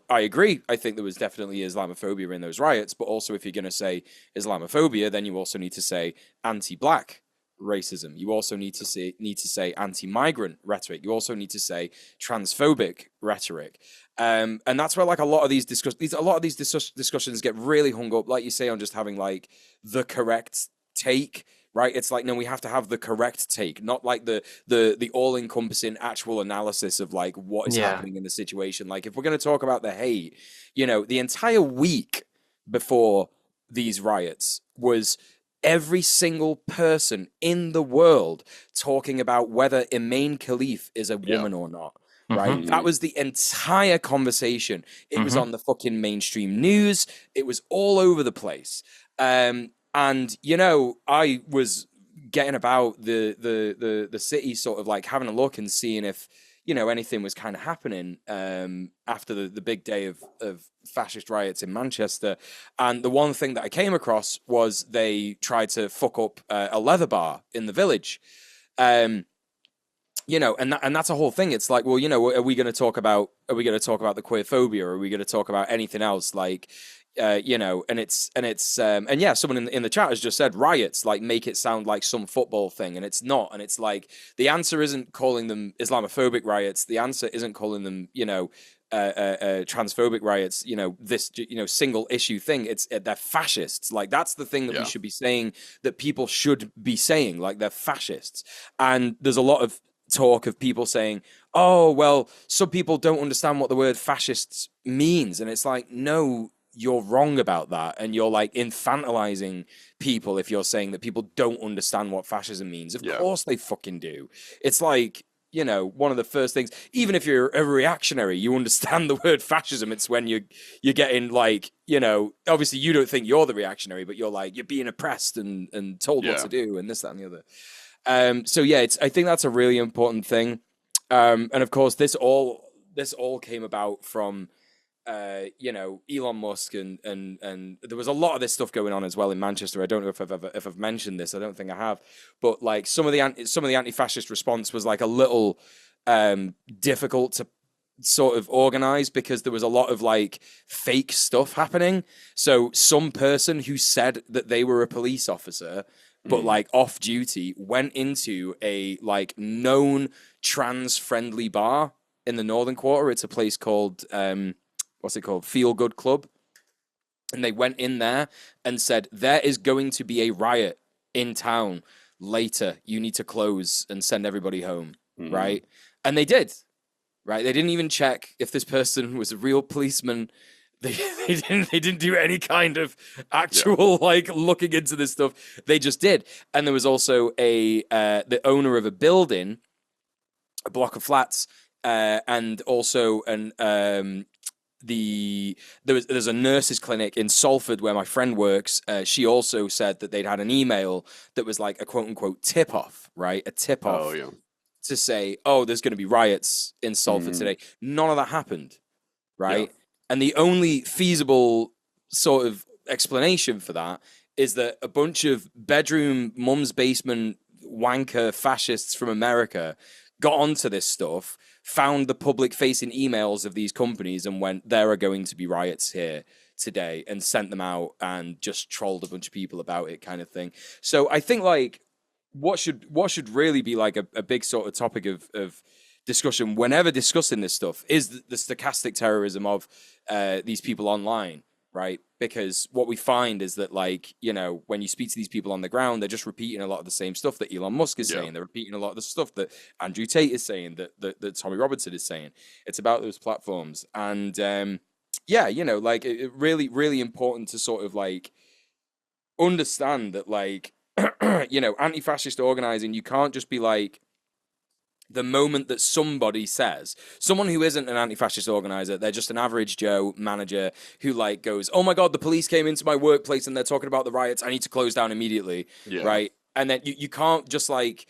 agree. I think there was definitely Islamophobia in those riots, but also if you're going to say Islamophobia, then you also need to say anti-black racism. You also need to say anti-migrant rhetoric. You also need to say transphobic rhetoric. And that's where like a lot of these discussions get really hung up, like you say, on just having like the correct take. Right, it's like, no, we have to have the correct take, not like the all-encompassing actual analysis of like what is happening in the situation. Like, if we're going to talk about the hate, you know, the entire week before these riots was every single person in the world talking about whether Imain Khalif is a woman or not. Right, that was the entire conversation. It was on the fucking mainstream news. It was all over the place. And you know, I was getting about the city, sort of like having a look and seeing if, you know, anything was kind of happening after the big day of fascist riots in Manchester. And the one thing that I came across was they tried to fuck up a leather bar in the village. You know, and that's a whole thing. It's like, well, you know, are we going to talk about the queer phobia, or are we going to talk about anything else? Like, you know, and yeah, someone in the chat has just said riots, like, make it sound like some football thing, and it's not. And it's like, the answer isn't calling them Islamophobic riots. The answer isn't calling them, you know, transphobic riots, you know, this, you know, single issue thing. It's they're fascists. Like, that's the thing that we should be saying, that people should be saying, like, they're fascists. And there's a lot of talk of people saying, oh, well, some people don't understand what the word fascists means. And it's like, no, you're wrong about that, and you're like infantilizing people if you're saying that people don't understand what fascism means. Of course they fucking do. It's like, you know, one of the first things, even if you're a reactionary, you understand the word fascism. It's when you're getting like, you know, obviously you don't think you're the reactionary, but you're like, you're being oppressed and told what to do and this, that, and the other. So yeah, I think that's a really important thing. And of course, this all came about from you know, Elon Musk and there was a lot of this stuff going on as well in Manchester. I don't know if I've mentioned this. I don't think I have. But like some of the anti-fascist response was like a little difficult to sort of organize, because there was a lot of like fake stuff happening. So some person who said that they were a police officer but like off duty went into a like known trans friendly bar in the Northern Quarter. It's a place called what's it called? Feel Good Club. And they went in there and said, there is going to be a riot in town later. You need to close and send everybody home. Right. And they did. Right. They didn't even check if this person was a real policeman. They didn't do any kind of actual like looking into this stuff. They just did. And there was also the owner of a building, a block of flats, and also there's a nurse's clinic in Salford where my friend works. She also said that they'd had an email that was like a quote unquote tip off, right? A tip off to say, oh, there's going to be riots in Salford today. None of that happened, right? And the only feasible sort of explanation for that is that a bunch of bedroom, mum's basement, wanker fascists from America got onto this stuff, found the public-facing emails of these companies and went, there are going to be riots here today, and sent them out and just trolled a bunch of people about it, kind of thing. So I think like what should really be like a big sort of topic of discussion whenever discussing this stuff is the stochastic terrorism of these people online, right? Because what we find is that, like, you know, when you speak to these people on the ground, they're just repeating a lot of the same stuff that Elon Musk is saying. They're repeating a lot of the stuff that Andrew Tate is saying, that Tommy Robertson is saying. It's about those platforms. And yeah, you know, like, it really, really important to sort of like understand that, like, you know, anti-fascist organizing, you can't just be like, the moment that somebody says, someone who isn't an anti-fascist organizer, they're just an average Joe manager who like goes, oh my God, the police came into my workplace and they're talking about the riots, I need to close down immediately, right? And then you can't just like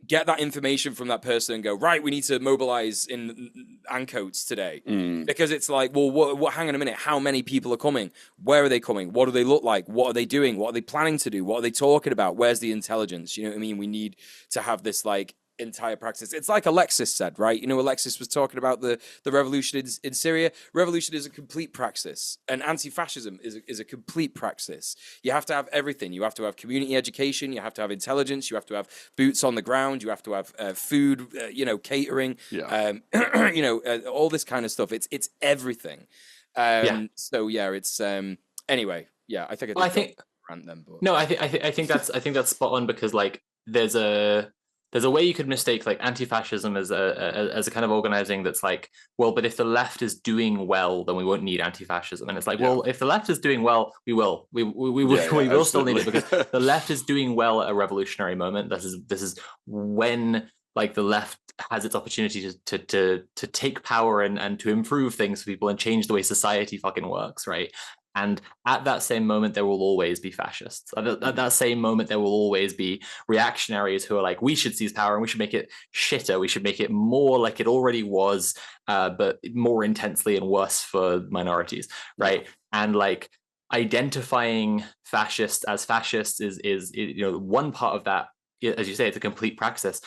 get that information from that person and go, right, we need to mobilize in Ancoats today. Because it's like, well, what, hang on a minute, how many people are coming? Where are they coming? What do they look like? What are they doing? What are they planning to do? What are they talking about? Where's the intelligence? You know what I mean? We need to have this like entire practice. It's like Alexis said, right? You know, Alexis was talking about the revolution in Syria. Revolution is a complete praxis, and anti-fascism is a complete praxis. You have to have everything. You have to have community education. You have to have intelligence. You have to have boots on the ground. You have to have food, you know, catering, you know, all this kind of stuff. It's everything. So yeah, it's anyway. Yeah, I think I think rant them, but no, I think that's spot on, because like there's a way you could mistake like anti-fascism as a kind of organizing that's like, well, but if the left is doing well, then we won't need anti-fascism. And it's like, well, if the left is doing well, we will still need it, because the left is doing well at a revolutionary moment. This is when like the left has its opportunity to take power and to improve things for people and change the way society fucking works, right? And at that same moment, there will always be fascists. At that same moment, there will always be reactionaries who are like, we should seize power and we should make it shitter. We should make it more like it already was, but more intensely and worse for minorities, right? And like identifying fascists as fascists is you know, one part of that, as you say, it's a complete praxis.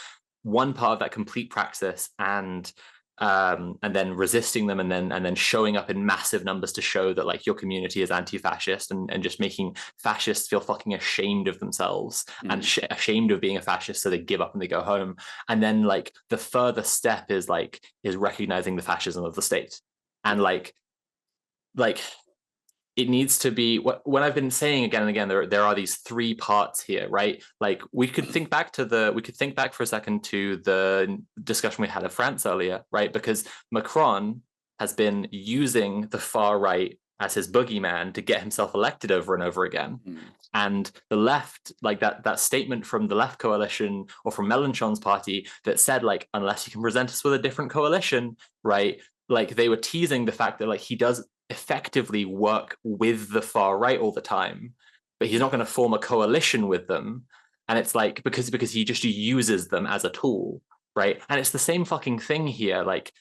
One part of that complete praxis, and then resisting them, and then showing up in massive numbers to show that like your community is anti-fascist, and just making fascists feel fucking ashamed of themselves and ashamed of being a fascist, so they give up and they go home. And then like the further step is recognizing the fascism of the state, and like it needs to be what I've been saying again and again. There are these three parts here, right? Like we could think back for a second to the discussion we had of France earlier, right? Because Macron has been using the far right as his boogeyman to get himself elected over and over again. And the left, like that statement from the left coalition or from Mélenchon's party that said like, unless you can present us with a different coalition, right? Like they were teasing the fact that like he does effectively work with the far right all the time, but he's not going to form a coalition with them. And it's like, because he just uses them as a tool, right? And it's the same fucking thing here. Like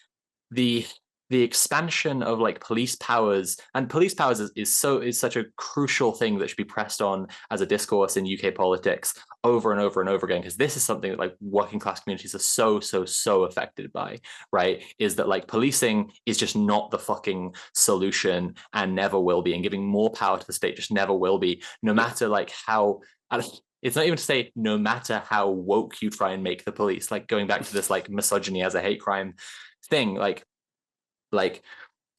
the expansion of like police powers, and police powers is such a crucial thing that should be pressed on as a discourse in UK politics over and over and over again, because this is something that like working class communities are so affected by, right? Is that like policing is just not the fucking solution and never will be, and giving more power to the state just never will be, no matter like how, it's not even to say no matter how woke you try and make the police, like going back to this like misogyny as a hate crime thing, like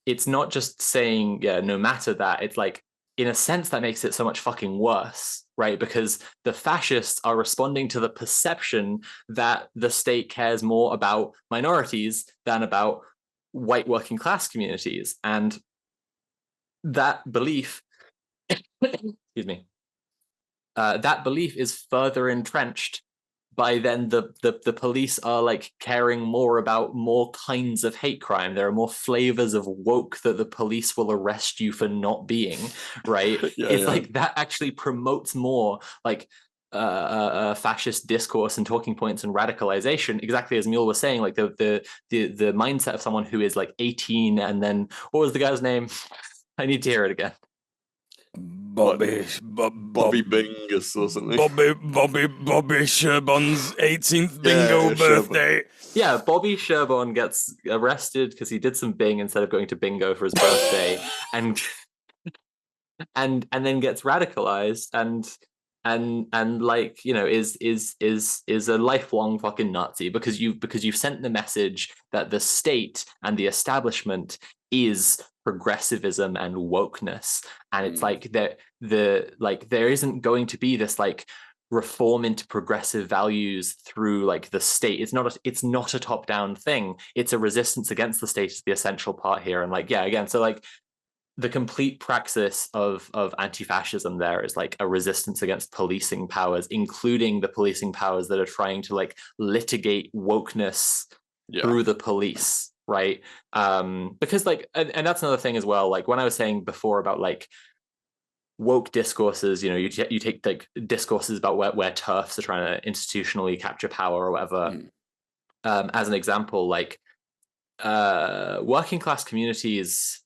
it's not just saying, yeah, no matter that, it's like, in a sense, that makes it so much fucking worse, right? Because the fascists are responding to the perception that the state cares more about minorities than about white working class communities. And that belief, excuse me, that belief is further entrenched by then the police are like caring more about more kinds of hate crime. There are more flavors of woke that the police will arrest you for not being, right? Like that actually promotes more like fascist discourse and talking points and radicalization, exactly as Mule was saying, like the mindset of someone who is like 18 and then, what was the guy's name? I need to hear it again. Bobby Bingus or something. Bobby Sherborne's 18th bingo birthday. Yeah, Bobby Sherborne gets arrested because he did some bing instead of going to bingo for his birthday, and then gets radicalized and like, you know, is a lifelong fucking Nazi because you've sent the message that the state and the establishment is progressivism and wokeness, and it's like that there isn't going to be this like reform into progressive values through like the state. It's not a top-down thing. It's a resistance against the state is the essential part here. And like, yeah, again, so like the complete praxis of anti-fascism there is like a resistance against policing powers, including the policing powers that are trying to like litigate wokeness through the police, right? Because like, and that's another thing as well. Like when I was saying before about like woke discourses, you take like discourses about where TERFs are trying to institutionally capture power or whatever. As an example, like working class communities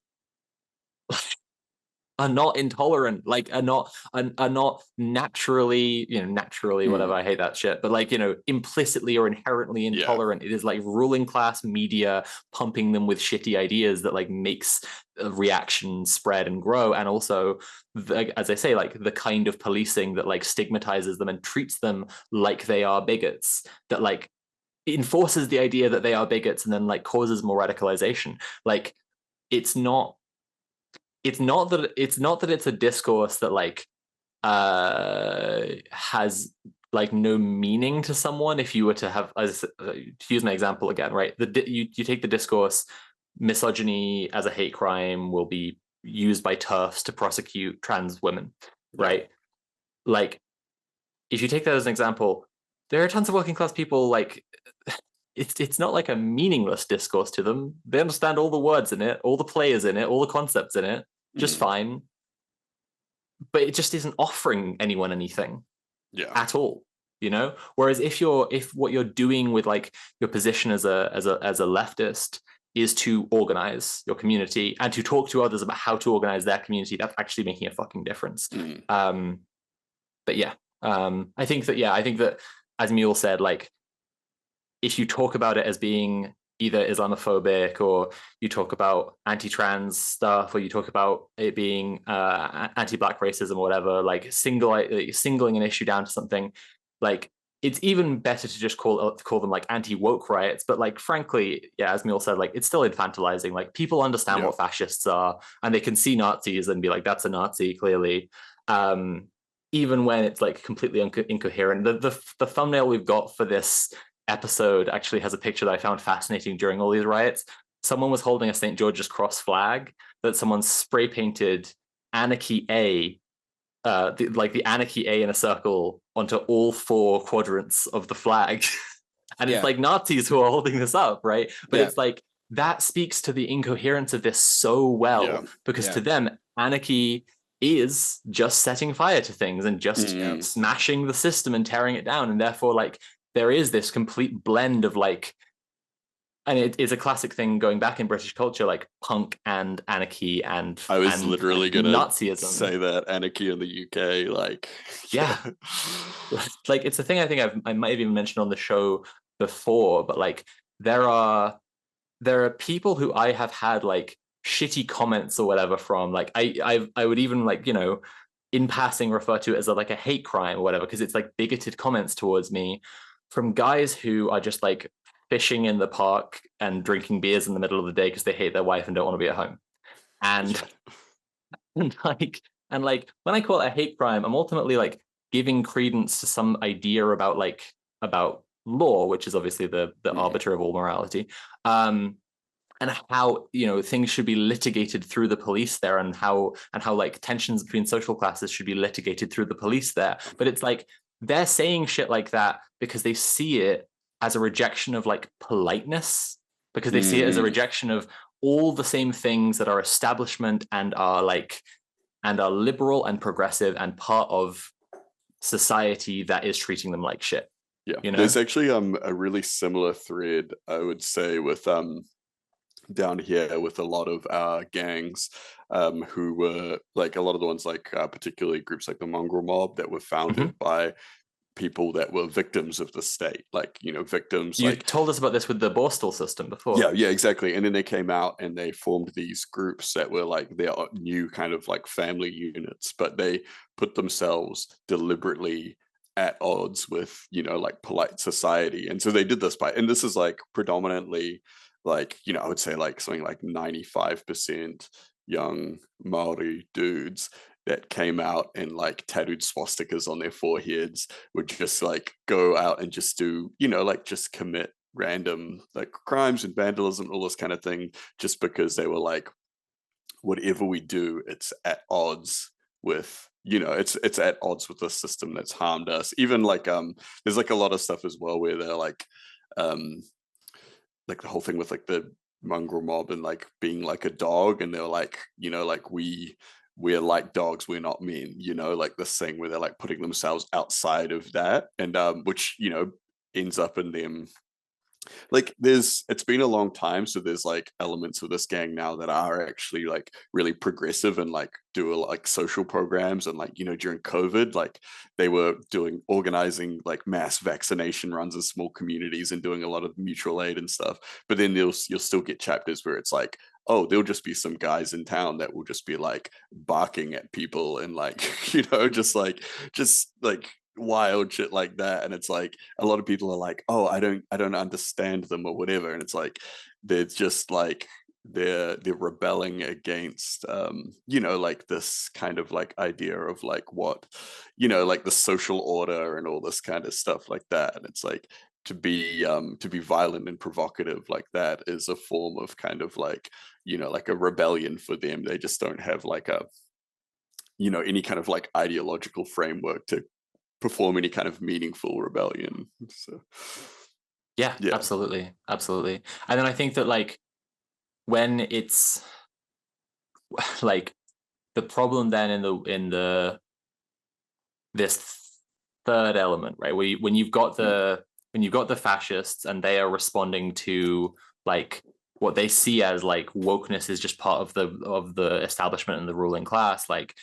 are not intolerant, like are not naturally, whatever, I hate that shit, but like, implicitly or inherently intolerant. It is like ruling class media pumping them with shitty ideas that like makes a reaction spread and grow. And also, as I say, like the kind of policing that like stigmatizes them and treats them like they are bigots, that like enforces the idea that they are bigots and then like causes more radicalization. Like it's not that it's a discourse that like has like no meaning to someone. If you were to have, to use my example again, right? You take the discourse, misogyny as a hate crime will be used by TERFs to prosecute trans women, right? Like, if you take that as an example, there are tons of working class people like it's not like a meaningless discourse to them. They understand all the words in it, all the players in it, all the concepts in it, just fine. But it just isn't offering anyone anything at all, Whereas if what you're doing with like your position as a leftist is to organize your community and to talk to others about how to organize their community, that's actually making a fucking difference. But yeah, I think that as Mule said, like if you talk about it as being either Islamophobic or you talk about anti-trans stuff or you talk about it being anti-black racism or whatever, like singling an issue down to something, like it's even better to just call them like anti-woke riots. But like frankly, yeah, as Mule said, like it's still infantilizing. Like people understand what fascists are and they can see Nazis and be like, that's a Nazi clearly. Even when it's like completely incoherent. The thumbnail we've got for this episode actually has a picture that I found fascinating during all these riots. Someone was holding a St. George's Cross flag that someone spray painted Anarchy A, the Anarchy A in a circle onto all four quadrants of the flag. And it's like Nazis who are holding this up, right? But it's like that speaks to the incoherence of this so well, because to them, anarchy is just setting fire to things and just smashing the system and tearing it down. And therefore, like, there is this complete blend of like, and it is a classic thing going back in British culture, like punk and anarchy and I was literally gonna Nazism. say that anarchy in the UK, like like it's a thing I think I might have even mentioned on the show before, but like there are people who I have had like shitty comments or whatever from, like I would even like, in passing refer to it as like a hate crime or whatever, because it's like bigoted comments towards me from guys who are just like fishing in the park and drinking beers in the middle of the day because they hate their wife and don't want to be at home. And like when I call it a hate crime, I'm ultimately like giving credence to some idea about law, which is obviously the arbiter of all morality, and how things should be litigated through the police there, and how like tensions between social classes should be litigated through the police there. But it's like they're saying shit like that because they see it as a rejection of like politeness, because they see it as a rejection of all the same things that are establishment and are liberal and progressive and part of society that is treating them like shit. There's actually a really similar thread, I would say, with down here with a lot of gangs who were like a lot of the ones like particularly groups like the Mongrel Mob that were founded by people that were victims of the state, like victims. You like, told us about this with the Borstal system before. Yeah, exactly. And then they came out and they formed these groups that were like their new kind of like family units, but they put themselves deliberately at odds with like polite society. And so they did this and this is like predominantly like, you know, I would say like something like 95% young Maori dudes that came out and like tattooed swastikas on their foreheads would just like go out and just do, you know, like just commit random like crimes and vandalism, all this kind of thing, just because they were like, whatever we do, it's at odds with, you know, it's at odds with the system that's harmed us. Even like there's like a lot of stuff as well where they're um like the whole thing with like the mongrel mob and like being like a dog, and they're like, you know, like we're like dogs, we're not men, you know, like this thing where they're like putting themselves outside of that, and which, you know, ends up in them like it's been a long time, so there's like elements of this gang now that are actually like really progressive and like do like social programs, and like, you know, during COVID, like they were doing organizing like mass vaccination runs in small communities and doing a lot of mutual aid and stuff. But then you'll still get chapters where it's like, oh, there'll just be some guys in town that will just be like barking at people and like you know, just like wild shit like that. And it's like a lot of people are like, oh, I don't understand them or whatever, and it's like they're just like they're rebelling against you know, like this kind of like idea of like what, you know, like the social order and all this kind of stuff like that. And it's like to be violent and provocative like that is a form of kind of like, you know, like a rebellion for them. They just don't have like a, you know, any kind of like ideological framework to perform any kind of meaningful rebellion. So Yeah, yeah. absolutely, absolutely. And then I think that like when it's like the problem then in the this third element, right? When you've got the fascists and they are responding to like what they see as like wokeness is just part of the establishment and the ruling class, like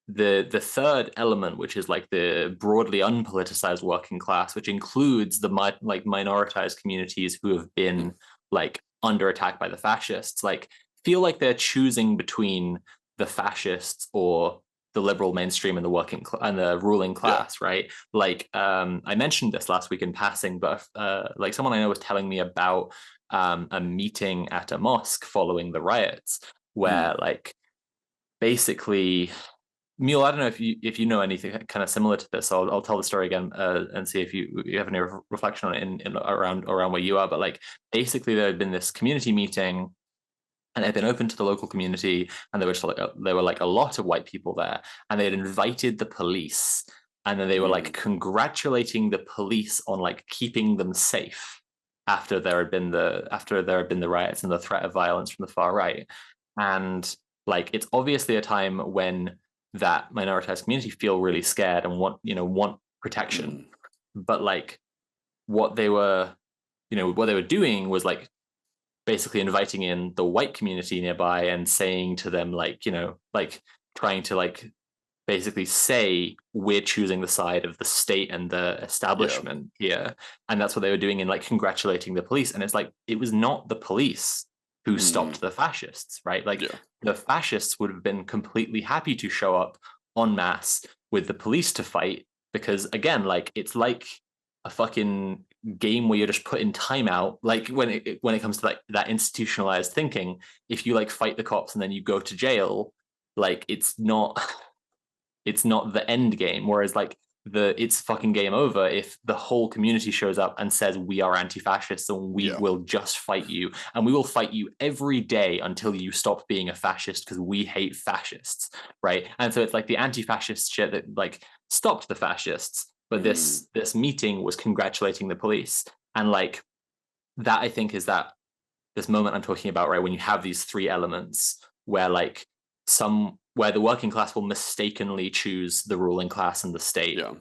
the third element, which is like the broadly unpoliticized working class, which includes the like minoritized communities who have been like under attack by the fascists, like feel like they're choosing between the fascists or the liberal mainstream and the and the ruling Yeah. class, right? Like I mentioned this last week in passing, but like someone I know was telling me about a meeting at a mosque following the riots, where like basically Mule, I don't know if you know anything kind of similar to this. So I'll tell the story again and see if you have any reflection on it in around where you are. But like basically, there had been this community meeting, and it had been open to the local community, and there were like a lot of white people there, and they had invited the police, and then they were like congratulating the police on like keeping them safe after there had been the riots and the threat of violence from the far right, and like it's obviously a time when that minoritized community feel really scared and want protection, but like what they were what they were doing was like basically inviting in the white community nearby and saying to them like like trying to like basically say we're choosing the side of the state and the Yeah. establishment here, and that's what they were doing in like congratulating the police. And it's like it was not the police who stopped the fascists, right? Like Yeah. the fascists would have been completely happy to show up en masse with the police to fight, because again, like it's like a fucking game where you're just put in timeout. Like when it comes to like that institutionalized thinking, if you like fight the cops and then you go to jail, like it's not the end game. Whereas like it's fucking game over if the whole community shows up and says we are anti-fascists and we Yeah. will just fight you, and we will fight you every day until you stop being a fascist because we hate fascists, right? And so it's like the anti-fascist shit that like stopped the fascists, but this meeting was congratulating the police. And like that I think is that this moment I'm talking about, right? When you have these three elements where like where the working class will mistakenly choose the ruling class and the state Yeah.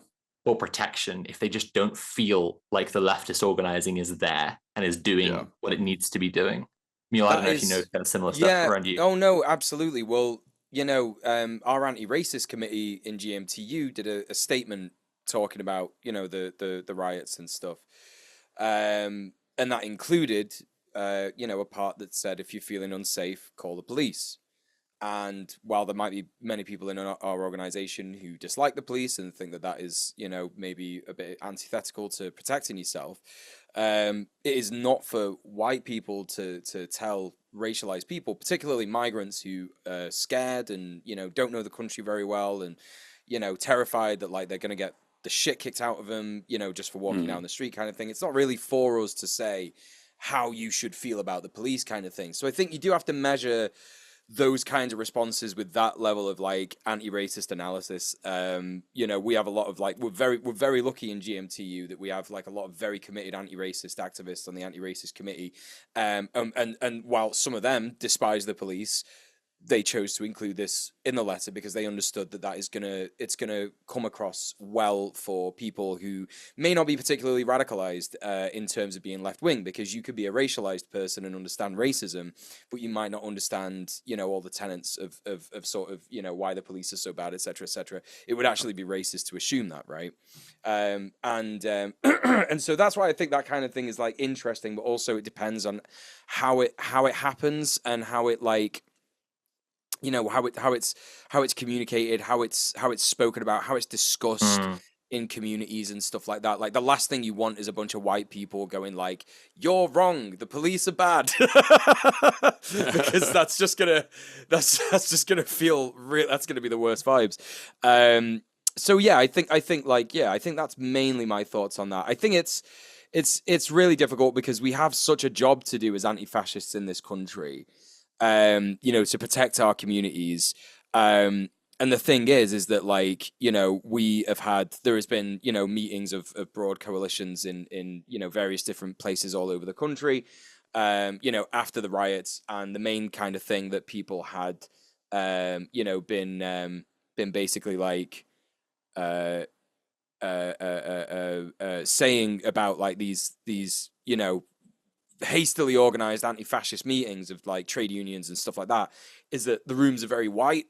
for protection if they just don't feel like the leftist organizing is there and is doing what it needs to be doing. Mule, I don't That know if you know is, kind of similar stuff yeah. around you. Oh no, absolutely. Well, our anti-racist committee in GMTU did a statement talking about the riots and stuff, and that included a part that said if you're feeling unsafe, call the police. And while there might be many people in our organization who dislike the police and think that that is, you know, maybe a bit antithetical to protecting yourself, it is not for white people to tell racialized people, particularly migrants who are scared and, you know, don't know the country very well and, you know, terrified that like they're going to get the shit kicked out of them, you know, just for walking down the street kind of thing. It's not really for us to say how you should feel about the police kind of thing. So I think you do have to measure those kinds of responses with that level of like anti-racist analysis. You know, we have a lot of like, we're very lucky in GMTU that we have like a lot of very committed anti-racist activists on the anti-racist committee. And while some of them despise the police, they chose to include this in the letter because they understood that it's gonna come across well for people who may not be particularly radicalized in terms of being left wing, because you could be a racialized person and understand racism, but you might not understand, you know, all the tenets of sort of, you know, why the police are so bad, etc., etc. It would actually be racist to assume that, right? And so that's why I think that kind of thing is like interesting, but also it depends on how it happens and how it like, you know, how it's communicated, how it's spoken about, how it's discussed in communities and stuff like that. Like the last thing you want is a bunch of white people going like, "You're wrong, the police are bad," because that's just gonna feel real. That's gonna be the worst vibes. So yeah, I think that's mainly my thoughts on that. I think it's really difficult because we have such a job to do as anti-fascists in this country. You know, to protect our communities. And the thing is that like, you know, there has been, you know, meetings of broad coalitions in, you know, various different places all over the country, you know, after the riots. And the main kind of thing that people had, you know, been basically like, saying about like these, you know, hastily organized anti-fascist meetings of like trade unions and stuff like that, is that the rooms are very white,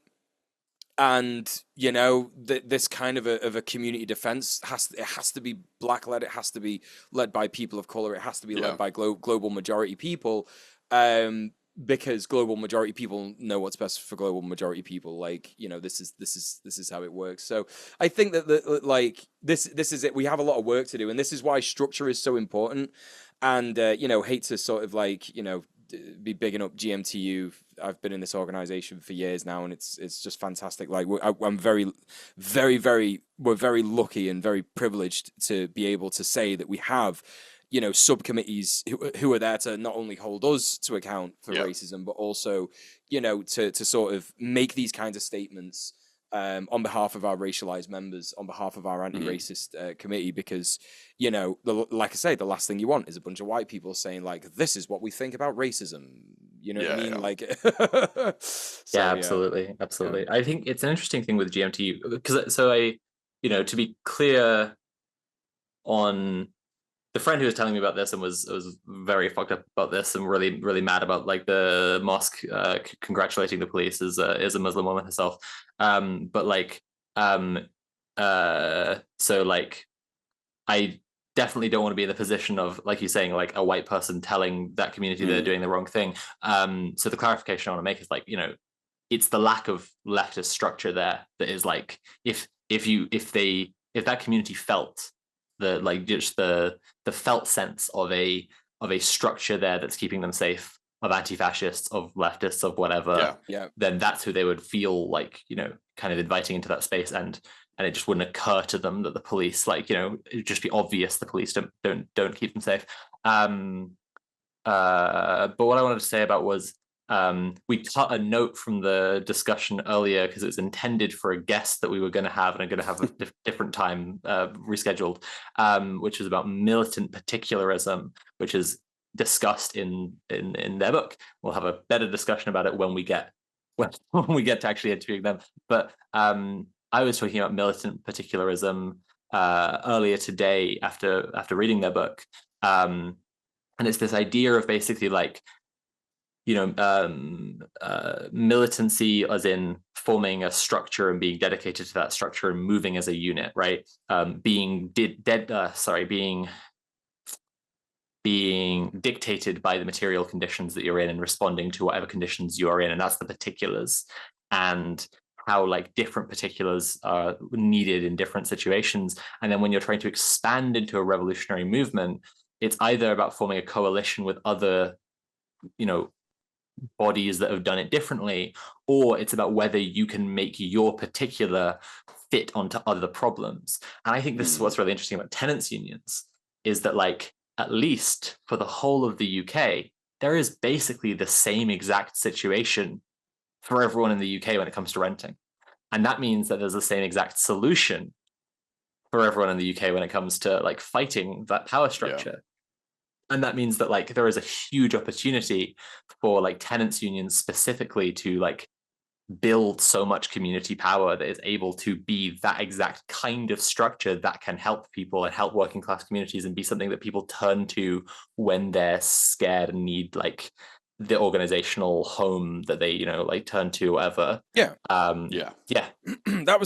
and you know this kind of a community defense has to be black led. It has to be led by people of color. It has to be led by global majority people, because global majority people know what's best for global majority people. Like, you know, this is how it works. So I think that like this is it. We have a lot of work to do, and this is why structure is so important. And you know, hate to sort of like, you know, be bigging up GMTU. I've been in this organization for years now, and it's just fantastic. Like I'm very we're very lucky and very privileged to be able to say that we have, you know, subcommittees who are there to not only hold us to account for racism, but also, you know, to sort of make these kinds of statements on behalf of our racialized members, on behalf of our anti-racist committee, because, you know, like I say, the last thing you want is a bunch of white people saying like, "This is what we think about racism." You know what I mean? Like, so, absolutely. I think it's an interesting thing with GMT because you know, to be clear on the friend who was telling me about this and was very fucked up about this and really mad about like the mosque congratulating the police is a Muslim woman herself, but like so like I definitely don't want to be in the position of, like you're saying, like a white person telling that community they're doing the wrong thing. So the clarification I want to make is like, you know, it's the lack of leftist structure there that is like, if that community felt the felt sense of a structure there that's keeping them safe, of anti-fascists, of leftists, of whatever, then that's who they would feel like, you know, kind of inviting into that space, and it just wouldn't occur to them that the police, like, you know, it'd just be obvious the police don't keep them safe. But what I wanted to say about was, we cut a note from the discussion earlier because it was intended for a guest that we were going to have, and I'm going to have a different time rescheduled, which was about militant particularism, which is discussed in their book. We'll have a better discussion about it when we get to actually interviewing them. But I was talking about militant particularism earlier today after reading their book, and it's this idea of basically like, you know, militancy as in forming a structure and being dedicated to that structure and moving as a unit, right? Being being dictated by the material conditions that you're in and responding to whatever conditions you are in, and that's the particulars, and how like different particulars are needed in different situations. And then when you're trying to expand into a revolutionary movement, it's either about forming a coalition with other, you know, bodies that have done it differently, or it's about whether you can make your particular fit onto other problems. And I think this is what's really interesting about tenants unions, is that like, at least for the whole of the UK, there is basically the same exact situation for everyone in the UK when it comes to renting. And that means that there's the same exact solution for everyone in the UK when it comes to like fighting that power structure. And that means that like there is a huge opportunity for like tenants unions specifically to like build so much community power that is able to be that exact kind of structure that can help people and help working class communities, and be something that people turn to when they're scared and need like the organizational home that they, you know, like turn to, or whatever. Yeah. That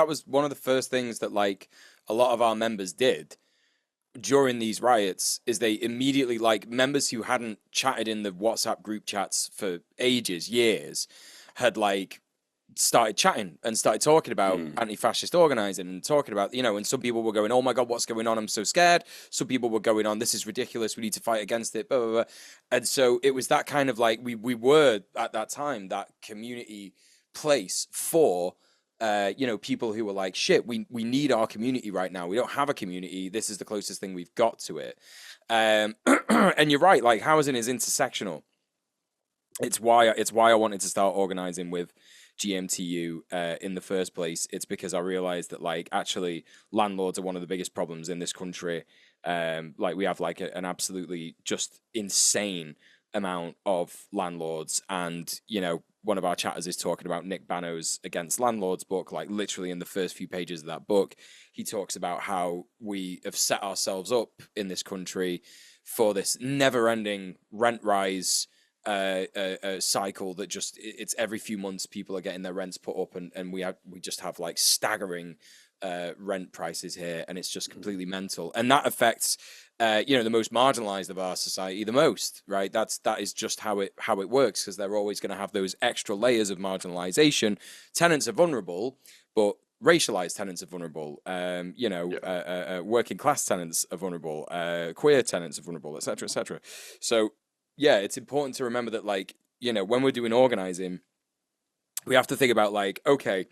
was one of the first things that like a lot of our members did during these riots, is they immediately, like, members who hadn't chatted in the WhatsApp group chats for ages, years, had like started chatting and started talking about anti-fascist organizing, and talking about, you know, and some people were going, oh my God, what's going on? I'm so scared. Some people were going on, this is ridiculous. We need to fight against it, blah, blah, blah. And so it was that kind of like, we were at that time, that community place for, you know, people who were like, shit, we need our community right now. We don't have a community. This is the closest thing we've got to it. And you're right, like housing is intersectional. It's why I wanted to start organizing with GMTU in the first place. It's because I realized that like actually landlords are one of the biggest problems in this country. Like we have like an absolutely just insane amount of landlords, and you know, one of our chatters is talking about Nick Bano's Against Landlords book. Like literally in the first few pages of that book, he talks about how we have set ourselves up in this country for this never-ending rent rise cycle that just, it's every few months people are getting their rents put up, and we just have like staggering rent prices here, and it's just completely mental, and that affects you know, the most marginalized of our society the most, right? That is just how it works, because they're always going to have those extra layers of marginalization. Tenants are vulnerable, but racialized tenants are vulnerable, you know, working class tenants are vulnerable, queer tenants are vulnerable, etc., etc. So yeah, it's important to remember that, like, you know, when we're doing organizing, we have to think about like, okay,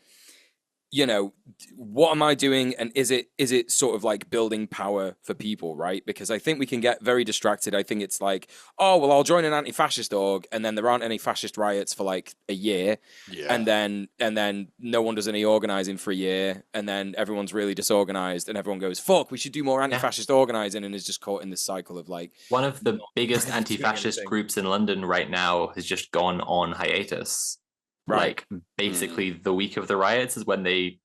you know, what am I doing, and is it sort of like building power for people, right? Because I think we can get very distracted. I think it's like, oh well, I'll join an anti-fascist org, and then there aren't any fascist riots for like a year, and then no one does any organizing for a year, and then everyone's really disorganized, and everyone goes, fuck, we should do more anti-fascist organizing, and is just caught in this cycle of like, one of the biggest anti-fascist groups in London right now has just gone on hiatus. Right. Like basically the week of the riots is when they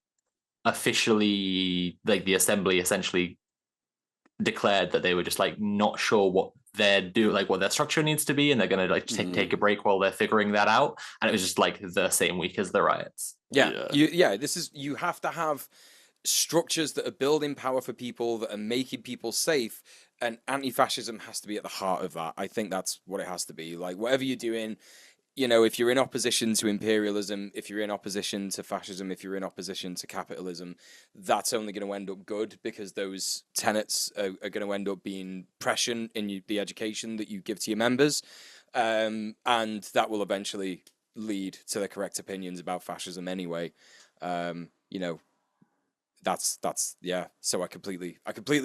officially, like the assembly essentially declared that they were just like not sure what what their structure needs to be, and they're gonna like take a break while they're figuring that out. And it was just like the same week as the riots. You have to have structures that are building power for people, that are making people safe, and anti-fascism has to be at the heart of that. I think that's what it has to be. Like whatever you're doing, you know, if you're in opposition to imperialism, if you're in opposition to fascism, if you're in opposition to capitalism, that's only going to end up good, because those tenets are going to end up being prescient in the education that you give to your members. And that will eventually lead to the correct opinions about fascism anyway. You know, that's so I completely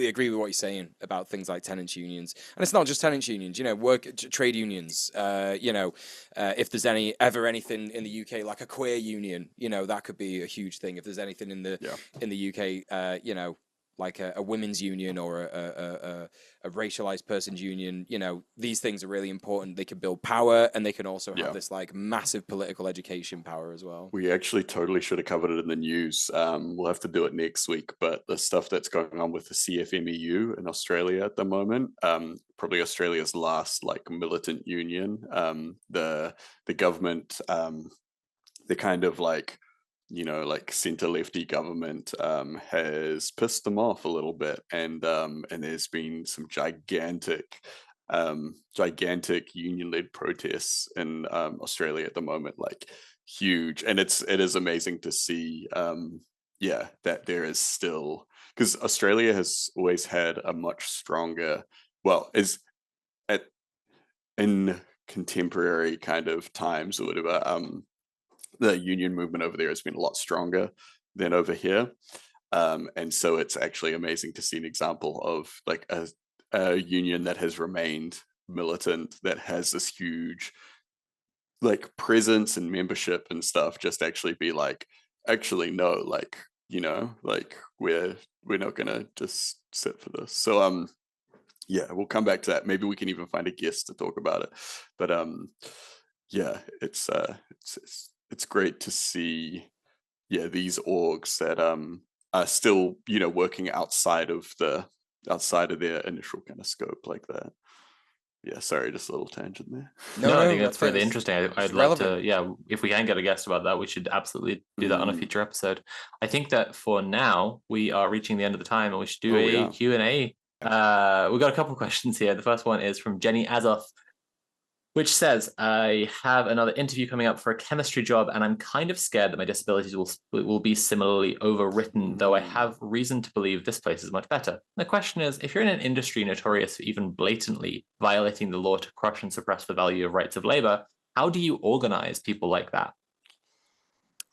agree with what you're saying about things like tenants unions. And it's not just tenants unions, you know, trade unions, you know, if there's ever anything in the UK like a queer union, you know, that could be a huge thing. If there's anything in the UK, you know, like a women's union or a racialized person's union, you know, these things are really important. They can build power, and they can also have this like massive political education power as well. We actually totally should have covered it in the news. We'll have to do it next week, but the stuff that's going on with the CFMEU in Australia at the moment, probably Australia's last like militant union, the government, they kind of like like center lefty government has pissed them off a little bit, and there's been some gigantic union-led protests in Australia at the moment, like huge, and it is amazing to see that there is still, because Australia has always had a much stronger, well, is at in contemporary kind of times or whatever, the union movement over there has been a lot stronger than over here. And so it's actually amazing to see an example of like a union that has remained militant, that has this huge like presence and membership and stuff, just actually be like, actually no, like, like we're not gonna just sit for this. So yeah, we'll come back to that. Maybe we can even find a guest to talk about it. But yeah, it's great to see these orgs that are still working outside of their initial kind of scope like that. Yeah, sorry, just a little tangent there. No, I think that's really interesting. I'd love relevant. to, if we can get a guest about that, we should absolutely do that on a future episode. I think that for now, we are reaching the end of the time, and we should do a Q&A. We've got a couple of questions here. The first one is from Jenny Azoff, which says, I have another interview coming up for a chemistry job, and I'm kind of scared that my disabilities will be similarly overwritten, though I have reason to believe this place is much better. The question is, if you're in an industry notorious for even blatantly violating the law to crush and suppress the value of rights of labor, how do you organize people like that?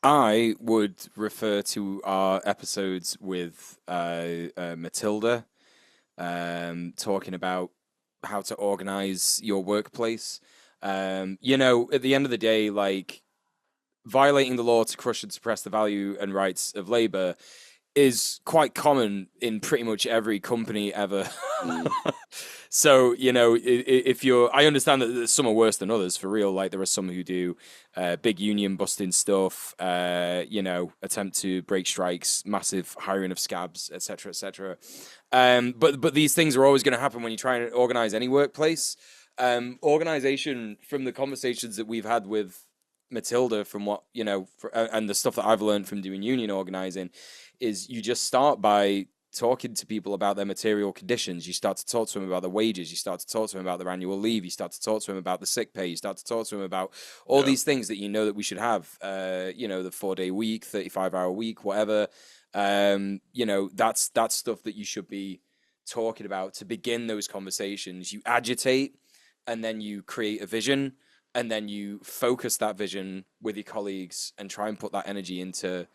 I would refer to our episodes with Matilda, talking about how to organize your workplace. At the end of the day, like, violating the law to crush and suppress the value and rights of labor is quite common in pretty much every company ever. So, if I understand that some are worse than others, for real. Like, there are some who do big union busting stuff, attempt to break strikes, massive hiring of scabs, etc., etc. But these things are always going to happen when you try and organize any workplace. Organization, from the conversations that we've had with Matilda, from what, and the stuff that I've learned from doing union organizing, is you just start by talking to people about their material conditions. You start to talk to them about their wages. You start to talk to them about their annual leave. You start to talk to them about the sick pay. You start to talk to them about all these things that that we should have. The 4-day week, 35-hour week, whatever. That's stuff that you should be talking about to begin those conversations. You agitate, and then you create a vision, and then you focus that vision with your colleagues and try and put that energy into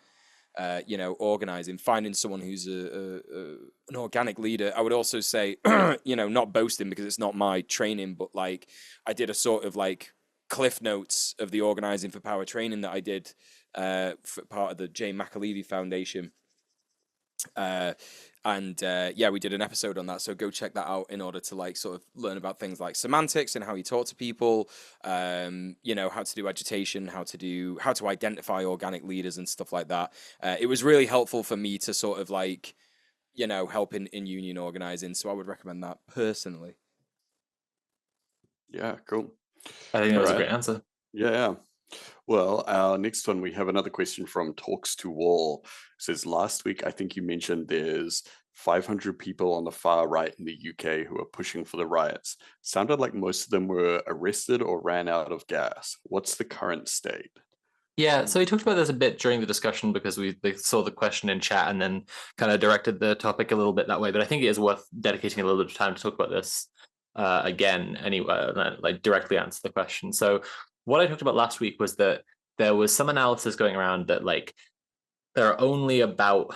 organizing, finding someone who's an organic leader. I would also say, not boasting because it's not my training, but like I did a sort of like cliff notes of the Organizing for Power training that I did for part of the Jane McAlevey Foundation. We did an episode on that, so go check that out in order to like sort of learn about things like semantics and how you talk to people, how to do agitation, how to identify organic leaders and stuff like that. It was really helpful for me to sort of like, help in union organizing, so I would recommend that personally. Yeah, cool. I think that was a great answer. Yeah. Well, our next one, we have another question from Talks to Wall. It says, last week, I think you mentioned there's 500 people on the far right in the UK who are pushing for the riots. Sounded like most of them were arrested or ran out of gas. What's the current state? Yeah, so we talked about this a bit during the discussion because they saw the question in chat and then kind of directed the topic a little bit that way. But I think it is worth dedicating a little bit of time to talk about this again anyway, like directly answer the question. So what I talked about last week was that there was some analysis going around that like there are only about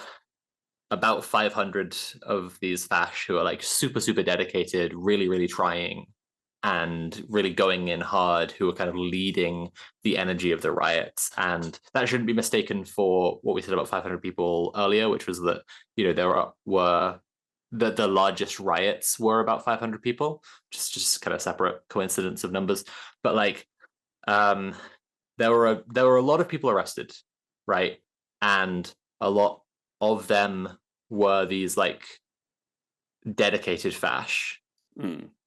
500 of these fash who are like super, super dedicated, really, really trying and really going in hard, who are kind of leading the energy of the riots. And that shouldn't be mistaken for what we said about 500 people earlier, which was that, there were the largest riots were about 500 people, just kind of separate coincidence of numbers. But like, there were a lot of people arrested, right? And a lot of them were these like dedicated fash.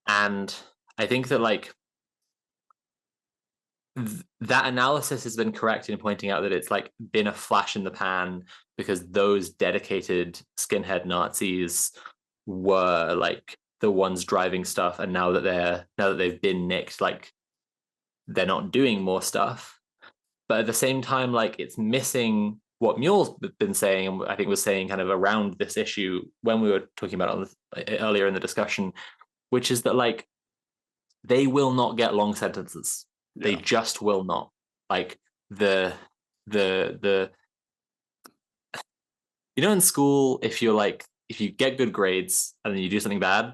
And I think that like that analysis has been correct in pointing out that it's like been a flash in the pan because those dedicated skinhead Nazis were like the ones driving stuff, and now that they've been nicked, like they're not doing more stuff. But at the same time, like it's missing what Mule's been saying, and I think was saying kind of around this issue when we were talking about it earlier in the discussion, which is that like they will not get long sentences. They just will not. Like the in school, if you get good grades and then you do something bad,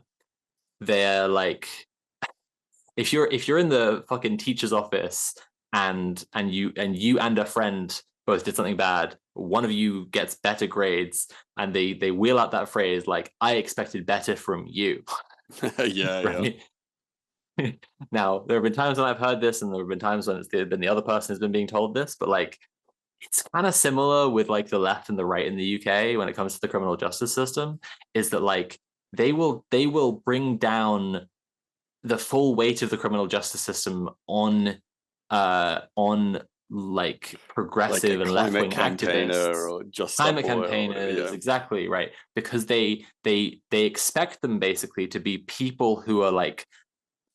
they're like, if you're in the fucking teacher's office and you and a friend both did something bad, one of you gets better grades, and they wheel out that phrase like, I expected better from you. Yeah. Now, there have been times when I've heard this, and there have been times when it's been the other person has been being told this, but like it's kind of similar with like the left and the right in the UK when it comes to the criminal justice system, is that like they will bring down the full weight of the criminal justice system on like progressive like and left-wing campaigner activists, or just climate Up Oil, campaigners, exactly right, because they expect them basically to be people who are like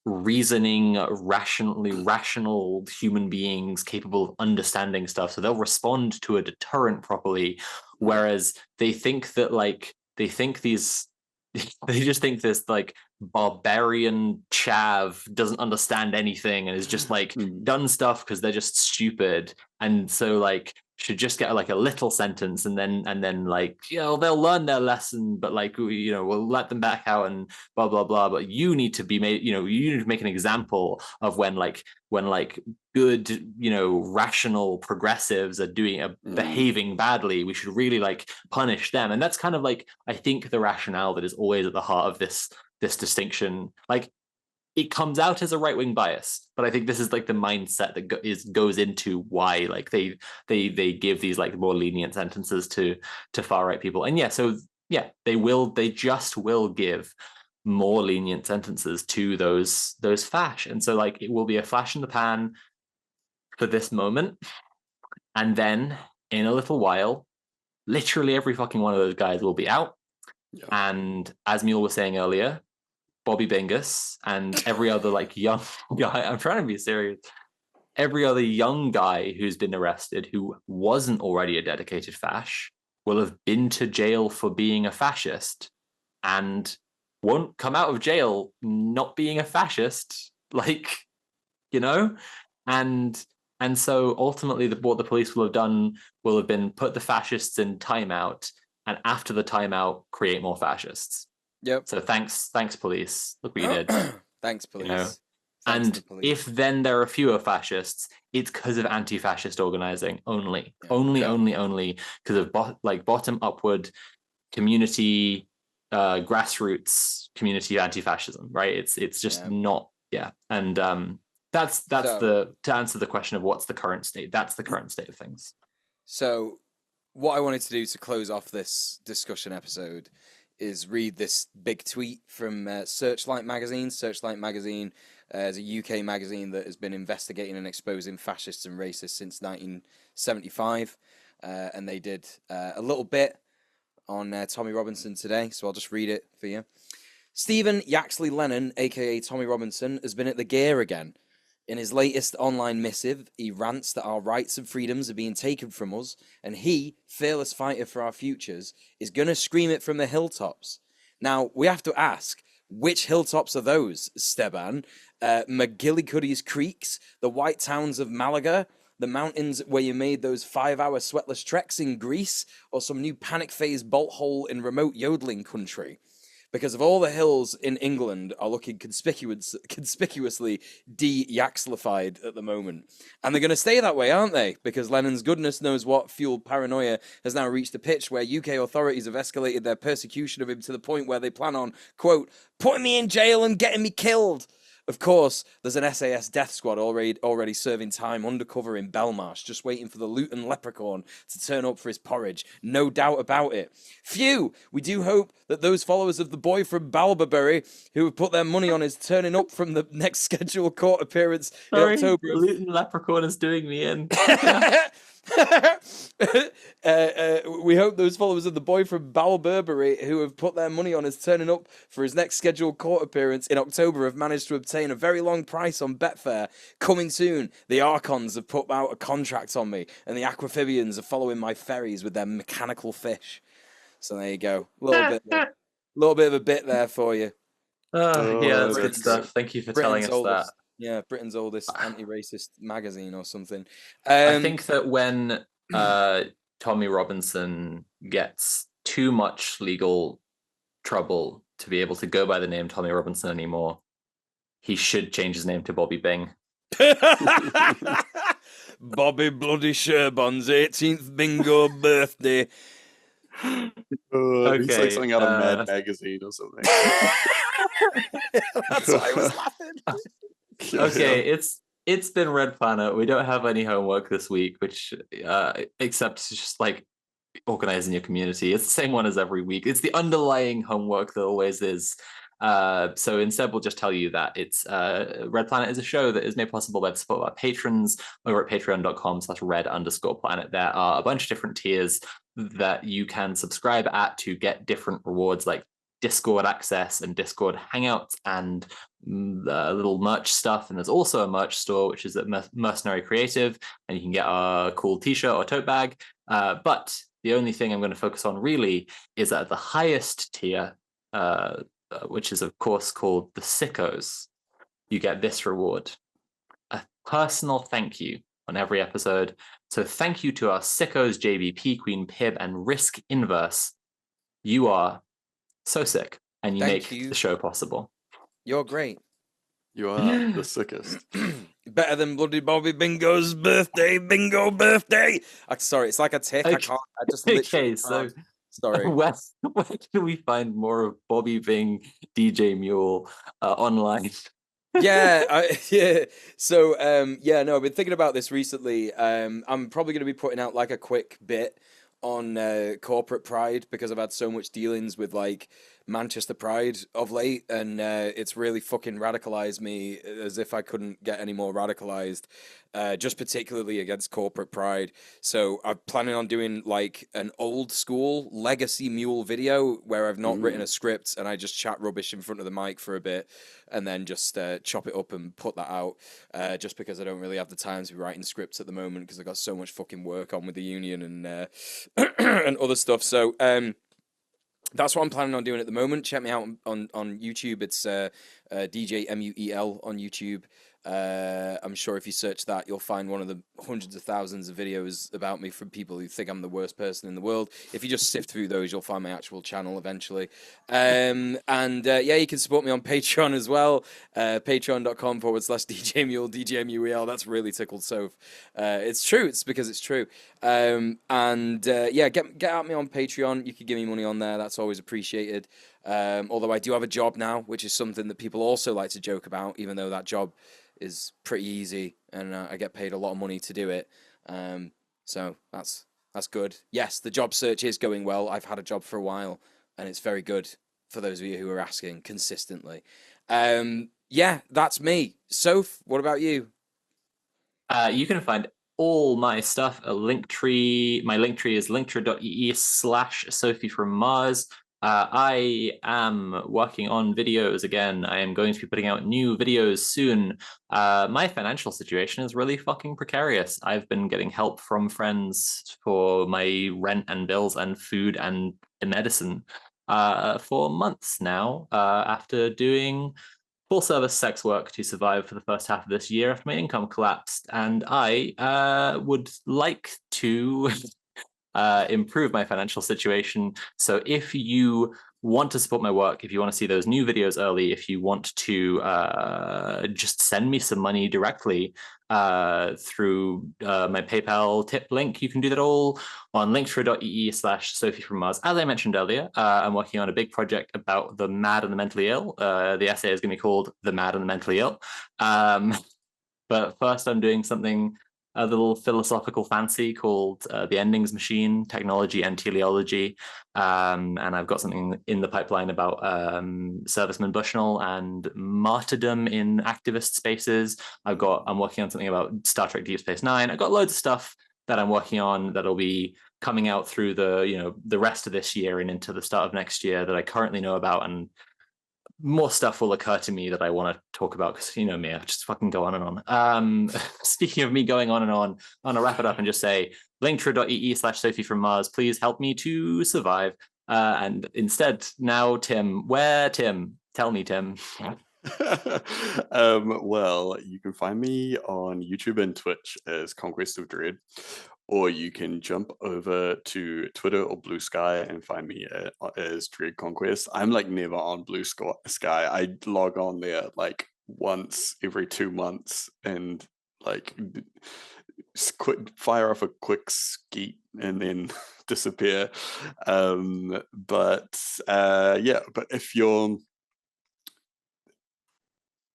reasoning, rational human beings capable of understanding stuff, so they'll respond to a deterrent properly, whereas they think that like they just think this like barbarian chav doesn't understand anything and is just like done stuff because they're just stupid, and so like should just get like a little sentence, and then like they'll learn their lesson, but like we'll let them back out and blah blah blah. But you need to be made, you need to make an example of when good rational progressives are behaving badly. We should really like punish them, and that's kind of like I think the rationale that is always at the heart of this distinction. Like it comes out as a right-wing bias, but I think this is like the mindset that goes into why like they give these like more lenient sentences to far-right people. And they just will give more lenient sentences to those fash. And so like it will be a flash in the pan for this moment, and then in a little while literally every fucking one of those guys will be out. And as Mule was saying earlier, Bobby Bingus and every other like young guy, I'm trying to be serious, every other young guy who's been arrested who wasn't already a dedicated fash will have been to jail for being a fascist and won't come out of jail not being a fascist, like, and so ultimately what the police will have done will have been put the fascists in timeout, and after the timeout create more fascists. Yep. So thanks police. Look what you did. Thanks, police. Thanks, and police. If then there are fewer fascists, it's because of anti-fascist organizing only. Only because of bottom upward community, grassroots community anti-fascism, right? It's just not. And that's to answer the question of what's the current state. That's the current state of things. So what I wanted to do to close off this discussion episode is read this big tweet from Searchlight Magazine. Searchlight Magazine is a UK magazine that has been investigating and exposing fascists and racists since 1975. And they did a little bit on Tommy Robinson today, so I'll just read it for you. Stephen Yaxley Lennon, a.k.a. Tommy Robinson, has been at the gear again. In his latest online missive, he rants that our rights and freedoms are being taken from us, and he, fearless fighter for our futures, is going to scream it from the hilltops. Now, we have to ask, which hilltops are those, Steban? McGillicuddy's creeks, the white towns of Malaga, the mountains where you made those 5-hour sweatless treks in Greece, or some new panic phase bolt hole in remote yodeling country? Because of all the hills in England are looking conspicuously de-Yaxlified at the moment. And they're going to stay that way, aren't they? Because Lennon's goodness knows what fueled paranoia has now reached a pitch where UK authorities have escalated their persecution of him to the point where they plan on, quote, putting me in jail and getting me killed. Of course, there's an SAS death squad already serving time undercover in Belmarsh, just waiting for the Luton leprechaun to turn up for his porridge. No doubt about it. Phew! We do hope that those followers of the boy from Balberbury who have put their money on his turning up from the next scheduled court appearance in October. Luton leprechaun is doing me in. We hope those followers of the boy from Balberbury who have put their money on his turning up for his next scheduled court appearance in October have managed to obtain a very long price on Betfair. Coming soon, the Archons have put out a contract on me, and the Aquamphibians are following my ferries with their mechanical fish. So there you go, little bit of a bit there for you. Yeah, that's good stuff. Thank you for telling us that. Yeah, Britain's oldest anti-racist magazine or something. I think that when Tommy Robinson gets too much legal trouble to be able to go by the name Tommy Robinson anymore, he should change his name to Bobby Bing. Bobby Bloody Sherbon's 18th bingo birthday. He's like something out of Mad Magazine or something. That's why I was laughing. Okay, it's been Red Planet. We don't have any homework this week, which except just like organizing your community. It's the same one as every week. It's the underlying homework that always is. So instead, we'll just tell you that it's Red Planet is a show that is made possible by the support of our patrons over at patreon.com/red_planet. There are a bunch of different tiers that you can subscribe at to get different rewards like Discord access and Discord hangouts and little merch stuff. And there's also a merch store, which is at Mercenary Creative, and you can get a cool t-shirt or tote bag. But the only thing I'm going to focus on really is at the highest tier, which is of course called the Sickos. You get this reward, a personal thank you on every episode. So thank you to our Sickos, JBP, Queen Pib, and Risk Inverse. You are so sick, and you make the show possible. You're great. You are the sickest. Better than bloody Bobby Bingo's bingo birthday. Sorry, it's like a tick. Okay. I just literally so sorry. Where can we find more of Bobby Bing, DJ Mule online? Yeah. So I've been thinking about this recently. I'm probably going to be putting out like a quick bit on corporate pride because I've had so much dealings with like Manchester Pride of late, and it's really fucking radicalized me as if I couldn't get any more radicalized, just particularly against corporate pride. So I'm planning on doing like an old school legacy mule video where I've not written a script and I just chat rubbish in front of the mic for a bit and then just chop it up and put that out, just because I don't really have the time to be writing scripts at the moment because I've got so much fucking work on with the union and and other stuff. So that's what I'm planning on doing at the moment. Check me out on YouTube. It's DJ MUEL on YouTube. I'm sure if you search that, you'll find one of the hundreds of thousands of videos about me from people who think I'm the worst person in the world. If you just sift through those, you'll find my actual channel eventually. You can support me on Patreon as well. Patreon.com/DJ Mule, DJ MUEL. That's really tickled Soph. It's true. It's because it's true. Get at me on Patreon. You can give me money on there. That's always appreciated. Although I do have a job now, which is something that people also like to joke about, even though that job is pretty easy and I get paid a lot of money to do it. So that's good. Yes, the job search is going well. I've had a job for a while and it's very good for those of you who are asking consistently. That's me. Soph, what about you? You can find all my stuff at Linktree. My Linktree is linktree.ee/Sophie from Mars. I am working on videos again. I am going to be putting out new videos soon. My financial situation is really fucking precarious. I've been getting help from friends for my rent and bills and food and medicine for months now, after doing full-service sex work to survive for the first half of this year after my income collapsed. And I would like to improve my financial situation. So if you want to support my work, if you want to see those new videos early, if you want to just send me some money directly through my PayPal tip link, you can do that all on linktree.ee/Sophie from Mars. As I mentioned earlier, I'm working on a big project about the mad and the mentally ill. The essay is going to be called The Mad and the Mentally Ill. But first, I'm doing something a little philosophical fancy called The Endings Machine, Technology and Teleology. And I've got something in the pipeline about Serviceman Bushnell and martyrdom in activist spaces. I'm working on something about Star Trek Deep Space Nine. I've got loads of stuff that I'm working on that'll be coming out through the rest of this year and into the start of next year that I currently know about, and more stuff will occur to me that I want to talk about, because you know me, I just fucking go on and on. Speaking of me going on and on, I want to wrap it up and just say linktree.ee/Sophie from Mars. Please help me to survive. And instead, now, Tim, tell me, Tim. Well, you can find me on YouTube and Twitch as Conquest of Dread, or you can jump over to Twitter or Blue Sky and find me as Dread Conquest. I'm like never on Blue Sky. I log on there like once every 2 months and like fire off a quick skeet and then disappear. But if you're,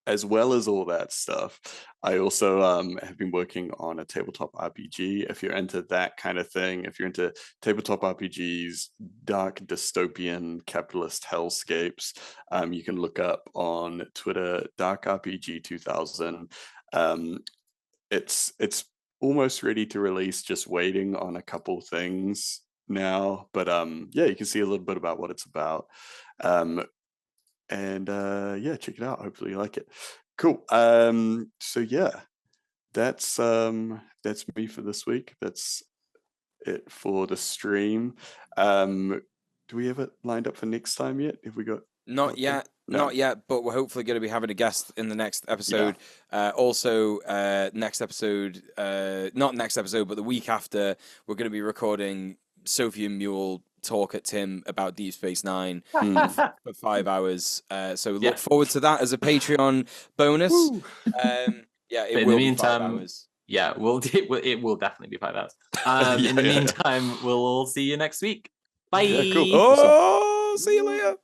as well as all that stuff, I also have been working on a tabletop RPG. If you're into that kind of thing, if you're into tabletop RPGs, dark dystopian capitalist hellscapes, you can look up on Twitter Dark RPG 2000. It's almost ready to release, just waiting on a couple things now. But you can see a little bit about what it's about. Check it out. Hopefully you like it. Cool. So yeah, that's me for this week. That's it for the stream. Do we have it lined up for next time yet? Have we got? Not yet. No. Not yet, but we're hopefully going to be having a guest in the next episode. Also, next episode, not next episode, but the week after, we're going to be recording Sophie and Mule talk at Tim about Deep Space Nine for 5 hours. So look forward to that as a Patreon bonus. It will be 5 hours. Yeah, it will definitely be 5 hours. In the meantime, we'll all see you next week. Bye. Yeah, cool. Oh, see you later.